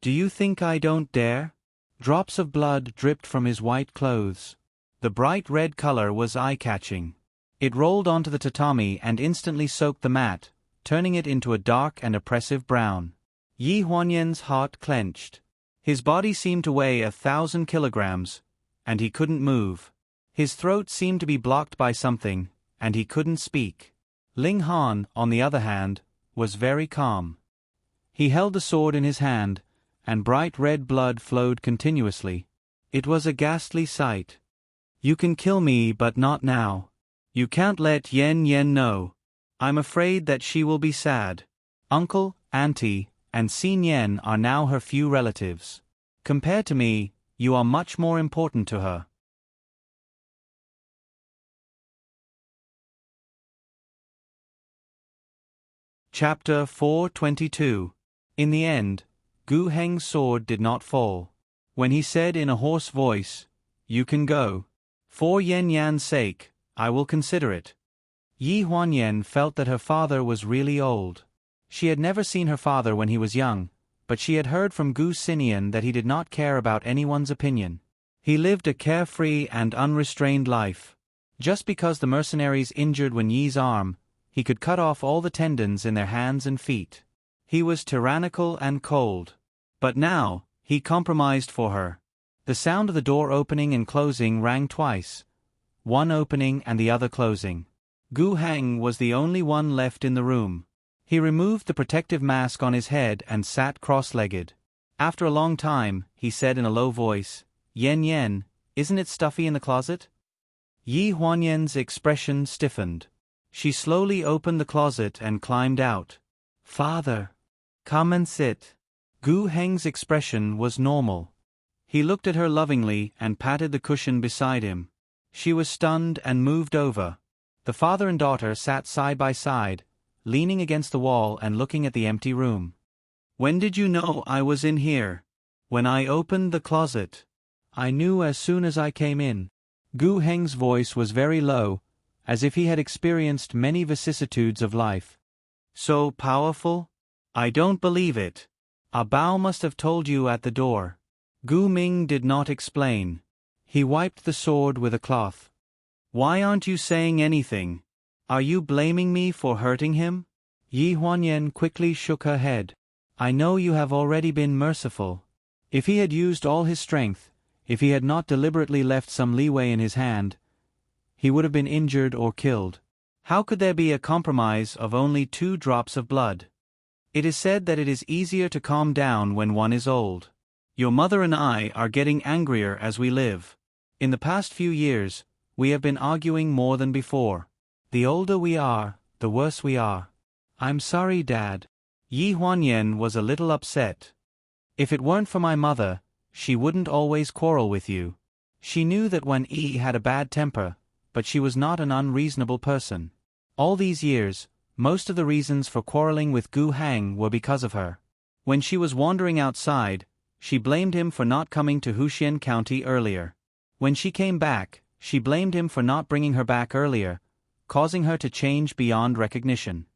Speaker 1: Do you think I don't dare?" Drops of blood dripped from his white clothes. The bright red color was eye-catching. It rolled onto the tatami and instantly soaked the mat, turning it into a dark and oppressive brown. Yi Huanyan's heart clenched. His body seemed to weigh 1,000 kilograms, and he couldn't move. His throat seemed to be blocked by something, and he couldn't speak. Ling Han, on the other hand, was very calm. He held the sword in his hand, and bright red blood flowed continuously. It was a ghastly sight. "You can kill me but not now. You can't let Yan Yan know. I'm afraid that she will be sad. Uncle, Auntie, and Xin Yan are now her few relatives. Compared to me, you are much more important to her." Chapter 422. In the end, Gu Heng's sword did not fall. When he said in a hoarse voice, "You can go. For Yan Yan's sake, I will consider it." Yi Huanyan felt that her father was really old. She had never seen her father when he was young, but she had heard from Gu Xinian that he did not care about anyone's opinion. He lived a carefree and unrestrained life. Just because the mercenaries injured Wen Yi's arm, he could cut off all the tendons in their hands and feet. He was tyrannical and cold. But now, he compromised for her. The sound of the door opening and closing rang twice, one opening and the other closing. Gu Heng was the only one left in the room. He removed the protective mask on his head and sat cross-legged. After a long time, he said in a low voice, "Yen Yen, isn't it stuffy in the closet?" Yi Huanyan's expression stiffened. She slowly opened the closet and climbed out. "Father, come and sit." Gu Heng's expression was normal. He looked at her lovingly and patted the cushion beside him. She was stunned and moved over. The father and daughter sat side by side, leaning against the wall and looking at the empty room. "When did you know I was in here?" "When I opened the closet. I knew as soon as I came in." Gu Heng's voice was very low, as if he had experienced many vicissitudes of life. "So powerful? I don't believe it. A Bao must have told you at the door." Gu Ming did not explain. He wiped the sword with a cloth. "Why aren't you saying anything? Are you blaming me for hurting him?" Yi Huanyan quickly shook her head. "I know you have already been merciful. If he had used all his strength, if he had not deliberately left some leeway in his hand, he would have been injured or killed. How could there be a compromise of only 2 drops of blood? It is said that it is easier to calm down when one is old. Your mother and I are getting angrier as we live. In the past few years, we have been arguing more than before. The older we are, the worse we are." "I'm sorry, Dad." Yi Huanyan was a little upset. "If it weren't for my mother, she wouldn't always quarrel with you." She knew that Wen Yi had a bad temper, but she was not an unreasonable person. All these years, most of the reasons for quarreling with Gu Heng were because of her. When she was wandering outside, she blamed him for not coming to Huxian County earlier. When she came back, she blamed him for not bringing her back earlier, causing her to change beyond recognition.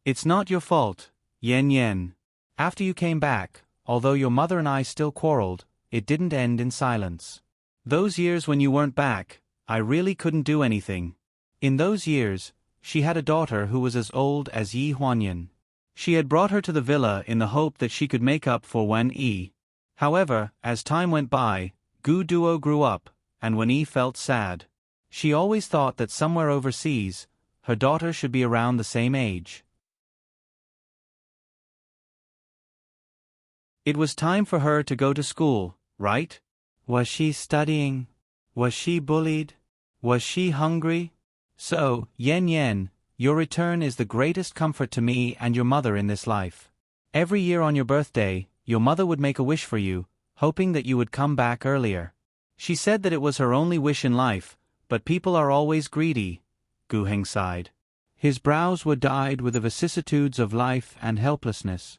Speaker 1: "It's not your fault, Yen Yen. After you came back, although your mother and I still quarreled, it didn't end in silence. Those years when you weren't back, I really couldn't do anything." In those years, she had a daughter who was as old as Yi Huanyan. She had brought her to the villa in the hope that she could make up for Wen Yi. However, as time went by, Gu Duo grew up, and Wen Yi felt sad. She always thought that somewhere overseas, her daughter should be around the same age. It was time for her to go to school, right? Was she studying? Was she bullied? Was she hungry? So, Yen Yen, your return is the greatest comfort to me and your mother in this life. Every year on your birthday, your mother would make a wish for you, hoping that you would come back earlier. She said that it was her only wish in life, but people are always greedy. Gu Heng sighed. His brows were dyed with the vicissitudes of life and helplessness.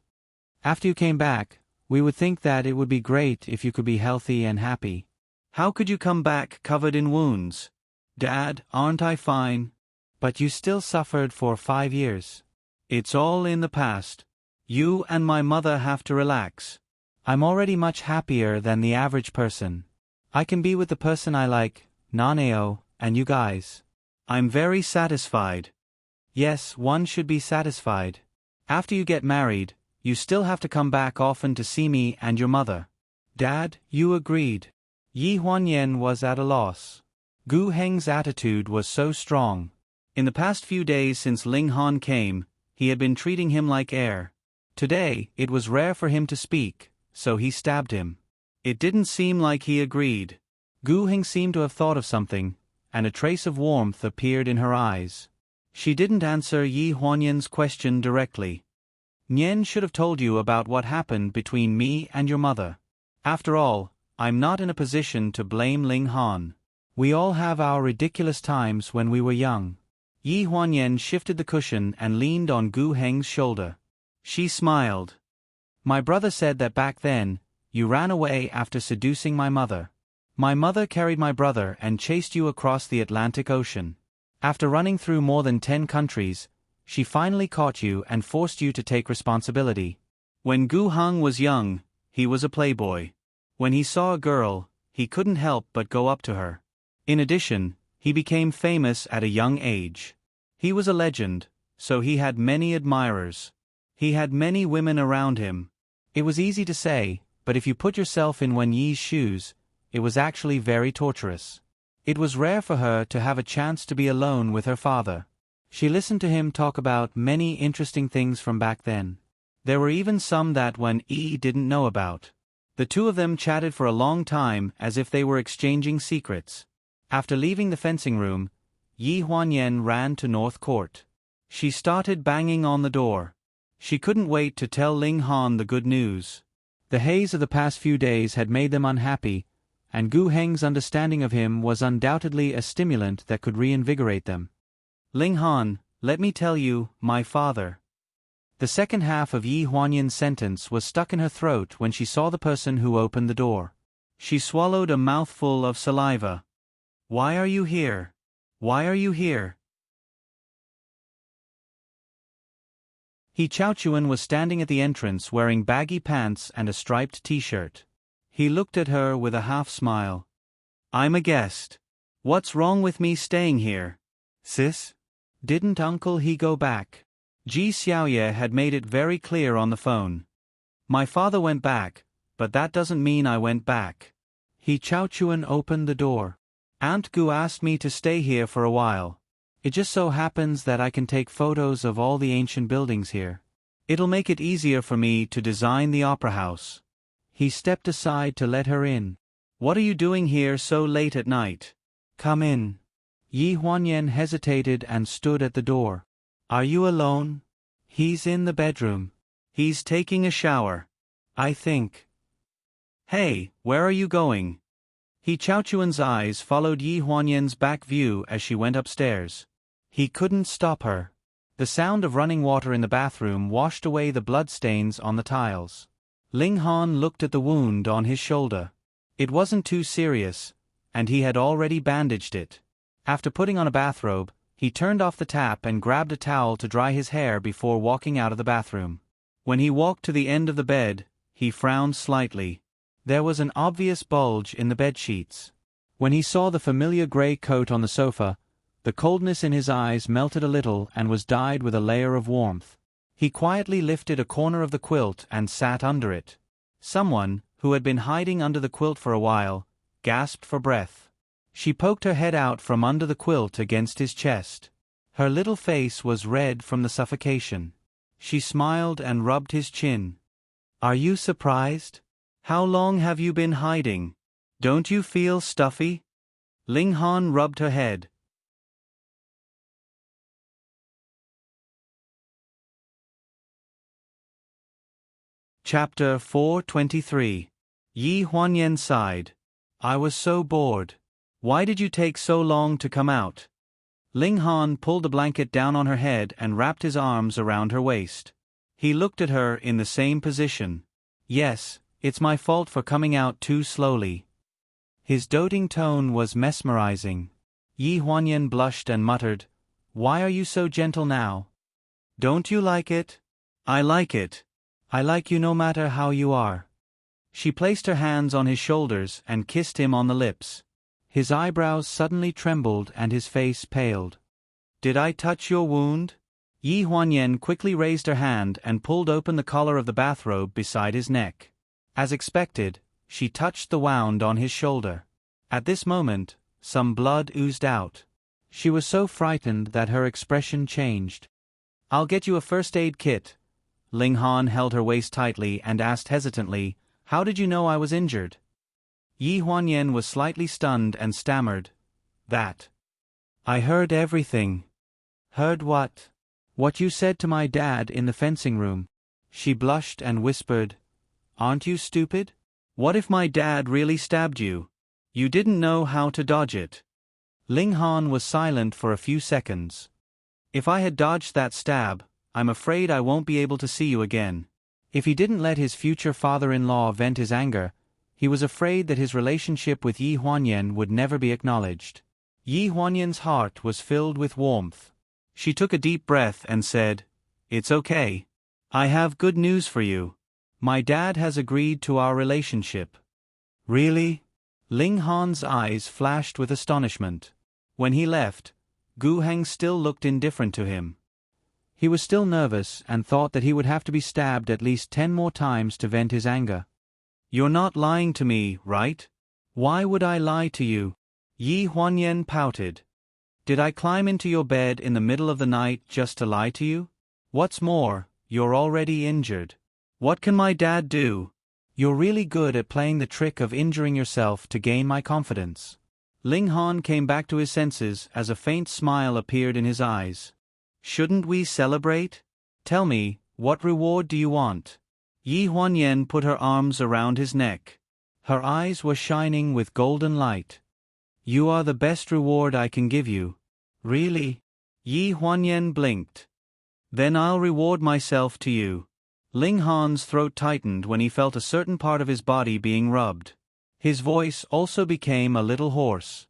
Speaker 1: After you came back, we would think that it would be great if you could be healthy and happy. How could you come back covered in wounds? Dad, aren't I fine? But you still suffered for 5 years. It's all in the past. You and my mother have to relax. I'm already much happier than the average person. I can be with the person I like, Naneo, and you guys. I'm very satisfied. Yes, one should be satisfied. After you get married, you still have to come back often to see me and your mother. Dad, you agreed. Yi Huanyan was at a loss. Gu Heng's attitude was so strong. In the past few days since Ling Han came, he had been treating him like air. Today, it was rare for him to speak, so he stabbed him. It didn't seem like he agreed. Gu Heng seemed to have thought of something, and a trace of warmth appeared in her eyes. She didn't answer Yi Huanyan's question directly. Nian should have told you about what happened between me and your mother. After all, I'm not in a position to blame Ling Han. We all have our ridiculous times when we were young. Yi Huanyan shifted the cushion and leaned on Gu Heng's shoulder. She smiled. My brother said that back then, you ran away after seducing my mother. My mother carried my brother and chased you across the Atlantic Ocean. After running through more than 10 countries, she finally caught you and forced you to take responsibility. When Gu Heng was young, he was a playboy. When he saw a girl, he couldn't help but go up to her. In addition, he became famous at a young age. He was a legend, so he had many admirers. He had many women around him. It was easy to say, but if you put yourself in Wen Yi's shoes, it was actually very torturous. It was rare for her to have a chance to be alone with her father. She listened to him talk about many interesting things from back then. There were even some that Wen Yi didn't know about. The two of them chatted for a long time as if they were exchanging secrets. After leaving the fencing room, Yi Huanyan ran to North Court. She started banging on the door. She couldn't wait to tell Ling Han the good news. The haze of the past few days had made them unhappy, and Gu Heng's understanding of him was undoubtedly a stimulant that could reinvigorate them. Ling Han, let me tell you, my father. The second half of Yi Huanyan's sentence was stuck in her throat when she saw the person who opened the door. She swallowed a mouthful of saliva. Why are you here? Why are you here? He Chaochuan was standing at the entrance wearing baggy pants and a striped t-shirt. He looked at her with a half-smile. I'm a guest. What's wrong with me staying here? Sis? Didn't Uncle He go back? Ji Xiaoye had made it very clear on the phone. My father went back, but that doesn't mean I went back. He Chaochuan opened the door. Aunt Gu asked me to stay here for a while. It just so happens that I can take photos of all the ancient buildings here. It'll make it easier for me to design the opera house. He stepped aside to let her in. What are you doing here so late at night? Come in. Yi Huanyan hesitated and stood at the door. Are you alone? He's in the bedroom. He's taking a shower. I think. Hey, where are you going? He Chaochuan's eyes followed Yi Huanyan's back view as she went upstairs. He couldn't stop her. The sound of running water in the bathroom washed away the bloodstains on the tiles. Ling Han looked at the wound on his shoulder. It wasn't too serious, and he had already bandaged it. After putting on a bathrobe, he turned off the tap and grabbed a towel to dry his hair before walking out of the bathroom. When he walked to the end of the bed, he frowned slightly. There was an obvious bulge in the bedsheets. When he saw the familiar gray coat on the sofa, the coldness in his eyes melted a little and was dyed with a layer of warmth. He quietly lifted a corner of the quilt and sat under it. Someone, who had been hiding under the quilt for a while, gasped for breath. She poked her head out from under the quilt against his chest. Her little face was red from the suffocation. She smiled and rubbed his chin. Are you surprised? How long have you been hiding? Don't you feel stuffy? Ling Han rubbed her head. Chapter 423. Yi Huanyan sighed. I was so bored. Why did you take so long to come out? Ling Han pulled the blanket down on her head and wrapped his arms around her waist. He looked at her in the same position. Yes, it's my fault for coming out too slowly. His doting tone was mesmerizing. Yi Huanyan blushed and muttered, Why are you so gentle now? Don't you like it? I like it. I like you no matter how you are. She placed her hands on his shoulders and kissed him on the lips. His eyebrows suddenly trembled and his face paled. Did I touch your wound? Yi Huanyan quickly raised her hand and pulled open the collar of the bathrobe beside his neck. As expected, she touched the wound on his shoulder. At this moment, some blood oozed out. She was so frightened that her expression changed. I'll get you a first aid kit. Ling Han held her waist tightly and asked hesitantly, How did you know I was injured? Yi Huanyan was slightly stunned and stammered, That. I heard everything. Heard what? What you said to my dad in the fencing room. She blushed and whispered, Aren't you stupid? What if my dad really stabbed you? You didn't know how to dodge it. Ling Han was silent for a few seconds. If I had dodged that stab, I'm afraid I won't be able to see you again. If he didn't let his future father-in-law vent his anger, he was afraid that his relationship with Yi Huanyan would never be acknowledged. Yi Huanyan's heart was filled with warmth. She took a deep breath and said, It's okay. I have good news for you. My dad has agreed to our relationship. Really? Ling Han's eyes flashed with astonishment. When he left, Gu Heng still looked indifferent to him. He was still nervous and thought that he would have to be stabbed at least 10 more times to vent his anger. "You're not lying to me, right?" "Why would I lie to you?" Yi Huanyan pouted. "Did I climb into your bed in the middle of the night just to lie to you? What's more, you're already injured. What can my dad do?" "You're really good at playing the trick of injuring yourself to gain my confidence." Ling Han came back to his senses as a faint smile appeared in his eyes. "Shouldn't we celebrate? Tell me, what reward do you want?" Yi Huanyan put her arms around his neck. Her eyes were shining with golden light. "You are the best reward I can give you." "Really?" Yi Huanyan blinked. "Then I'll reward myself to you." Ling Han's throat tightened when he felt a certain part of his body being rubbed. His voice also became a little hoarse.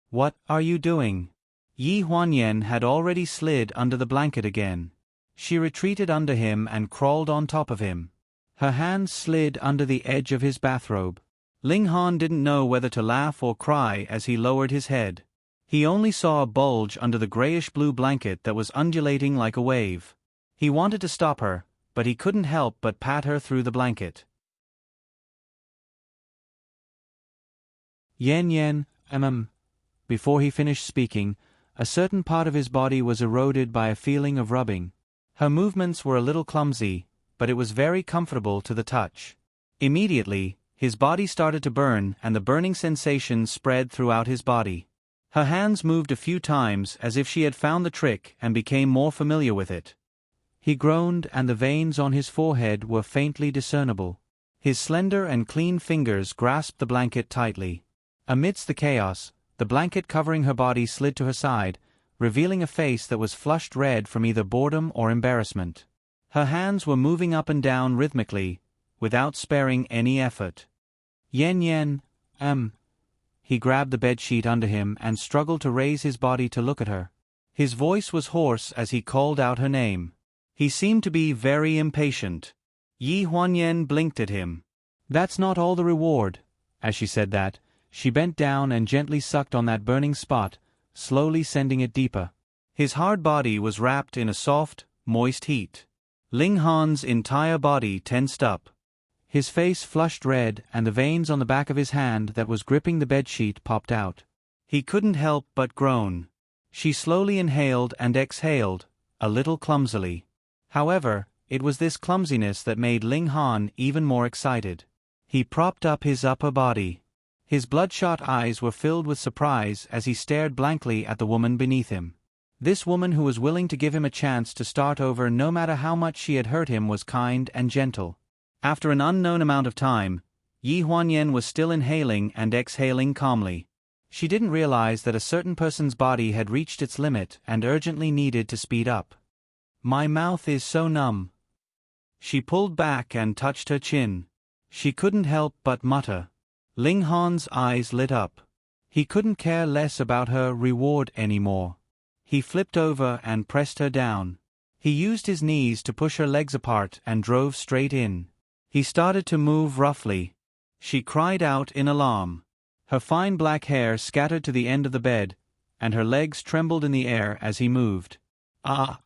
Speaker 1: "What are you doing?" Yi Huanyan had already slid under the blanket again. She retreated under him and crawled on top of him. Her hands slid under the edge of his bathrobe. Ling Han didn't know whether to laugh or cry as he lowered his head. He only saw a bulge under the grayish-blue blanket that was undulating like a wave. He wanted to stop her, but he couldn't help but pat her through the blanket. Yen. Before he finished speaking, a certain part of his body was eroded by a feeling of rubbing. Her movements were a little clumsy, but it was very comfortable to the touch. Immediately, his body started to burn and the burning sensation spread throughout his body. Her hands moved a few times as if she had found the trick and became more familiar with it. He groaned and the veins on his forehead were faintly discernible. His slender and clean fingers grasped the blanket tightly. Amidst the chaos, the blanket covering her body slid to her side, revealing a face that was flushed red from either boredom or embarrassment. Her hands were moving up and down rhythmically, without sparing any effort. Yen. He grabbed the bedsheet under him and struggled to raise his body to look at her. His voice was hoarse as he called out her name. He seemed to be very impatient. Yi Huanyan blinked at him. "That's not all the reward." As she said that, she bent down and gently sucked on that burning spot, slowly sending it deeper. His hard body was wrapped in a soft, moist heat. Ling Han's entire body tensed up. His face flushed red and the veins on the back of his hand that was gripping the bedsheet popped out. He couldn't help but groan. She slowly inhaled and exhaled, a little clumsily. However, it was this clumsiness that made Ling Han even more excited. He propped up his upper body. His bloodshot eyes were filled with surprise as he stared blankly at the woman beneath him. This woman who was willing to give him a chance to start over no matter how much she had hurt him was kind and gentle. After an unknown amount of time, Yi Huanyan was still inhaling and exhaling calmly. She didn't realize that a certain person's body had reached its limit and urgently needed to speed up. "My mouth is so numb." She pulled back and touched her chin. She couldn't help but mutter. Ling Han's eyes lit up. He couldn't care less about her reward anymore. He flipped over and pressed her down. He used his knees to push her legs apart and drove straight in. He started to move roughly. She cried out in alarm. Her fine black hair scattered to the end of the bed, and her legs trembled in the air as he moved. Ah!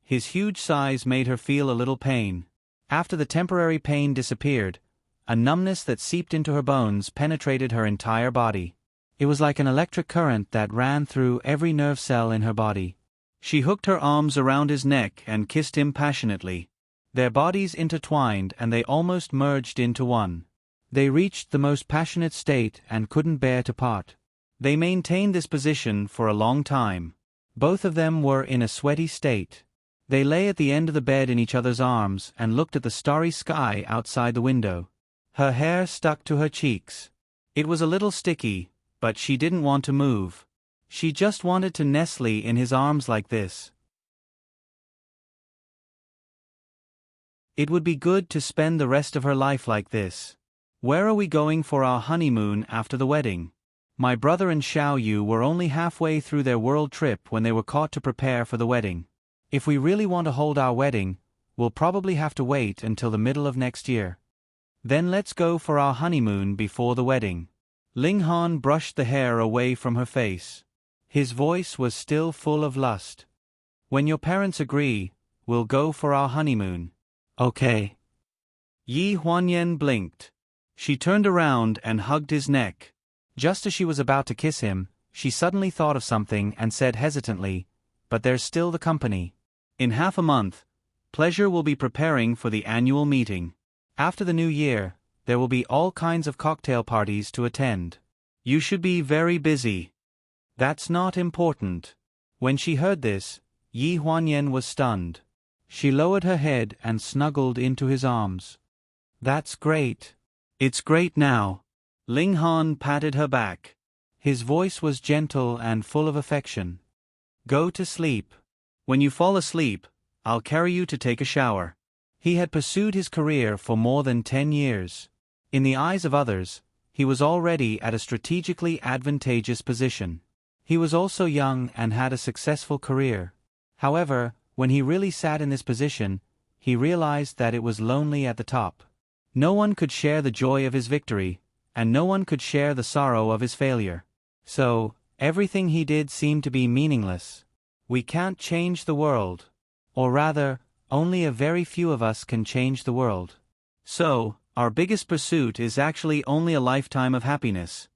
Speaker 1: His huge size made her feel a little pain. After the temporary pain disappeared, a numbness that seeped into her bones penetrated her entire body. It was like an electric current that ran through every nerve cell in her body. She hooked her arms around his neck and kissed him passionately. Their bodies intertwined and they almost merged into one. They reached the most passionate state and couldn't bear to part. They maintained this position for a long time. Both of them were in a sweaty state. They lay at the end of the bed in each other's arms and looked at the starry sky outside the window. Her hair stuck to her cheeks. It was a little sticky, but she didn't want to move. She just wanted to nestle in his arms like this. It would be good to spend the rest of her life like this. "Where are we going for our honeymoon after the wedding?" My brother and Xiao Yu were only halfway through their world trip when they were caught to prepare for the wedding. If we really want to hold our wedding, we'll probably have to wait until the middle of next year. Then let's go for our honeymoon before the wedding. Ling Han brushed the hair away from her face. His voice was still full of lust. When your parents agree, we'll go for our honeymoon. Okay. Yi Huanyan blinked. She turned around and hugged his neck. Just as she was about to kiss him, she suddenly thought of something and said hesitantly, "But there's still the company. In half a month, Pleasure will be preparing for the annual meeting. After the new year, there will be all kinds of cocktail parties to attend. You should be very busy." "That's not important." When she heard this, Yi Huanyan was stunned. She lowered her head and snuggled into his arms. "That's great. It's great now." Ling Han patted her back. His voice was gentle and full of affection. "Go to sleep. When you fall asleep, I'll carry you to take a shower." He had pursued his career for more than 10 years. In the eyes of others, he was already at a strategically advantageous position. He was also young and had a successful career. However, when he really sat in this position, he realized that it was lonely at the top. No one could share the joy of his victory, and no one could share the sorrow of his failure. So, everything he did seemed to be meaningless. We can't change the world. Or rather, only a very few of us can change the world. So, our biggest pursuit is actually only a lifetime of happiness.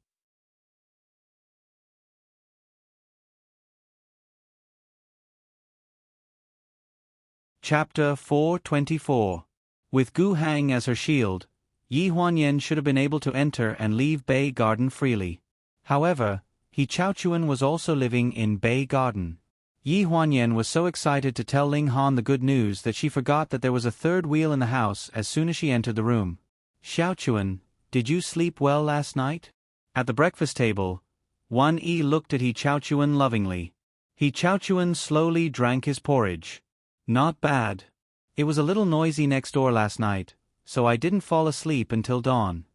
Speaker 1: Chapter 424. With Gu Hang as her shield, Yi Huanyan should have been able to enter and leave Bay Garden freely. However, He Chaochuan was also living in Bay Garden. Yi Huanyan was so excited to tell Ling Han the good news that she forgot that there was a third wheel in the house as soon as she entered the room. "Xiaochuan, did you sleep well last night?" At the breakfast table, Wan Yi looked at He Chaochuan lovingly. He Chaochuan slowly drank his porridge. "Not bad. It was a little noisy next door last night, so I didn't fall asleep until dawn."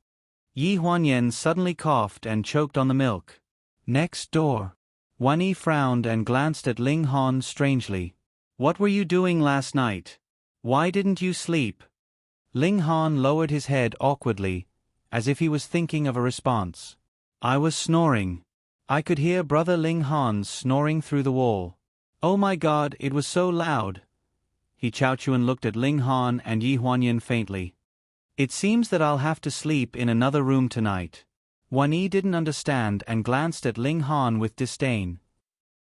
Speaker 1: Yi Huanyan suddenly coughed and choked on the milk. "Next door." Wan Yi frowned and glanced at Ling Han strangely. "What were you doing last night? Why didn't you sleep?" Ling Han lowered his head awkwardly, as if he was thinking of a response. "I was snoring. I could hear Brother Ling Han's snoring through the wall. Oh my God, it was so loud." He Chaochuan looked at Ling Han and Yi Huanyan faintly. "It seems that I'll have to sleep in another room tonight." Wan Yi didn't understand and glanced at Ling Han with disdain.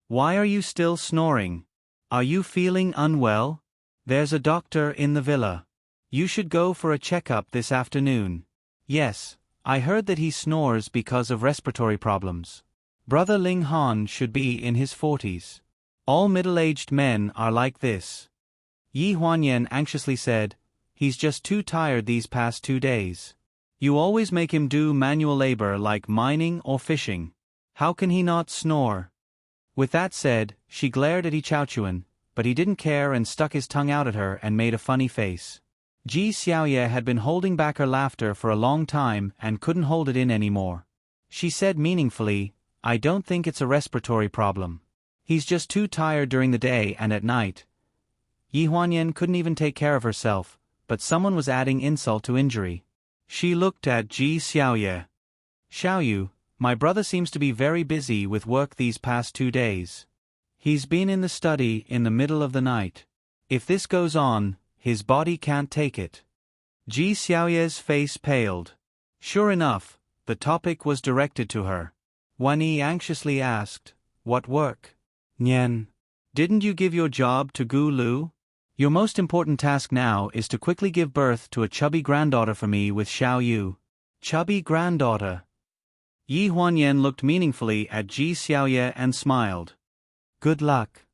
Speaker 1: "Why are you still snoring? Are you feeling unwell? There's a doctor in the villa. You should go for a checkup this afternoon." "Yes, I heard that he snores because of respiratory problems. Brother Ling Han should be in his 40s. All middle-aged men are like this." Yi Huanyan anxiously said, "He's just too tired these past 2 days. You always make him do manual labor like mining or fishing. How can he not snore?" With that said, she glared at Yi Chaochuan, but he didn't care and stuck his tongue out at her and made a funny face. Ji Xiaoye had been holding back her laughter for a long time and couldn't hold it in anymore. She said meaningfully, "I don't think it's a respiratory problem. He's just too tired during the day and at night." Yi Huanyan couldn't even take care of herself, but someone was adding insult to injury. She looked at Ji Xiaoye. "Xiaoyu, my brother seems to be very busy with work these past 2 days. He's been in the study in the middle of the night. If this goes on, his body can't take it." Ji Xiaoye's face paled. Sure enough, the topic was directed to her. Wan Yi anxiously asked, "What work?" "Nian. Didn't you give your job to Gu Lu? Your most important task now is to quickly give birth to a chubby granddaughter for me with Xiao Yu." "Chubby granddaughter?" Yi Huanyan looked meaningfully at Ji Xiaoye and smiled. "Good luck."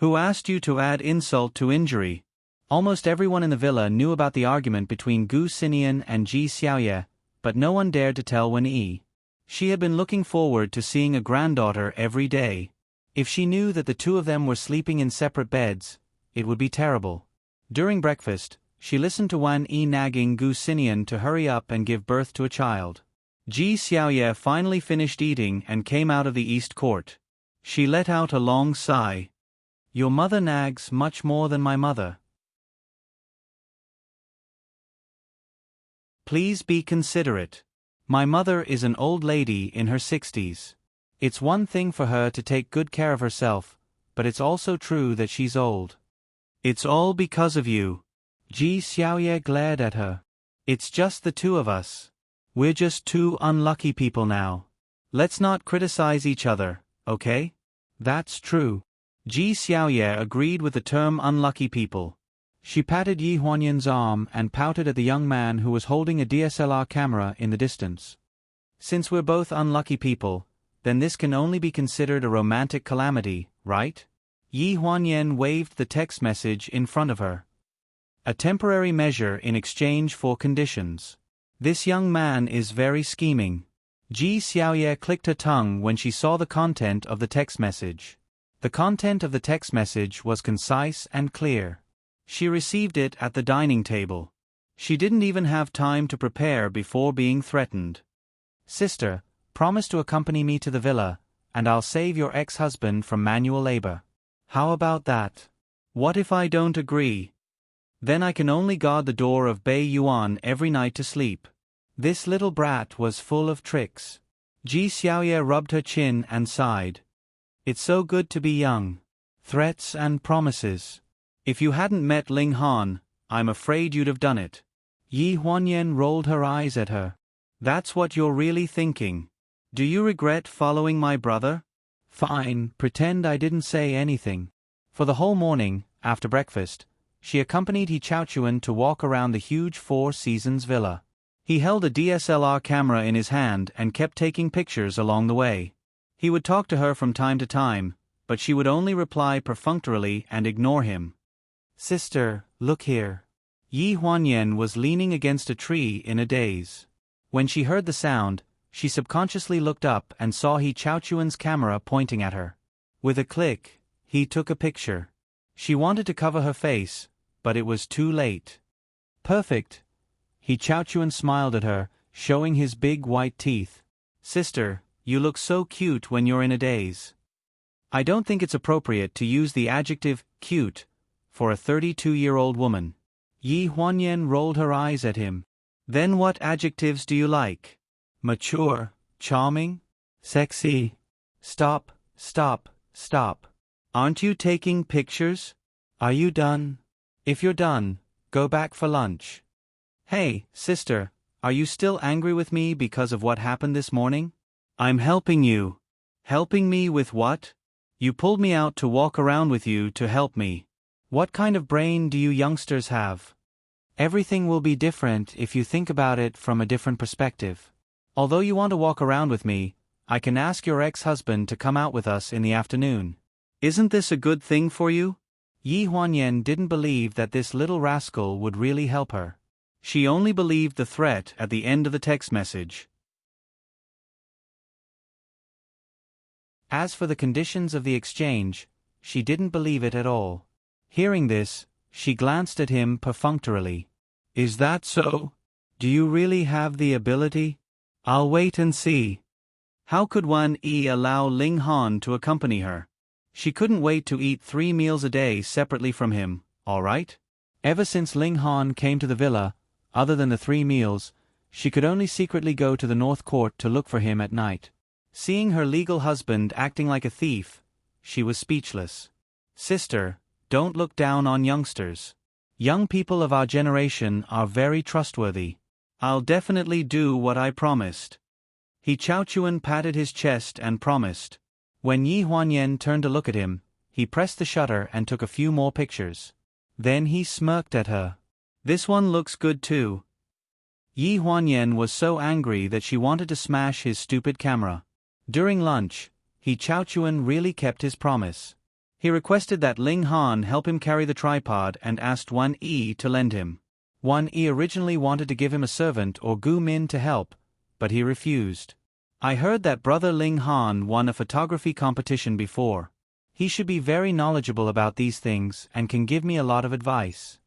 Speaker 1: "Who asked you to add insult to injury?" Almost everyone in the villa knew about the argument between Gu Xinian and Ji Xiaoye, but no one dared to tell Wan Yi. She had been looking forward to seeing a granddaughter every day. If she knew that the two of them were sleeping in separate beds, it would be terrible. During breakfast, she listened to Wan Yi nagging Gu Xinian to hurry up and give birth to a child. Ji Xiaoye finally finished eating and came out of the East Court. She let out a long sigh. "Your mother nags much more than my mother. Please be considerate. My mother is an old lady in her 60s. It's one thing for her to take good care of herself, but it's also true that she's old. It's all because of you. Ji Xiaoye glared at her. It's just the two of us. We're just two unlucky people now. Let's not criticize each other, okay? That's true. Ji Xiaoye agreed with the term unlucky people. She patted Yi Huanyan's arm and pouted at the young man who was holding a DSLR camera in the distance. Since we're both unlucky people, then this can only be considered a romantic calamity, right? Yi Huanyan waved the text message in front of her. A temporary measure in exchange for conditions. This young man is very scheming. Ji Xiaoye clicked her tongue when she saw the content of the text message. The content of the text message was concise and clear. She received it at the dining table. She didn't even have time to prepare before being threatened. Sister, promise to accompany me to the villa, and I'll save your ex-husband from manual labor. How about that? What if I don't agree? Then I can only guard the door of Bei Yuan every night to sleep. This little brat was full of tricks. Ji Xiaoye rubbed her chin and sighed. It's so good to be young. Threats and promises. If you hadn't met Ling Han, I'm afraid you'd have done it. Yi Huanyan rolled her eyes at her. That's what you're really thinking. Do you regret following my brother? Fine, pretend I didn't say anything. For the whole morning, after breakfast, she accompanied He Chaochuan to walk around the huge Four Seasons villa. He held a DSLR camera in his hand and kept taking pictures along the way. He would talk to her from time to time, but she would only reply perfunctorily and ignore him. Sister, look here. Yi Huanyan was leaning against a tree in a daze. When she heard the sound, she subconsciously looked up and saw He Chaochuan's camera pointing at her. With a click, he took a picture. She wanted to cover her face, but it was too late. Perfect. He Chaochuan smiled at her, showing his big white teeth. Sister, you look so cute when you're in a daze. I don't think it's appropriate to use the adjective cute for a 32-year-old woman. Yi Huanyan rolled her eyes at him. Then what adjectives do you like? Mature, charming, sexy. Stop, stop, stop. Aren't you taking pictures? Are you done? If you're done, go back for lunch. Hey, sister, are you still angry with me because of what happened this morning? I'm helping you. Helping me with what? You pulled me out to walk around with you to help me. What kind of brain do you youngsters have? Everything will be different if you think about it from a different perspective. Although you want to walk around with me, I can ask your ex-husband to come out with us in the afternoon. Isn't this a good thing for you? Yi Huanyan didn't believe that this little rascal would really help her. She only believed the threat at the end of the text message. As for the conditions of the exchange, she didn't believe it at all. Hearing this, she glanced at him perfunctorily. Is that so? Do you really have the ability? I'll wait and see. How could one allow Ling Han to accompany her? She couldn't wait to eat 3 meals a day separately from him, all right? Ever since Ling Han came to the villa, other than the 3 meals, she could only secretly go to the North Court to look for him at night. Seeing her legal husband acting like a thief, she was speechless. Sister, don't look down on youngsters. Young people of our generation are very trustworthy. I'll definitely do what I promised. He Chaochuan patted his chest and promised. When Yi Huanyan turned to look at him, he pressed the shutter and took a few more pictures. Then he smirked at her. This one looks good too. Yi Huanyan was so angry that she wanted to smash his stupid camera. During lunch, He Chaochuan really kept his promise. He requested that Ling Han help him carry the tripod and asked Wan Yi to lend him. Wan Yi originally wanted to give him a servant or Gu Min to help, but he refused. I heard that brother Ling Han won a photography competition before. He should be very knowledgeable about these things and can give me a lot of advice.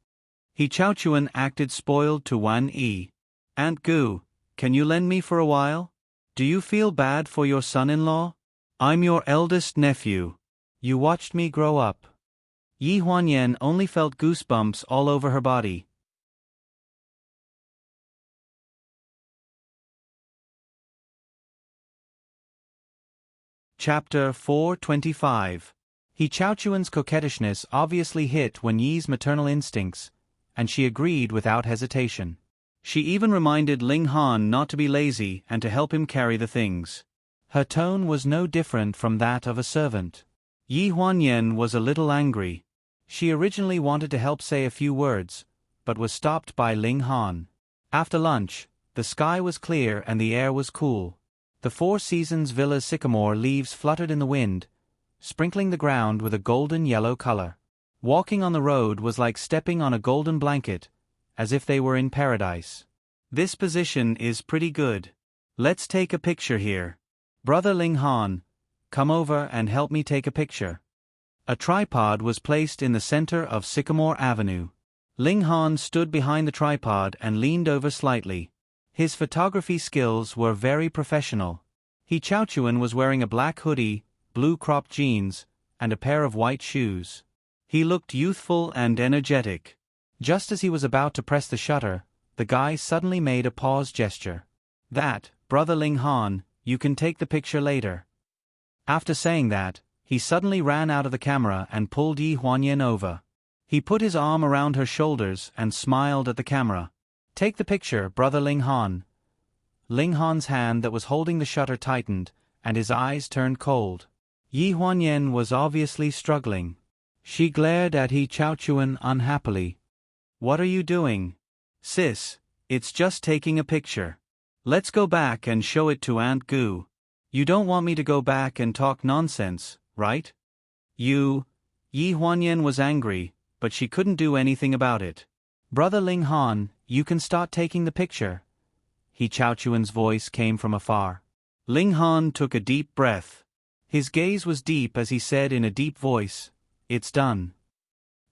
Speaker 1: He Chaochuan acted spoiled to Wan Yi. Aunt Gu, can you lend me for a while? Do you feel bad for your son-in-law? I'm your eldest nephew. You watched me grow up. Yi Huanyan only felt goosebumps all over her body. Chapter 425. He Chaochuan's coquettishness obviously hit Wen Yi's maternal instincts, and she agreed without hesitation. She even reminded Ling Han not to be lazy and to help him carry the things. Her tone was no different from that of a servant. Yi Huanyan was a little angry. She originally wanted to help say a few words, but was stopped by Ling Han. After lunch, the sky was clear and the air was cool. The Four Seasons Villa's sycamore leaves fluttered in the wind, sprinkling the ground with a golden yellow color. Walking on the road was like stepping on a golden blanket, as if they were in paradise. This position is pretty good. Let's take a picture here. Brother Ling Han, come over and help me take a picture. A tripod was placed in the center of Sycamore Avenue. Ling Han stood behind the tripod and leaned over slightly. His photography skills were very professional. He Chaochuan was wearing a black hoodie, blue cropped jeans, and a pair of white shoes. He looked youthful and energetic. Just as he was about to press the shutter, the guy suddenly made a pause gesture. That, Brother Ling Han, you can take the picture later. After saying that, he suddenly ran out of the camera and pulled Yi Huanyan over. He put his arm around her shoulders and smiled at the camera. Take the picture, Brother Ling Han. Ling Han's hand that was holding the shutter tightened, and his eyes turned cold. Yi Huanyan was obviously struggling. She glared at He Chaochuan unhappily. What are you doing? Sis, it's just taking a picture. Let's go back and show it to Aunt Gu. You don't want me to go back and talk nonsense, right? Yi Huanyan was angry, but she couldn't do anything about it. Brother Ling Han, you can start taking the picture. He Chaochuan's voice came from afar. Ling Han took a deep breath. His gaze was deep as he said in a deep voice, "It's done."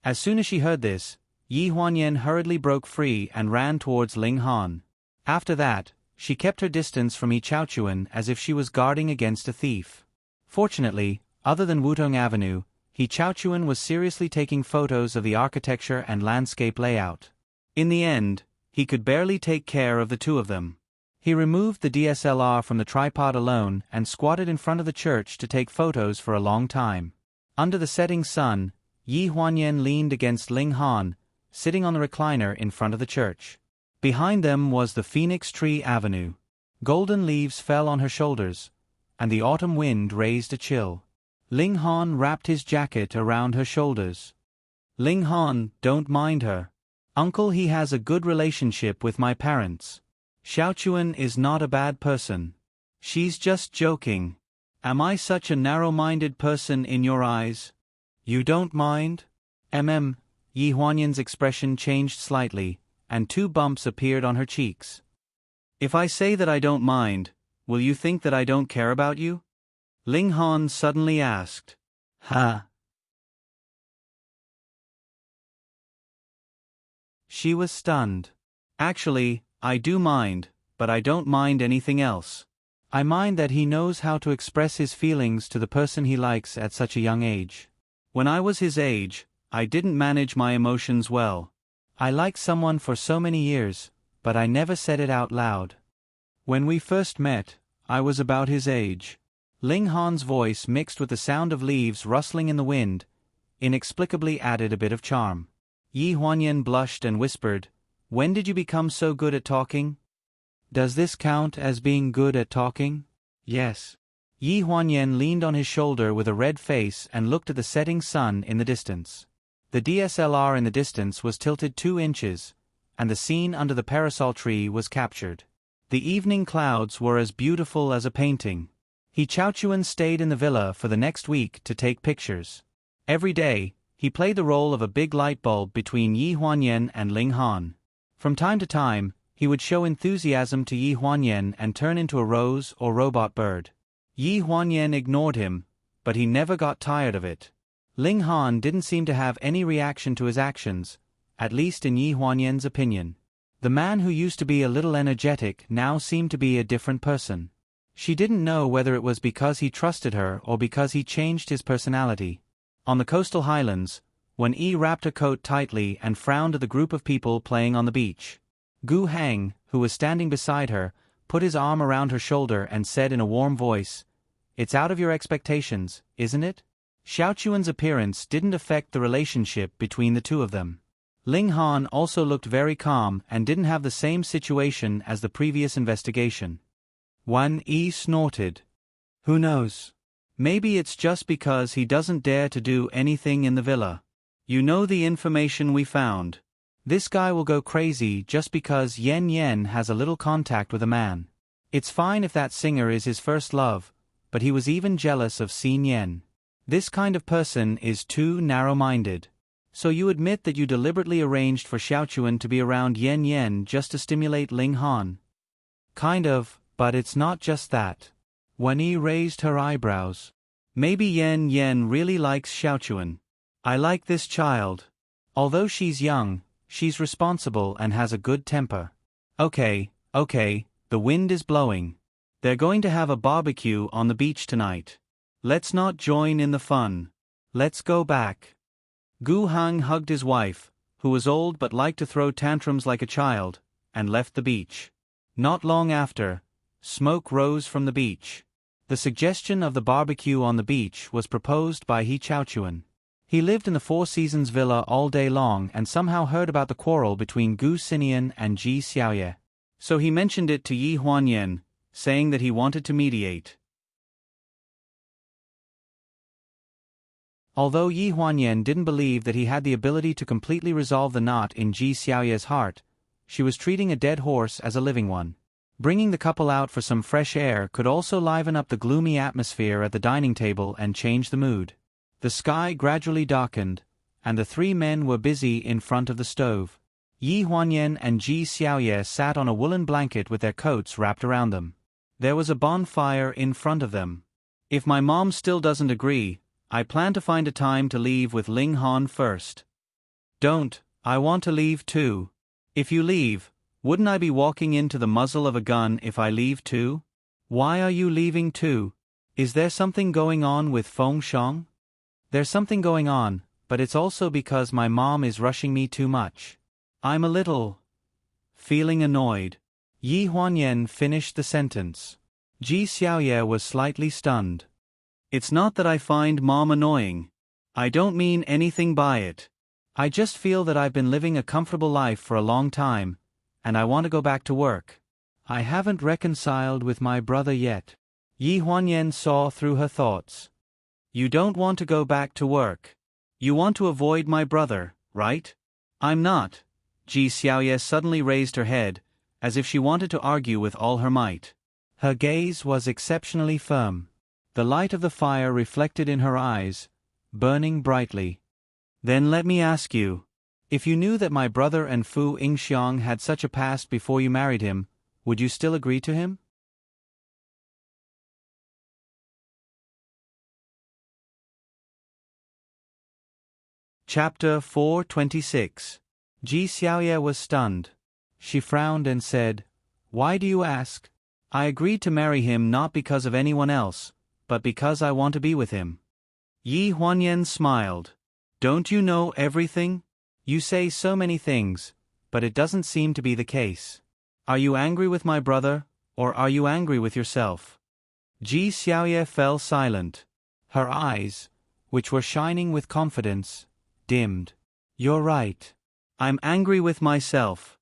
Speaker 1: As soon as she heard this, Yi Huanyan hurriedly broke free and ran towards Ling Han. After that, she kept her distance from He Chaochuan as if she was guarding against a thief. Fortunately, other than Wutong Avenue, He Chaochuan was seriously taking photos of the architecture and landscape layout. In the end, he could barely take care of the two of them. He removed the DSLR from the tripod alone and squatted in front of the church to take photos for a long time. Under the setting sun, Yi Huanyan leaned against Ling Han, sitting on the recliner in front of the church. Behind them was the Phoenix Tree Avenue. Golden leaves fell on her shoulders, and the autumn wind raised a chill. Ling Han wrapped his jacket around her shoulders. Ling Han, don't mind her. Uncle, he has a good relationship with my parents. Xiaochuan is not a bad person. She's just joking. Am I such a narrow-minded person in your eyes? You don't mind? Yi Huanyan's expression changed slightly, and two bumps appeared on her cheeks. If I say that I don't mind, will you think that I don't care about you? Ling Han suddenly asked. Ha! She was stunned. Actually, I do mind, but I don't mind anything else. I mind that he knows how to express his feelings to the person he likes at such a young age. When I was his age, I didn't manage my emotions well. I liked someone for so many years, but I never said it out loud. When we first met, I was about his age. Ling Han's voice mixed with the sound of leaves rustling in the wind, inexplicably added a bit of charm. Yi Huanyan blushed and whispered, "When did you become so good at talking?" Does this count as being good at talking? Yes. Yi Huanyan leaned on his shoulder with a red face and looked at the setting sun in the distance. The DSLR in the distance was tilted 2 inches, and the scene under the parasol tree was captured. The evening clouds were as beautiful as a painting. He Chaochuan stayed in the villa for the next week to take pictures. Every day, he played the role of a big light bulb between Yi Huanyan and Ling Han. From time to time, he would show enthusiasm to Yi Huanyan and turn into a rose or robot bird. Yi Huanyan ignored him, but he never got tired of it. Ling Han didn't seem to have any reaction to his actions, at least in Yi Huanyan's opinion. The man who used to be a little energetic now seemed to be a different person. She didn't know whether it was because he trusted her or because he changed his personality. On the coastal highlands, when Yi wrapped her coat tightly and frowned at the group of people playing on the beach, Gu Hang, who was standing beside her, put his arm around her shoulder and said in a warm voice, it's out of your expectations, isn't it? Xiaochuan's appearance didn't affect the relationship between the two of them. Ling Han also looked very calm and didn't have the same situation as the previous investigation. Wan Yi snorted. Who knows? Maybe it's just because he doesn't dare to do anything in the villa. You know the information we found. This guy will go crazy just because Yen Yen has a little contact with a man. It's fine if that singer is his first love, but he was even jealous of Xin Yen. This kind of person is too narrow-minded. So you admit that you deliberately arranged for Xiaochuan to be around Yen Yen just to stimulate Ling Han? Kind of, but it's not just that. Wan Yi raised her eyebrows. Maybe Yen Yen really likes Xiaochuan. I like this child. Although she's young, she's responsible and has a good temper. Okay, the wind is blowing. They're going to have a barbecue on the beach tonight. Let's not join in the fun. Let's go back. Gu Hang hugged his wife, who was old but liked to throw tantrums like a child, and left the beach. Not long after, smoke rose from the beach. The suggestion of the barbecue on the beach was proposed by He Xiaochuan. He lived in the Four Seasons villa all day long and somehow heard about the quarrel between Gu Xinian and Ji Xiaoye. So he mentioned it to Yi Huanyan, saying that he wanted to mediate. Although Yi Huanyan didn't believe that he had the ability to completely resolve the knot in Ji Xiaoye's heart, she was treating a dead horse as a living one. Bringing the couple out for some fresh air could also liven up the gloomy atmosphere at the dining table and change the mood. The sky gradually darkened, and the three men were busy in front of the stove. Yi Huanyan and Ji Xiaoye sat on a woolen blanket with their coats wrapped around them. There was a bonfire in front of them. If my mom still doesn't agree, I plan to find a time to leave with Ling Han first. Don't, I want to leave too. If you leave, wouldn't I be walking into the muzzle of a gun if I leave too? Why are you leaving too? Is there something going on with Feng Shang? There's something going on, but it's also because my mom is rushing me too much. I'm a little feeling annoyed. Yi Huanyan finished the sentence. Ji Xiaoye was slightly stunned. It's not that I find mom annoying. I don't mean anything by it. I just feel that I've been living a comfortable life for a long time, and I want to go back to work. I haven't reconciled with my brother yet. Yi Huanyan saw through her thoughts. You don't want to go back to work. You want to avoid my brother, right? I'm not. Ji Xiaoye suddenly raised her head, as if she wanted to argue with all her might. Her gaze was exceptionally firm. The light of the fire reflected in her eyes, burning brightly. Then let me ask you, if you knew that my brother and Fu Yingxiang had such a past before you married him, would you still agree to him? Chapter 426. Ji Xiaoye was stunned. She frowned and said, Why do you ask? I agreed to marry him not because of anyone else, but because I want to be with him. Yi Huanyan smiled. Don't you know everything? You say so many things, but it doesn't seem to be the case. Are you angry with my brother, or are you angry with yourself? Ji Xiaoye fell silent. Her eyes, which were shining with confidence, dimmed. You're right. I'm angry with myself.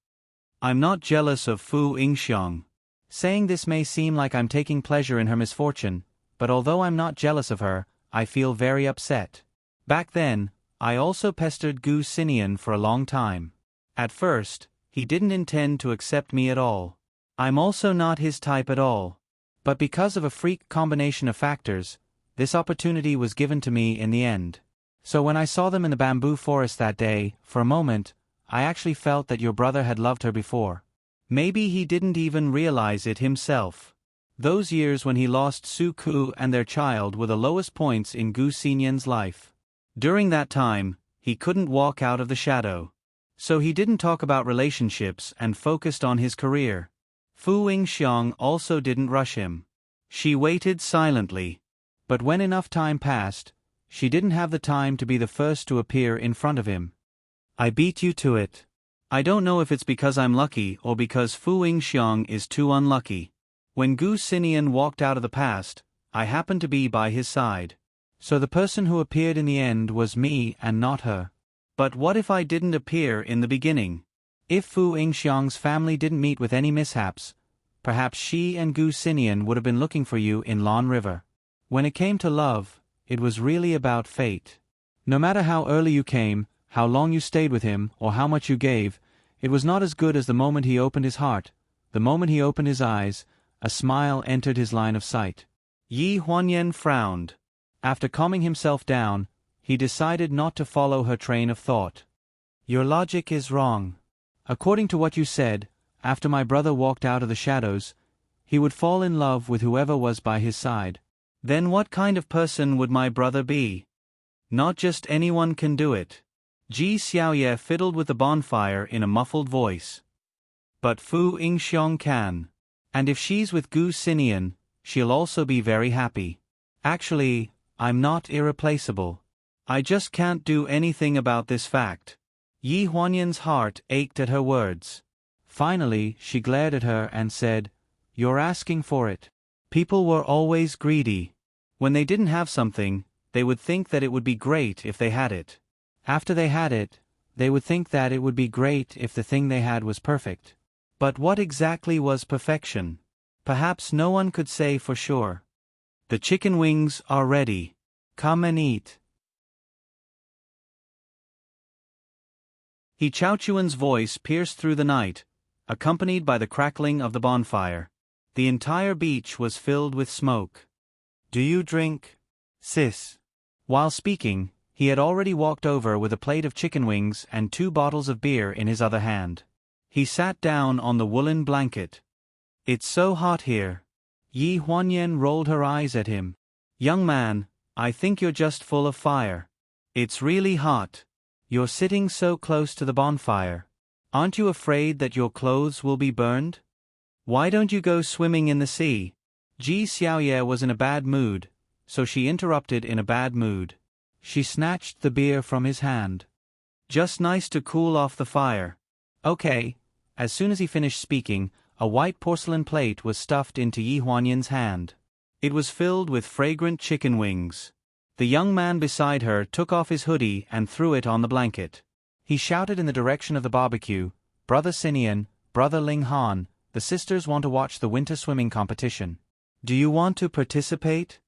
Speaker 1: I'm not jealous of Fu Yingxiang. Saying this may seem like I'm taking pleasure in her misfortune, but although I'm not jealous of her, I feel very upset. Back then, I also pestered Gu Xinian for a long time. At first, he didn't intend to accept me at all. I'm also not his type at all. But because of a freak combination of factors, this opportunity was given to me in the end. So when I saw them in the bamboo forest that day, for a moment, I actually felt that your brother had loved her before. Maybe he didn't even realize it himself. Those years when he lost Su Ku and their child were the lowest points in Gu Xinian's life. During that time, he couldn't walk out of the shadow. So he didn't talk about relationships and focused on his career. Fu Yingxiang also didn't rush him. She waited silently. But when enough time passed, she didn't have the time to be the first to appear in front of him. I beat you to it. I don't know if it's because I'm lucky or because Fu Yingxiang is too unlucky. When Gu Xinian walked out of the past, I happened to be by his side. So the person who appeared in the end was me and not her. But what if I didn't appear in the beginning? If Fu Yingxiang's family didn't meet with any mishaps, perhaps she and Gu Xinian would have been looking for you in Lan River. When it came to love, it was really about fate. No matter how early you came, how long you stayed with him, or how much you gave, it was not as good as the moment he opened his heart. The moment he opened his eyes, a smile entered his line of sight. Yi Huanyan frowned. After calming himself down, he decided not to follow her train of thought. Your logic is wrong. According to what you said, after my brother walked out of the shadows, he would fall in love with whoever was by his side. Then what kind of person would my brother be? Not just anyone can do it. Ji Xiaoye fiddled with the bonfire in a muffled voice. But Fu Yingxiang can. And if she's with Gu Xinian, she'll also be very happy. Actually, I'm not irreplaceable. I just can't do anything about this fact. Yi Huanyan's heart ached at her words. Finally, she glared at her and said, You're asking for it. People were always greedy. When they didn't have something, they would think that it would be great if they had it. After they had it, they would think that it would be great if the thing they had was perfect. But what exactly was perfection? Perhaps no one could say for sure. The chicken wings are ready. Come and eat. He Chaochuan's voice pierced through the night, accompanied by the crackling of the bonfire. The entire beach was filled with smoke. Do you drink, sis? While speaking, he had already walked over with a plate of chicken wings and 2 bottles of beer in his other hand. He sat down on the woolen blanket. It's so hot here. Yi Huanyan rolled her eyes at him. Young man, I think you're just full of fire. It's really hot. You're sitting so close to the bonfire. Aren't you afraid that your clothes will be burned? Why don't you go swimming in the sea? Ji Xiaoye was in a bad mood, so she interrupted in a bad mood. She snatched the beer from his hand. Just nice to cool off the fire. Okay. As soon as he finished speaking, a white porcelain plate was stuffed into Yi Huanyan's hand. It was filled with fragrant chicken wings. The young man beside her took off his hoodie and threw it on the blanket. He shouted in the direction of the barbecue, Brother Xinian, Brother Ling Han, the sisters want to watch the winter swimming competition. Do you want to participate?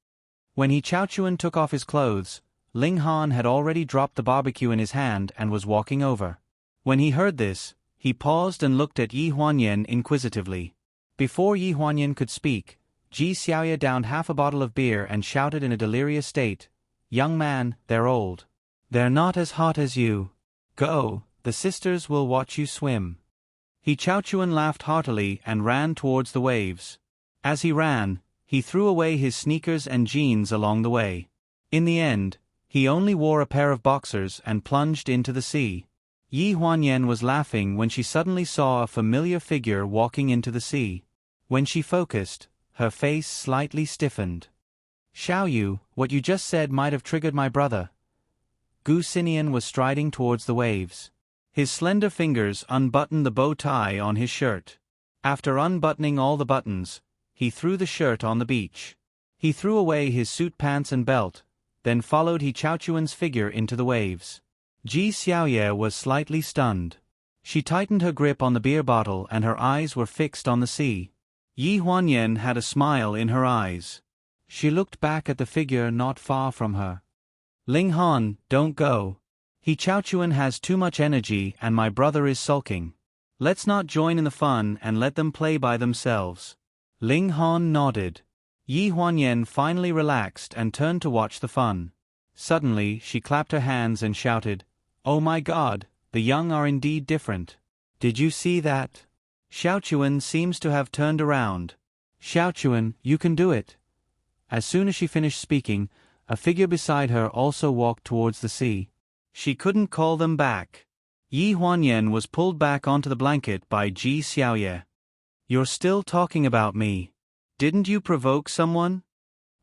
Speaker 1: When He Chaochuan took off his clothes, Ling Han had already dropped the barbecue in his hand and was walking over. When he heard this, he paused and looked at Yi Huanyan inquisitively. Before Yi Huanyan could speak, Ji Xiaoye downed half a bottle of beer and shouted in a delirious state, Young man, they're old. They're not as hot as you. Go, the sisters will watch you swim. He Chaochuan laughed heartily and ran towards the waves. As he ran, he threw away his sneakers and jeans along the way. In the end, he only wore a pair of boxers and plunged into the sea. Yi Huanyan was laughing when she suddenly saw a familiar figure walking into the sea. When she focused, her face slightly stiffened. Xiaoyu, what you just said might have triggered my brother. Gu Xinian was striding towards the waves. His slender fingers unbuttoned the bow tie on his shirt. After unbuttoning all the buttons, he threw the shirt on the beach. He threw away his suit pants and belt, then followed He Chaochuan's figure into the waves. Ji Xiaoye was slightly stunned. She tightened her grip on the beer bottle and her eyes were fixed on the sea. Yi Huanyan had a smile in her eyes. She looked back at the figure not far from her. Ling Han, don't go. He Chaochuan has too much energy and my brother is sulking. Let's not join in the fun and let them play by themselves. Ling Han nodded. Yi Huanyan finally relaxed and turned to watch the fun. Suddenly, she clapped her hands and shouted, Oh my God, the young are indeed different. Did you see that? Xiaochuan seems to have turned around. Xiaochuan, you can do it. As soon as she finished speaking, a figure beside her also walked towards the sea. She couldn't call them back. Yi Huanyan was pulled back onto the blanket by Ji Xiaoye. You're still talking about me. Didn't you provoke someone?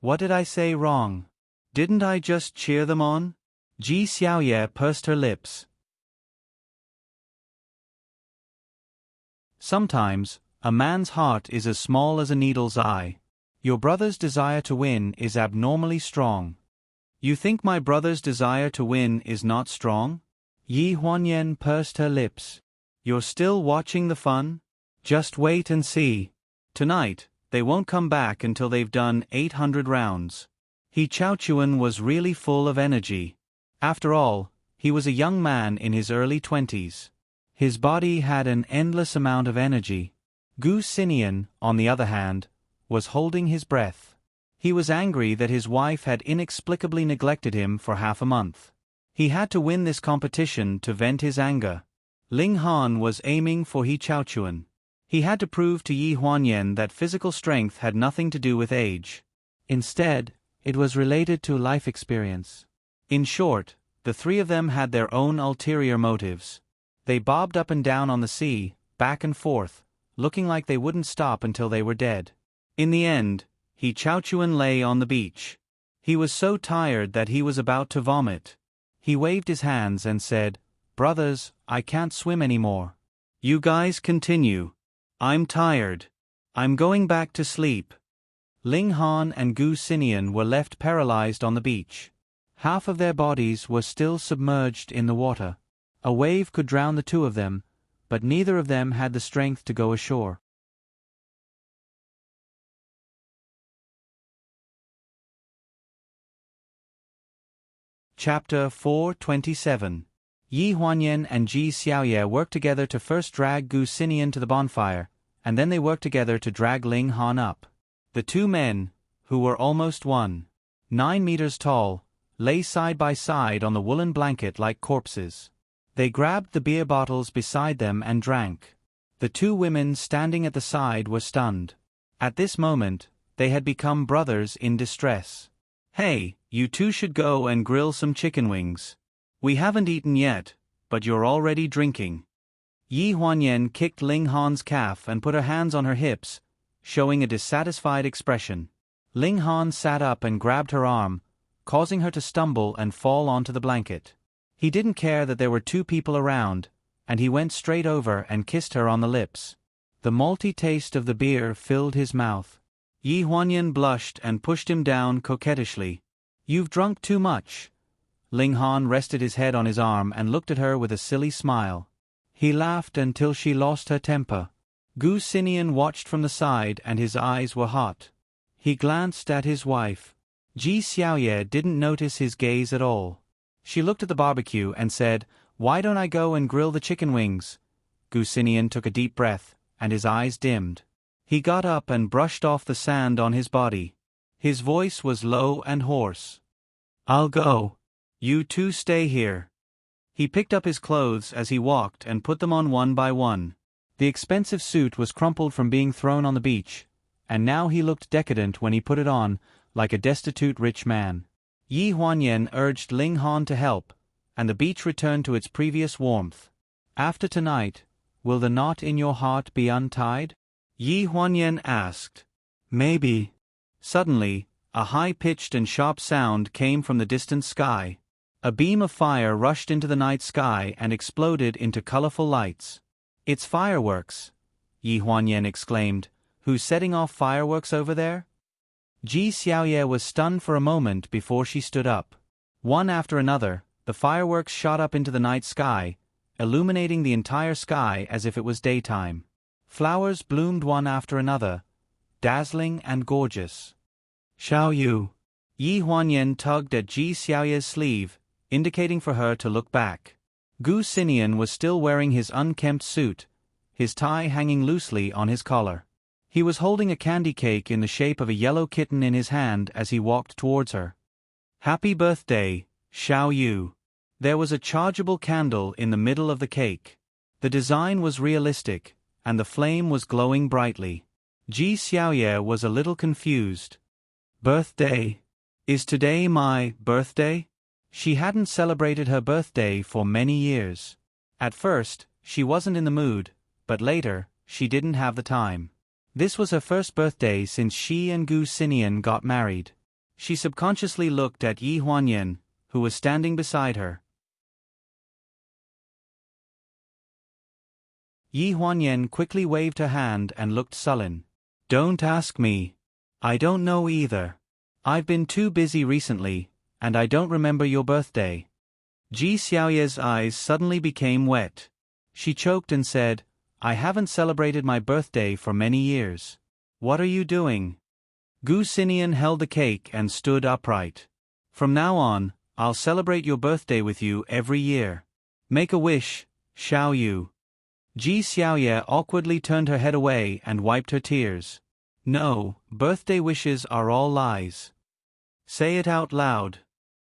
Speaker 1: What did I say wrong? Didn't I just cheer them on? Ji Xiaoye pursed her lips. Sometimes, a man's heart is as small as a needle's eye. Your brother's desire to win is abnormally strong. You think my brother's desire to win is not strong? Yi Huanyan pursed her lips. You're still watching the fun? Just wait and see. Tonight, they won't come back until they've done 800 rounds. He Chaochuan was really full of energy. After all, he was a young man in his early 20s. His body had an endless amount of energy. Gu Xinian, on the other hand, was holding his breath. He was angry that his wife had inexplicably neglected him for half a month. He had to win this competition to vent his anger. Ling Han was aiming for He Chaochuan. He had to prove to Yi Huanyan that physical strength had nothing to do with age. Instead, it was related to life experience. In short, the three of them had their own ulterior motives. They bobbed up and down on the sea, back and forth, looking like they wouldn't stop until they were dead. In the end, He Chaochuan lay on the beach. He was so tired that he was about to vomit. He waved his hands and said, "Brothers, I can't swim anymore. You guys continue. I'm tired. I'm going back to sleep." Ling Han and Gu Xinian were left paralyzed on the beach. Half of their bodies were still submerged in the water. A wave could drown the two of them, but neither of them had the strength to go ashore. Chapter 427. Yi Huanyan and Ji Xiaoye worked together to first drag Gu Xinian to the bonfire, and then they worked together to drag Ling Han up. The two men, who were almost 1.9 meters tall, lay side by side on the woolen blanket like corpses. They grabbed the beer bottles beside them and drank. The two women standing at the side were stunned. At this moment, they had become brothers in distress. "Hey, you two should go and grill some chicken wings. We haven't eaten yet, but you're already drinking." Yi Huanyan kicked Ling Han's calf and put her hands on her hips, showing a dissatisfied expression. Ling Han sat up and grabbed her arm, causing her to stumble and fall onto the blanket. He didn't care that there were two people around, and he went straight over and kissed her on the lips. The malty taste of the beer filled his mouth. Yi Huanyan blushed and pushed him down coquettishly. "You've drunk too much." Ling Han rested his head on his arm and looked at her with a silly smile. He laughed until she lost her temper. Gu Xinian watched from the side and his eyes were hot. He glanced at his wife. Ji Xiaoye didn't notice his gaze at all. She looked at the barbecue and said, "Why don't I go and grill the chicken wings?" Gu Xinian took a deep breath, and his eyes dimmed. He got up and brushed off the sand on his body. His voice was low and hoarse. "I'll go. You two stay here." He picked up his clothes as he walked and put them on one by one. The expensive suit was crumpled from being thrown on the beach, and now he looked decadent when he put it on, like a destitute rich man. Yi Huanyan urged Ling Han to help, and the beach returned to its previous warmth. "After tonight, will the knot in your heart be untied?" Yi Huanyan asked. "Maybe." Suddenly, a high-pitched and sharp sound came from the distant sky. A beam of fire rushed into the night sky and exploded into colorful lights. "It's fireworks," Yi Huanyan exclaimed. "Who's setting off fireworks over there?" Ji Xiaoye was stunned for a moment before she stood up. One after another, the fireworks shot up into the night sky, illuminating the entire sky as if it was daytime. Flowers bloomed one after another, dazzling and gorgeous. "Xiao Yu." Yi Huanyan tugged at Ji Xiaoye's sleeve, indicating for her to look back. Gu Xinian was still wearing his unkempt suit, his tie hanging loosely on his collar. He was holding a candy cake in the shape of a yellow kitten in his hand as he walked towards her. "Happy birthday, Xiao Yu." There was a chargeable candle in the middle of the cake. The design was realistic, and the flame was glowing brightly. Ji Xiaoye was a little confused. "Birthday? Is today my birthday?" She hadn't celebrated her birthday for many years. At first, she wasn't in the mood, but later, she didn't have the time. This was her first birthday since she and Gu Xinian got married. She subconsciously looked at Yi Huanyan, who was standing beside her. Yi Huanyan quickly waved her hand and looked sullen. "Don't ask me." I don't know either. I've been too busy recently, and I don't remember your birthday. Ji Xiaoye's eyes suddenly became wet. She choked and said, I haven't celebrated my birthday for many years. What are you doing? Gu Xinian held the cake and stood upright. From now on, I'll celebrate your birthday with you every year. Make a wish, Xiao Yu. Ji Xiaoye awkwardly turned her head away and wiped her tears. No, birthday wishes are all lies. Say it out loud.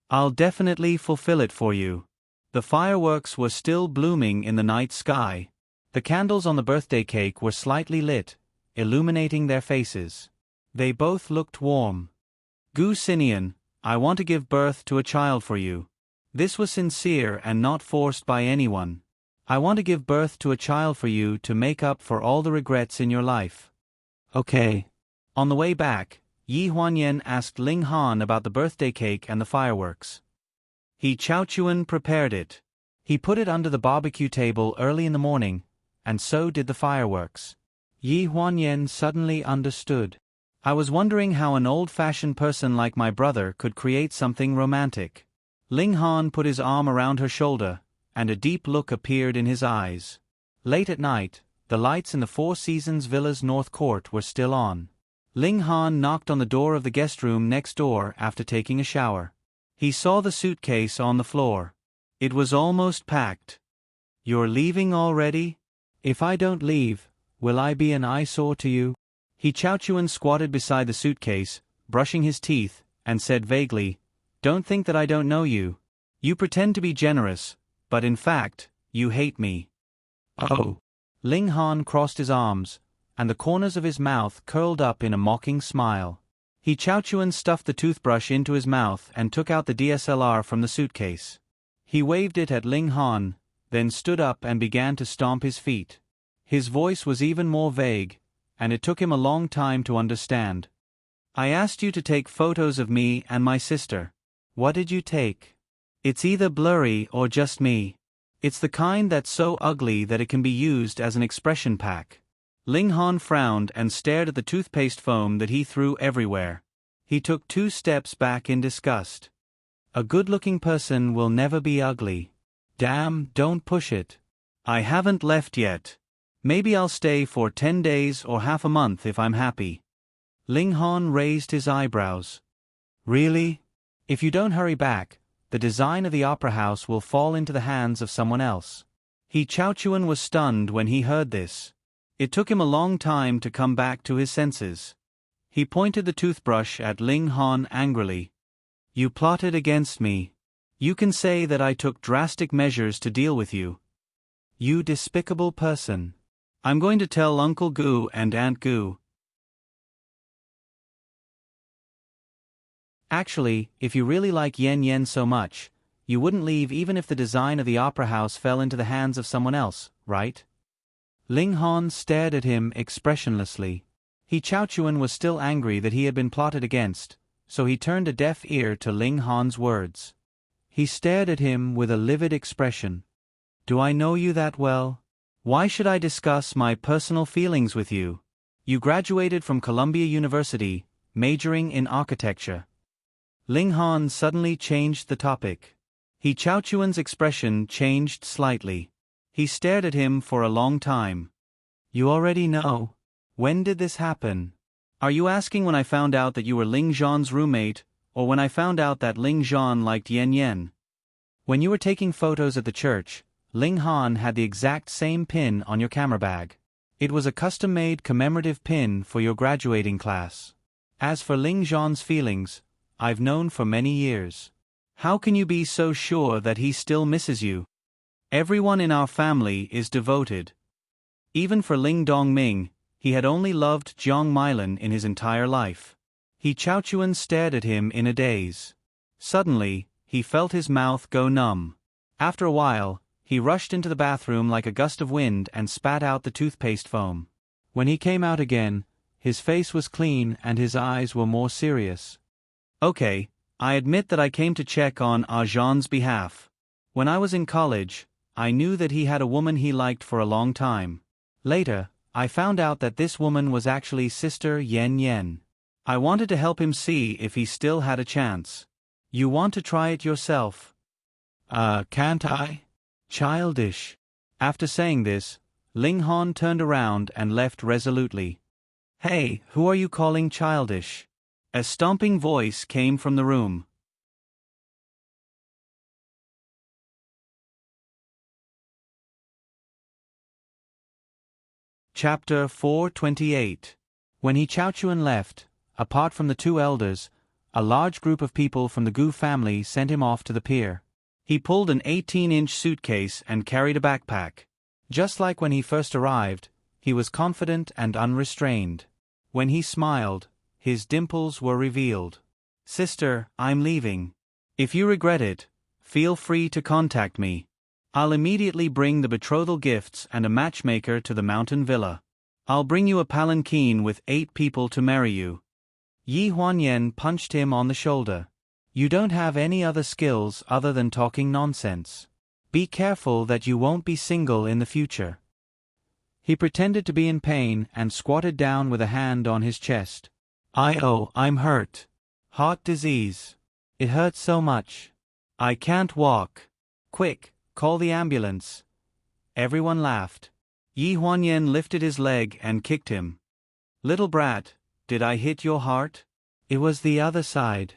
Speaker 1: I'll definitely fulfill it for you. The fireworks were still blooming in the night sky. The candles on the birthday cake were slightly lit, illuminating their faces. They both looked warm. Gu Xinian, I want to give birth to a child for you. This was sincere and not forced by anyone. I want to give birth to a child for you to make up for all the regrets in your life. Okay. On the way back, Yi Huanyan asked Ling Han about the birthday cake and the fireworks. Chaochuan prepared it. He put it under the barbecue table early in the morning, and so did the fireworks. Yi Huanyan suddenly understood. I was wondering how an old-fashioned person like my brother could create something romantic. Ling Han put his arm around her shoulder, and a deep look appeared in his eyes. Late at night, the lights in the Four Seasons Villa's north court were still on. Ling Han knocked on the door of the guest room next door after taking a shower. He saw the suitcase on the floor. It was almost packed. You're leaving already? If I don't leave, will I be an eyesore to you? Chaochuan squatted beside the suitcase, brushing his teeth, and said vaguely, Don't think that I don't know you. You pretend to be generous, but in fact, you hate me. Oh. Ling Han crossed his arms, and the corners of his mouth curled up in a mocking smile. Chaochuan stuffed the toothbrush into his mouth and took out the DSLR from the suitcase. He waved it at Ling Han, then stood up and began to stomp his feet. His voice was even more vague, and it took him a long time to understand. I asked you to take photos of me and my sister. What did you take? It's either blurry or just me. It's the kind that's so ugly that it can be used as an expression pack. Ling Han frowned and stared at the toothpaste foam that he threw everywhere. He took 2 steps back in disgust. A good-looking person will never be ugly. Damn, don't push it. I haven't left yet. Maybe I'll stay for 10 days or half a month if I'm happy. Ling Han raised his eyebrows. Really? If you don't hurry back, the design of the opera house will fall into the hands of someone else. Chaochuan was stunned when he heard this. It took him a long time to come back to his senses. He pointed the toothbrush at Ling Han angrily. You plotted against me. You can say that I took drastic measures to deal with you. You despicable person. I'm going to tell Uncle Gu and Aunt Gu. Actually, if you really like Yen Yen so much, you wouldn't leave even if the design of the opera house fell into the hands of someone else, right? Ling Han stared at him expressionlessly. Chaochuan was still angry that he had been plotted against, so he turned a deaf ear to Ling Han's words. He stared at him with a livid expression. Do I know you that well? Why should I discuss my personal feelings with you? You graduated from Columbia University, majoring in architecture. Ling Han suddenly changed the topic. Chaochuan's expression changed slightly. He stared at him for a long time. You already know. When did this happen? Are you asking when I found out that you were Ling Zhan's roommate, or when I found out that Ling Zhan liked Yen Yen? When you were taking photos at the church, Ling Han had the exact same pin on your camera bag. It was a custom-made commemorative pin for your graduating class. As for Ling Zhan's feelings, I've known for many years. How can you be so sure that he still misses you? Everyone in our family is devoted. Even for Ling Dongming, he had only loved Jiang Mailan in his entire life. Chaochuan stared at him in a daze. Suddenly, he felt his mouth go numb. After a while, he rushed into the bathroom like a gust of wind and spat out the toothpaste foam. When he came out again, his face was clean and his eyes were more serious. Okay, I admit that I came to check on Zhan's behalf. When I was in college, I knew that he had a woman he liked for a long time. Later, I found out that this woman was actually Sister Yen Yen. I wanted to help him see if he still had a chance. You want to try it yourself? Can't I? Childish. After saying this, Ling Han turned around and left resolutely. Hey, who are you calling childish? A stomping voice came from the room. Chapter 428. When He Chaochuan left, apart from the two elders, a large group of people from the Gu family sent him off to the pier. He pulled an 18-inch suitcase and carried a backpack. Just like when he first arrived, he was confident and unrestrained. When he smiled, his dimples were revealed. Sister, I'm leaving. If you regret it, feel free to contact me. I'll immediately bring the betrothal gifts and a matchmaker to the mountain villa. I'll bring you a palanquin with 8 people to marry you. Yi Huanyan punched him on the shoulder. You don't have any other skills other than talking nonsense. Be careful that you won't be single in the future. He pretended to be in pain and squatted down with a hand on his chest. I'm hurt. Heart disease. It hurts so much. I can't walk. Quick, call the ambulance. Everyone laughed. Yi Huanyan lifted his leg and kicked him. Little brat, did I hit your heart? It was the other side.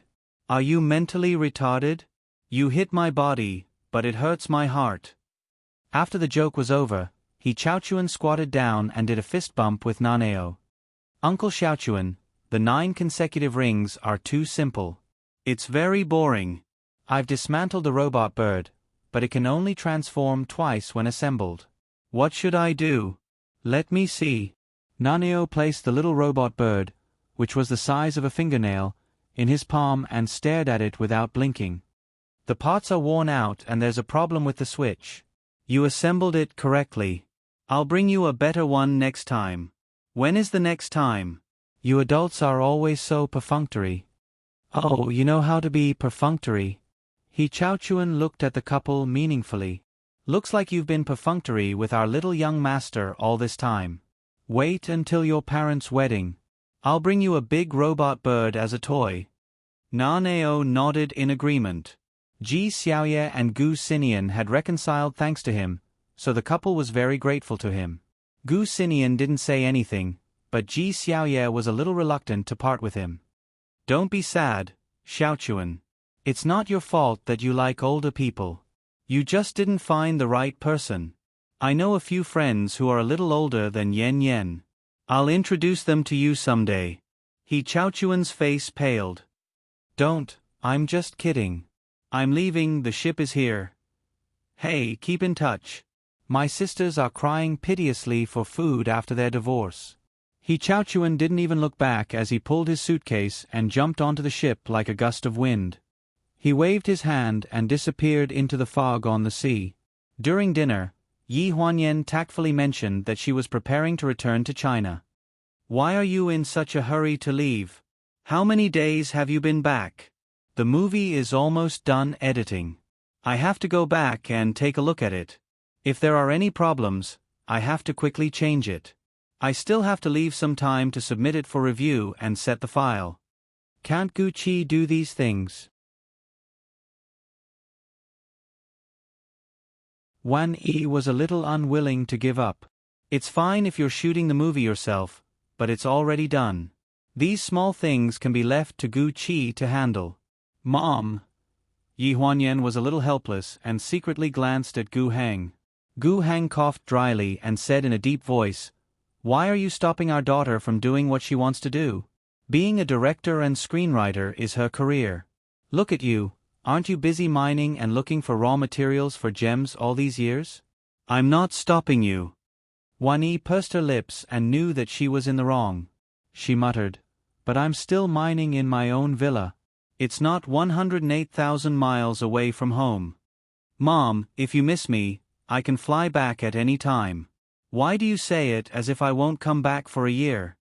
Speaker 1: Are you mentally retarded? You hit my body, but it hurts my heart. After the joke was over, He Chaochuan squatted down and did a fist bump with Naneo. Uncle Xiaochuan, the 9 consecutive rings are too simple. It's very boring. I've dismantled the robot bird, but it can only transform twice when assembled. What should I do? Let me see. Naneo placed the little robot bird, which was the size of a fingernail, in his palm and stared at it without blinking. The parts are worn out and there's a problem with the switch. You assembled it correctly. I'll bring you a better one next time. When is the next time? You adults are always so perfunctory. Oh, you know how to be perfunctory. He Chaochuan looked at the couple meaningfully. Looks like you've been perfunctory with our little young master all this time. Wait until your parents' wedding. I'll bring you a big robot bird as a toy. Naneo nodded in agreement. Ji Xiaoye and Gu Xinian had reconciled thanks to him, so the couple was very grateful to him. Gu Xinian didn't say anything, but Ji Xiaoye was a little reluctant to part with him. Don't be sad, Xiaochuan. It's not your fault that you like older people. You just didn't find the right person. I know a few friends who are a little older than Yen Yen. I'll introduce them to you someday. He Chaochuan's face paled. Don't, I'm just kidding. I'm leaving, the ship is here. Hey, keep in touch. My sisters are crying piteously for food after their divorce. He Chaochuan didn't even look back as he pulled his suitcase and jumped onto the ship like a gust of wind. He waved his hand and disappeared into the fog on the sea. During dinner, Yi Huanyan tactfully mentioned that she was preparing to return to China. Why are you in such a hurry to leave? How many days have you been back? The movie is almost done editing. I have to go back and take a look at it. If there are any problems, I have to quickly change it. I still have to leave some time to submit it for review and set the file. Can't Gucci do these things? Wan Yi was a little unwilling to give up. It's fine if you're shooting the movie yourself, but it's already done. These small things can be left to Gu Qi to handle. Mom. Yi Huanyan was a little helpless and secretly glanced at Gu Hang. Gu Hang coughed dryly and said in a deep voice, "Why are you stopping our daughter from doing what she wants to do? Being a director and screenwriter is her career. Look at you. Aren't you busy mining and looking for raw materials for gems all these years? I'm not stopping you." Wan Yi pursed her lips and knew that she was in the wrong. She muttered, "But I'm still mining in my own villa. It's not 108,000 miles away from home. Mom, if you miss me, I can fly back at any time. Why do you say it as if I won't come back for a year?"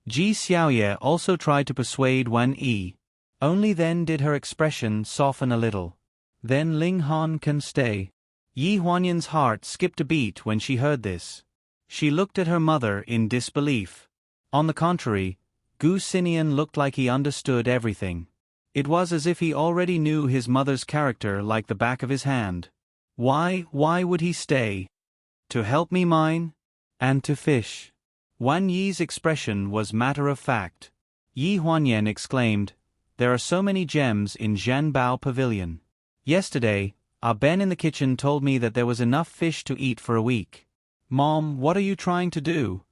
Speaker 1: Ji Xiaoye also tried to persuade Wan Yi. Only then did her expression soften a little. Then Ling Han can stay. Yi Huanyan's heart skipped a beat when she heard this. She looked at her mother in disbelief. On the contrary, Gu Xinian looked like he understood everything. It was as if he already knew his mother's character like the back of his hand. Why would he stay? To help me mine? And to fish. Wan Yi's expression was matter of fact. Yi Huanyan exclaimed, "There are so many gems in Zhanbao Pavilion. Yesterday, our Ben in the kitchen told me that there was enough fish to eat for a week." "Mom, what are you trying to do?"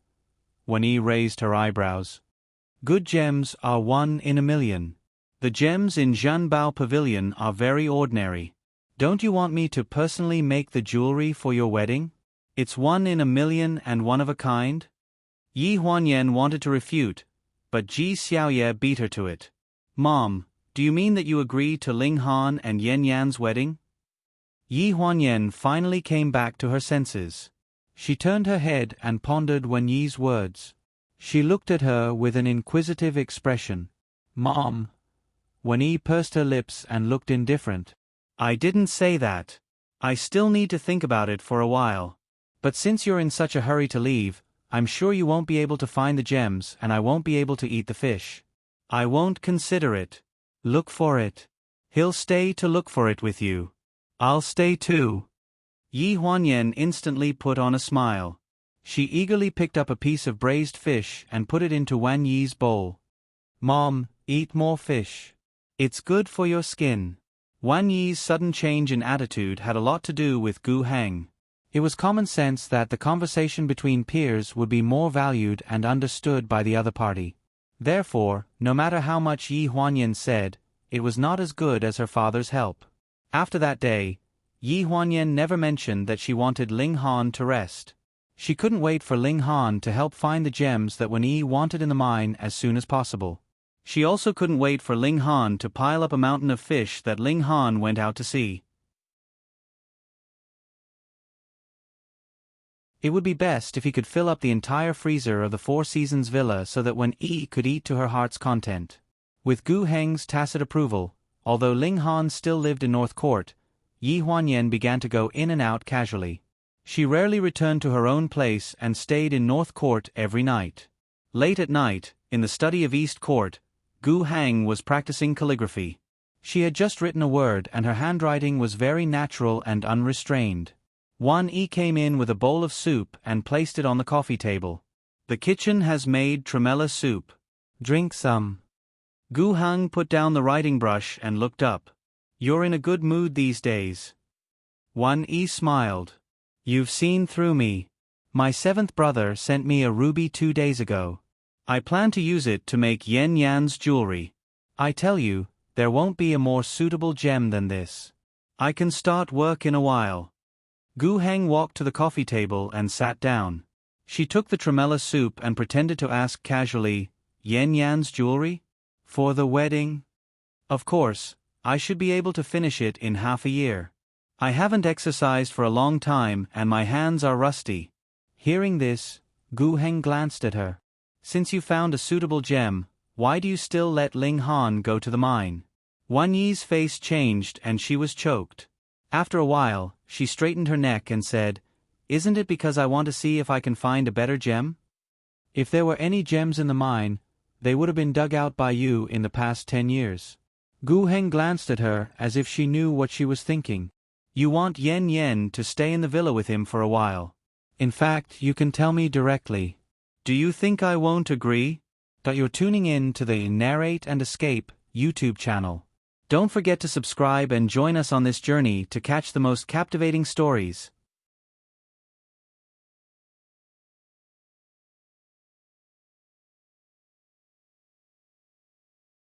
Speaker 1: Wan Yi raised her eyebrows. "Good gems are 1 in a million. The gems in Zhanbao Pavilion are very ordinary. Don't you want me to personally make the jewelry for your wedding? It's 1 in a million and one of a kind?" Yi Huanyan wanted to refute, but Ji Xiaoye beat her to it. "Mom, do you mean that you agree to Ling Han and Yan Yan's wedding?" Yi Huanyan finally came back to her senses. She turned her head and pondered Wan Yi's words. She looked at her with an inquisitive expression. "Mom." Wan Yi pursed her lips and looked indifferent. "I didn't say that. I still need to think about it for a while. But since you're in such a hurry to leave, I'm sure you won't be able to find the gems and I won't be able to eat the fish. I won't consider it. Look for it. He'll stay to look for it with you. I'll stay too." Yi Huanyan instantly put on a smile. She eagerly picked up a piece of braised fish and put it into Wan Yi's bowl. "Mom, eat more fish. It's good for your skin." Wan Yi's sudden change in attitude had a lot to do with Gu Heng. It was common sense that the conversation between peers would be more valued and understood by the other party. Therefore, no matter how much Yi Huanyan said, it was not as good as her father's help. After that day, Yi Huanyan never mentioned that she wanted Ling Han to rest. She couldn't wait for Ling Han to help find the gems that Wan Yi wanted in the mine as soon as possible. She also couldn't wait for Ling Han to pile up a mountain of fish that Ling Han went out to see. It would be best if he could fill up the entire freezer of the Four Seasons villa so that Wan Yi could eat to her heart's content. With Gu Heng's tacit approval, although Ling Han still lived in North Court, Yi Huanyan began to go in and out casually. She rarely returned to her own place and stayed in North Court every night. Late at night, in the study of East Court, Gu Heng was practicing calligraphy. She had just written a word and her handwriting was very natural and unrestrained. Wan Yi came in with a bowl of soup and placed it on the coffee table. "The kitchen has made tremella soup. Drink some." Gu Heng put down the writing brush and looked up. "You're in a good mood these days." Wan Yi smiled. "You've seen through me. My 7th brother sent me a ruby 2 days ago. I plan to use it to make Yan Yan's jewelry. I tell you, there won't be a more suitable gem than this. I can start work in a while." Gu Heng walked to the coffee table and sat down. She took the tremella soup and pretended to ask casually, "Yan Yan's jewelry? For the wedding? Of course, I should be able to finish it in half a year. I haven't exercised for a long time and my hands are rusty." Hearing this, Gu Heng glanced at her. "Since you found a suitable gem, why do you still let Ling Han go to the mine?" Wan Yi's face changed and she was choked. After a while, she straightened her neck and said, "Isn't it because I want to see if I can find a better gem? If there were any gems in the mine, they would have been dug out by you in the past 10 years. Gu Heng glanced at her as if she knew what she was thinking. "You want Yan Yan to stay in the villa with him for a while. In fact, you can tell me directly. Do you think I won't agree?" That you're tuning in to the Narrate and Escape YouTube channel. Don't forget to subscribe and join us on this journey to catch the most captivating stories.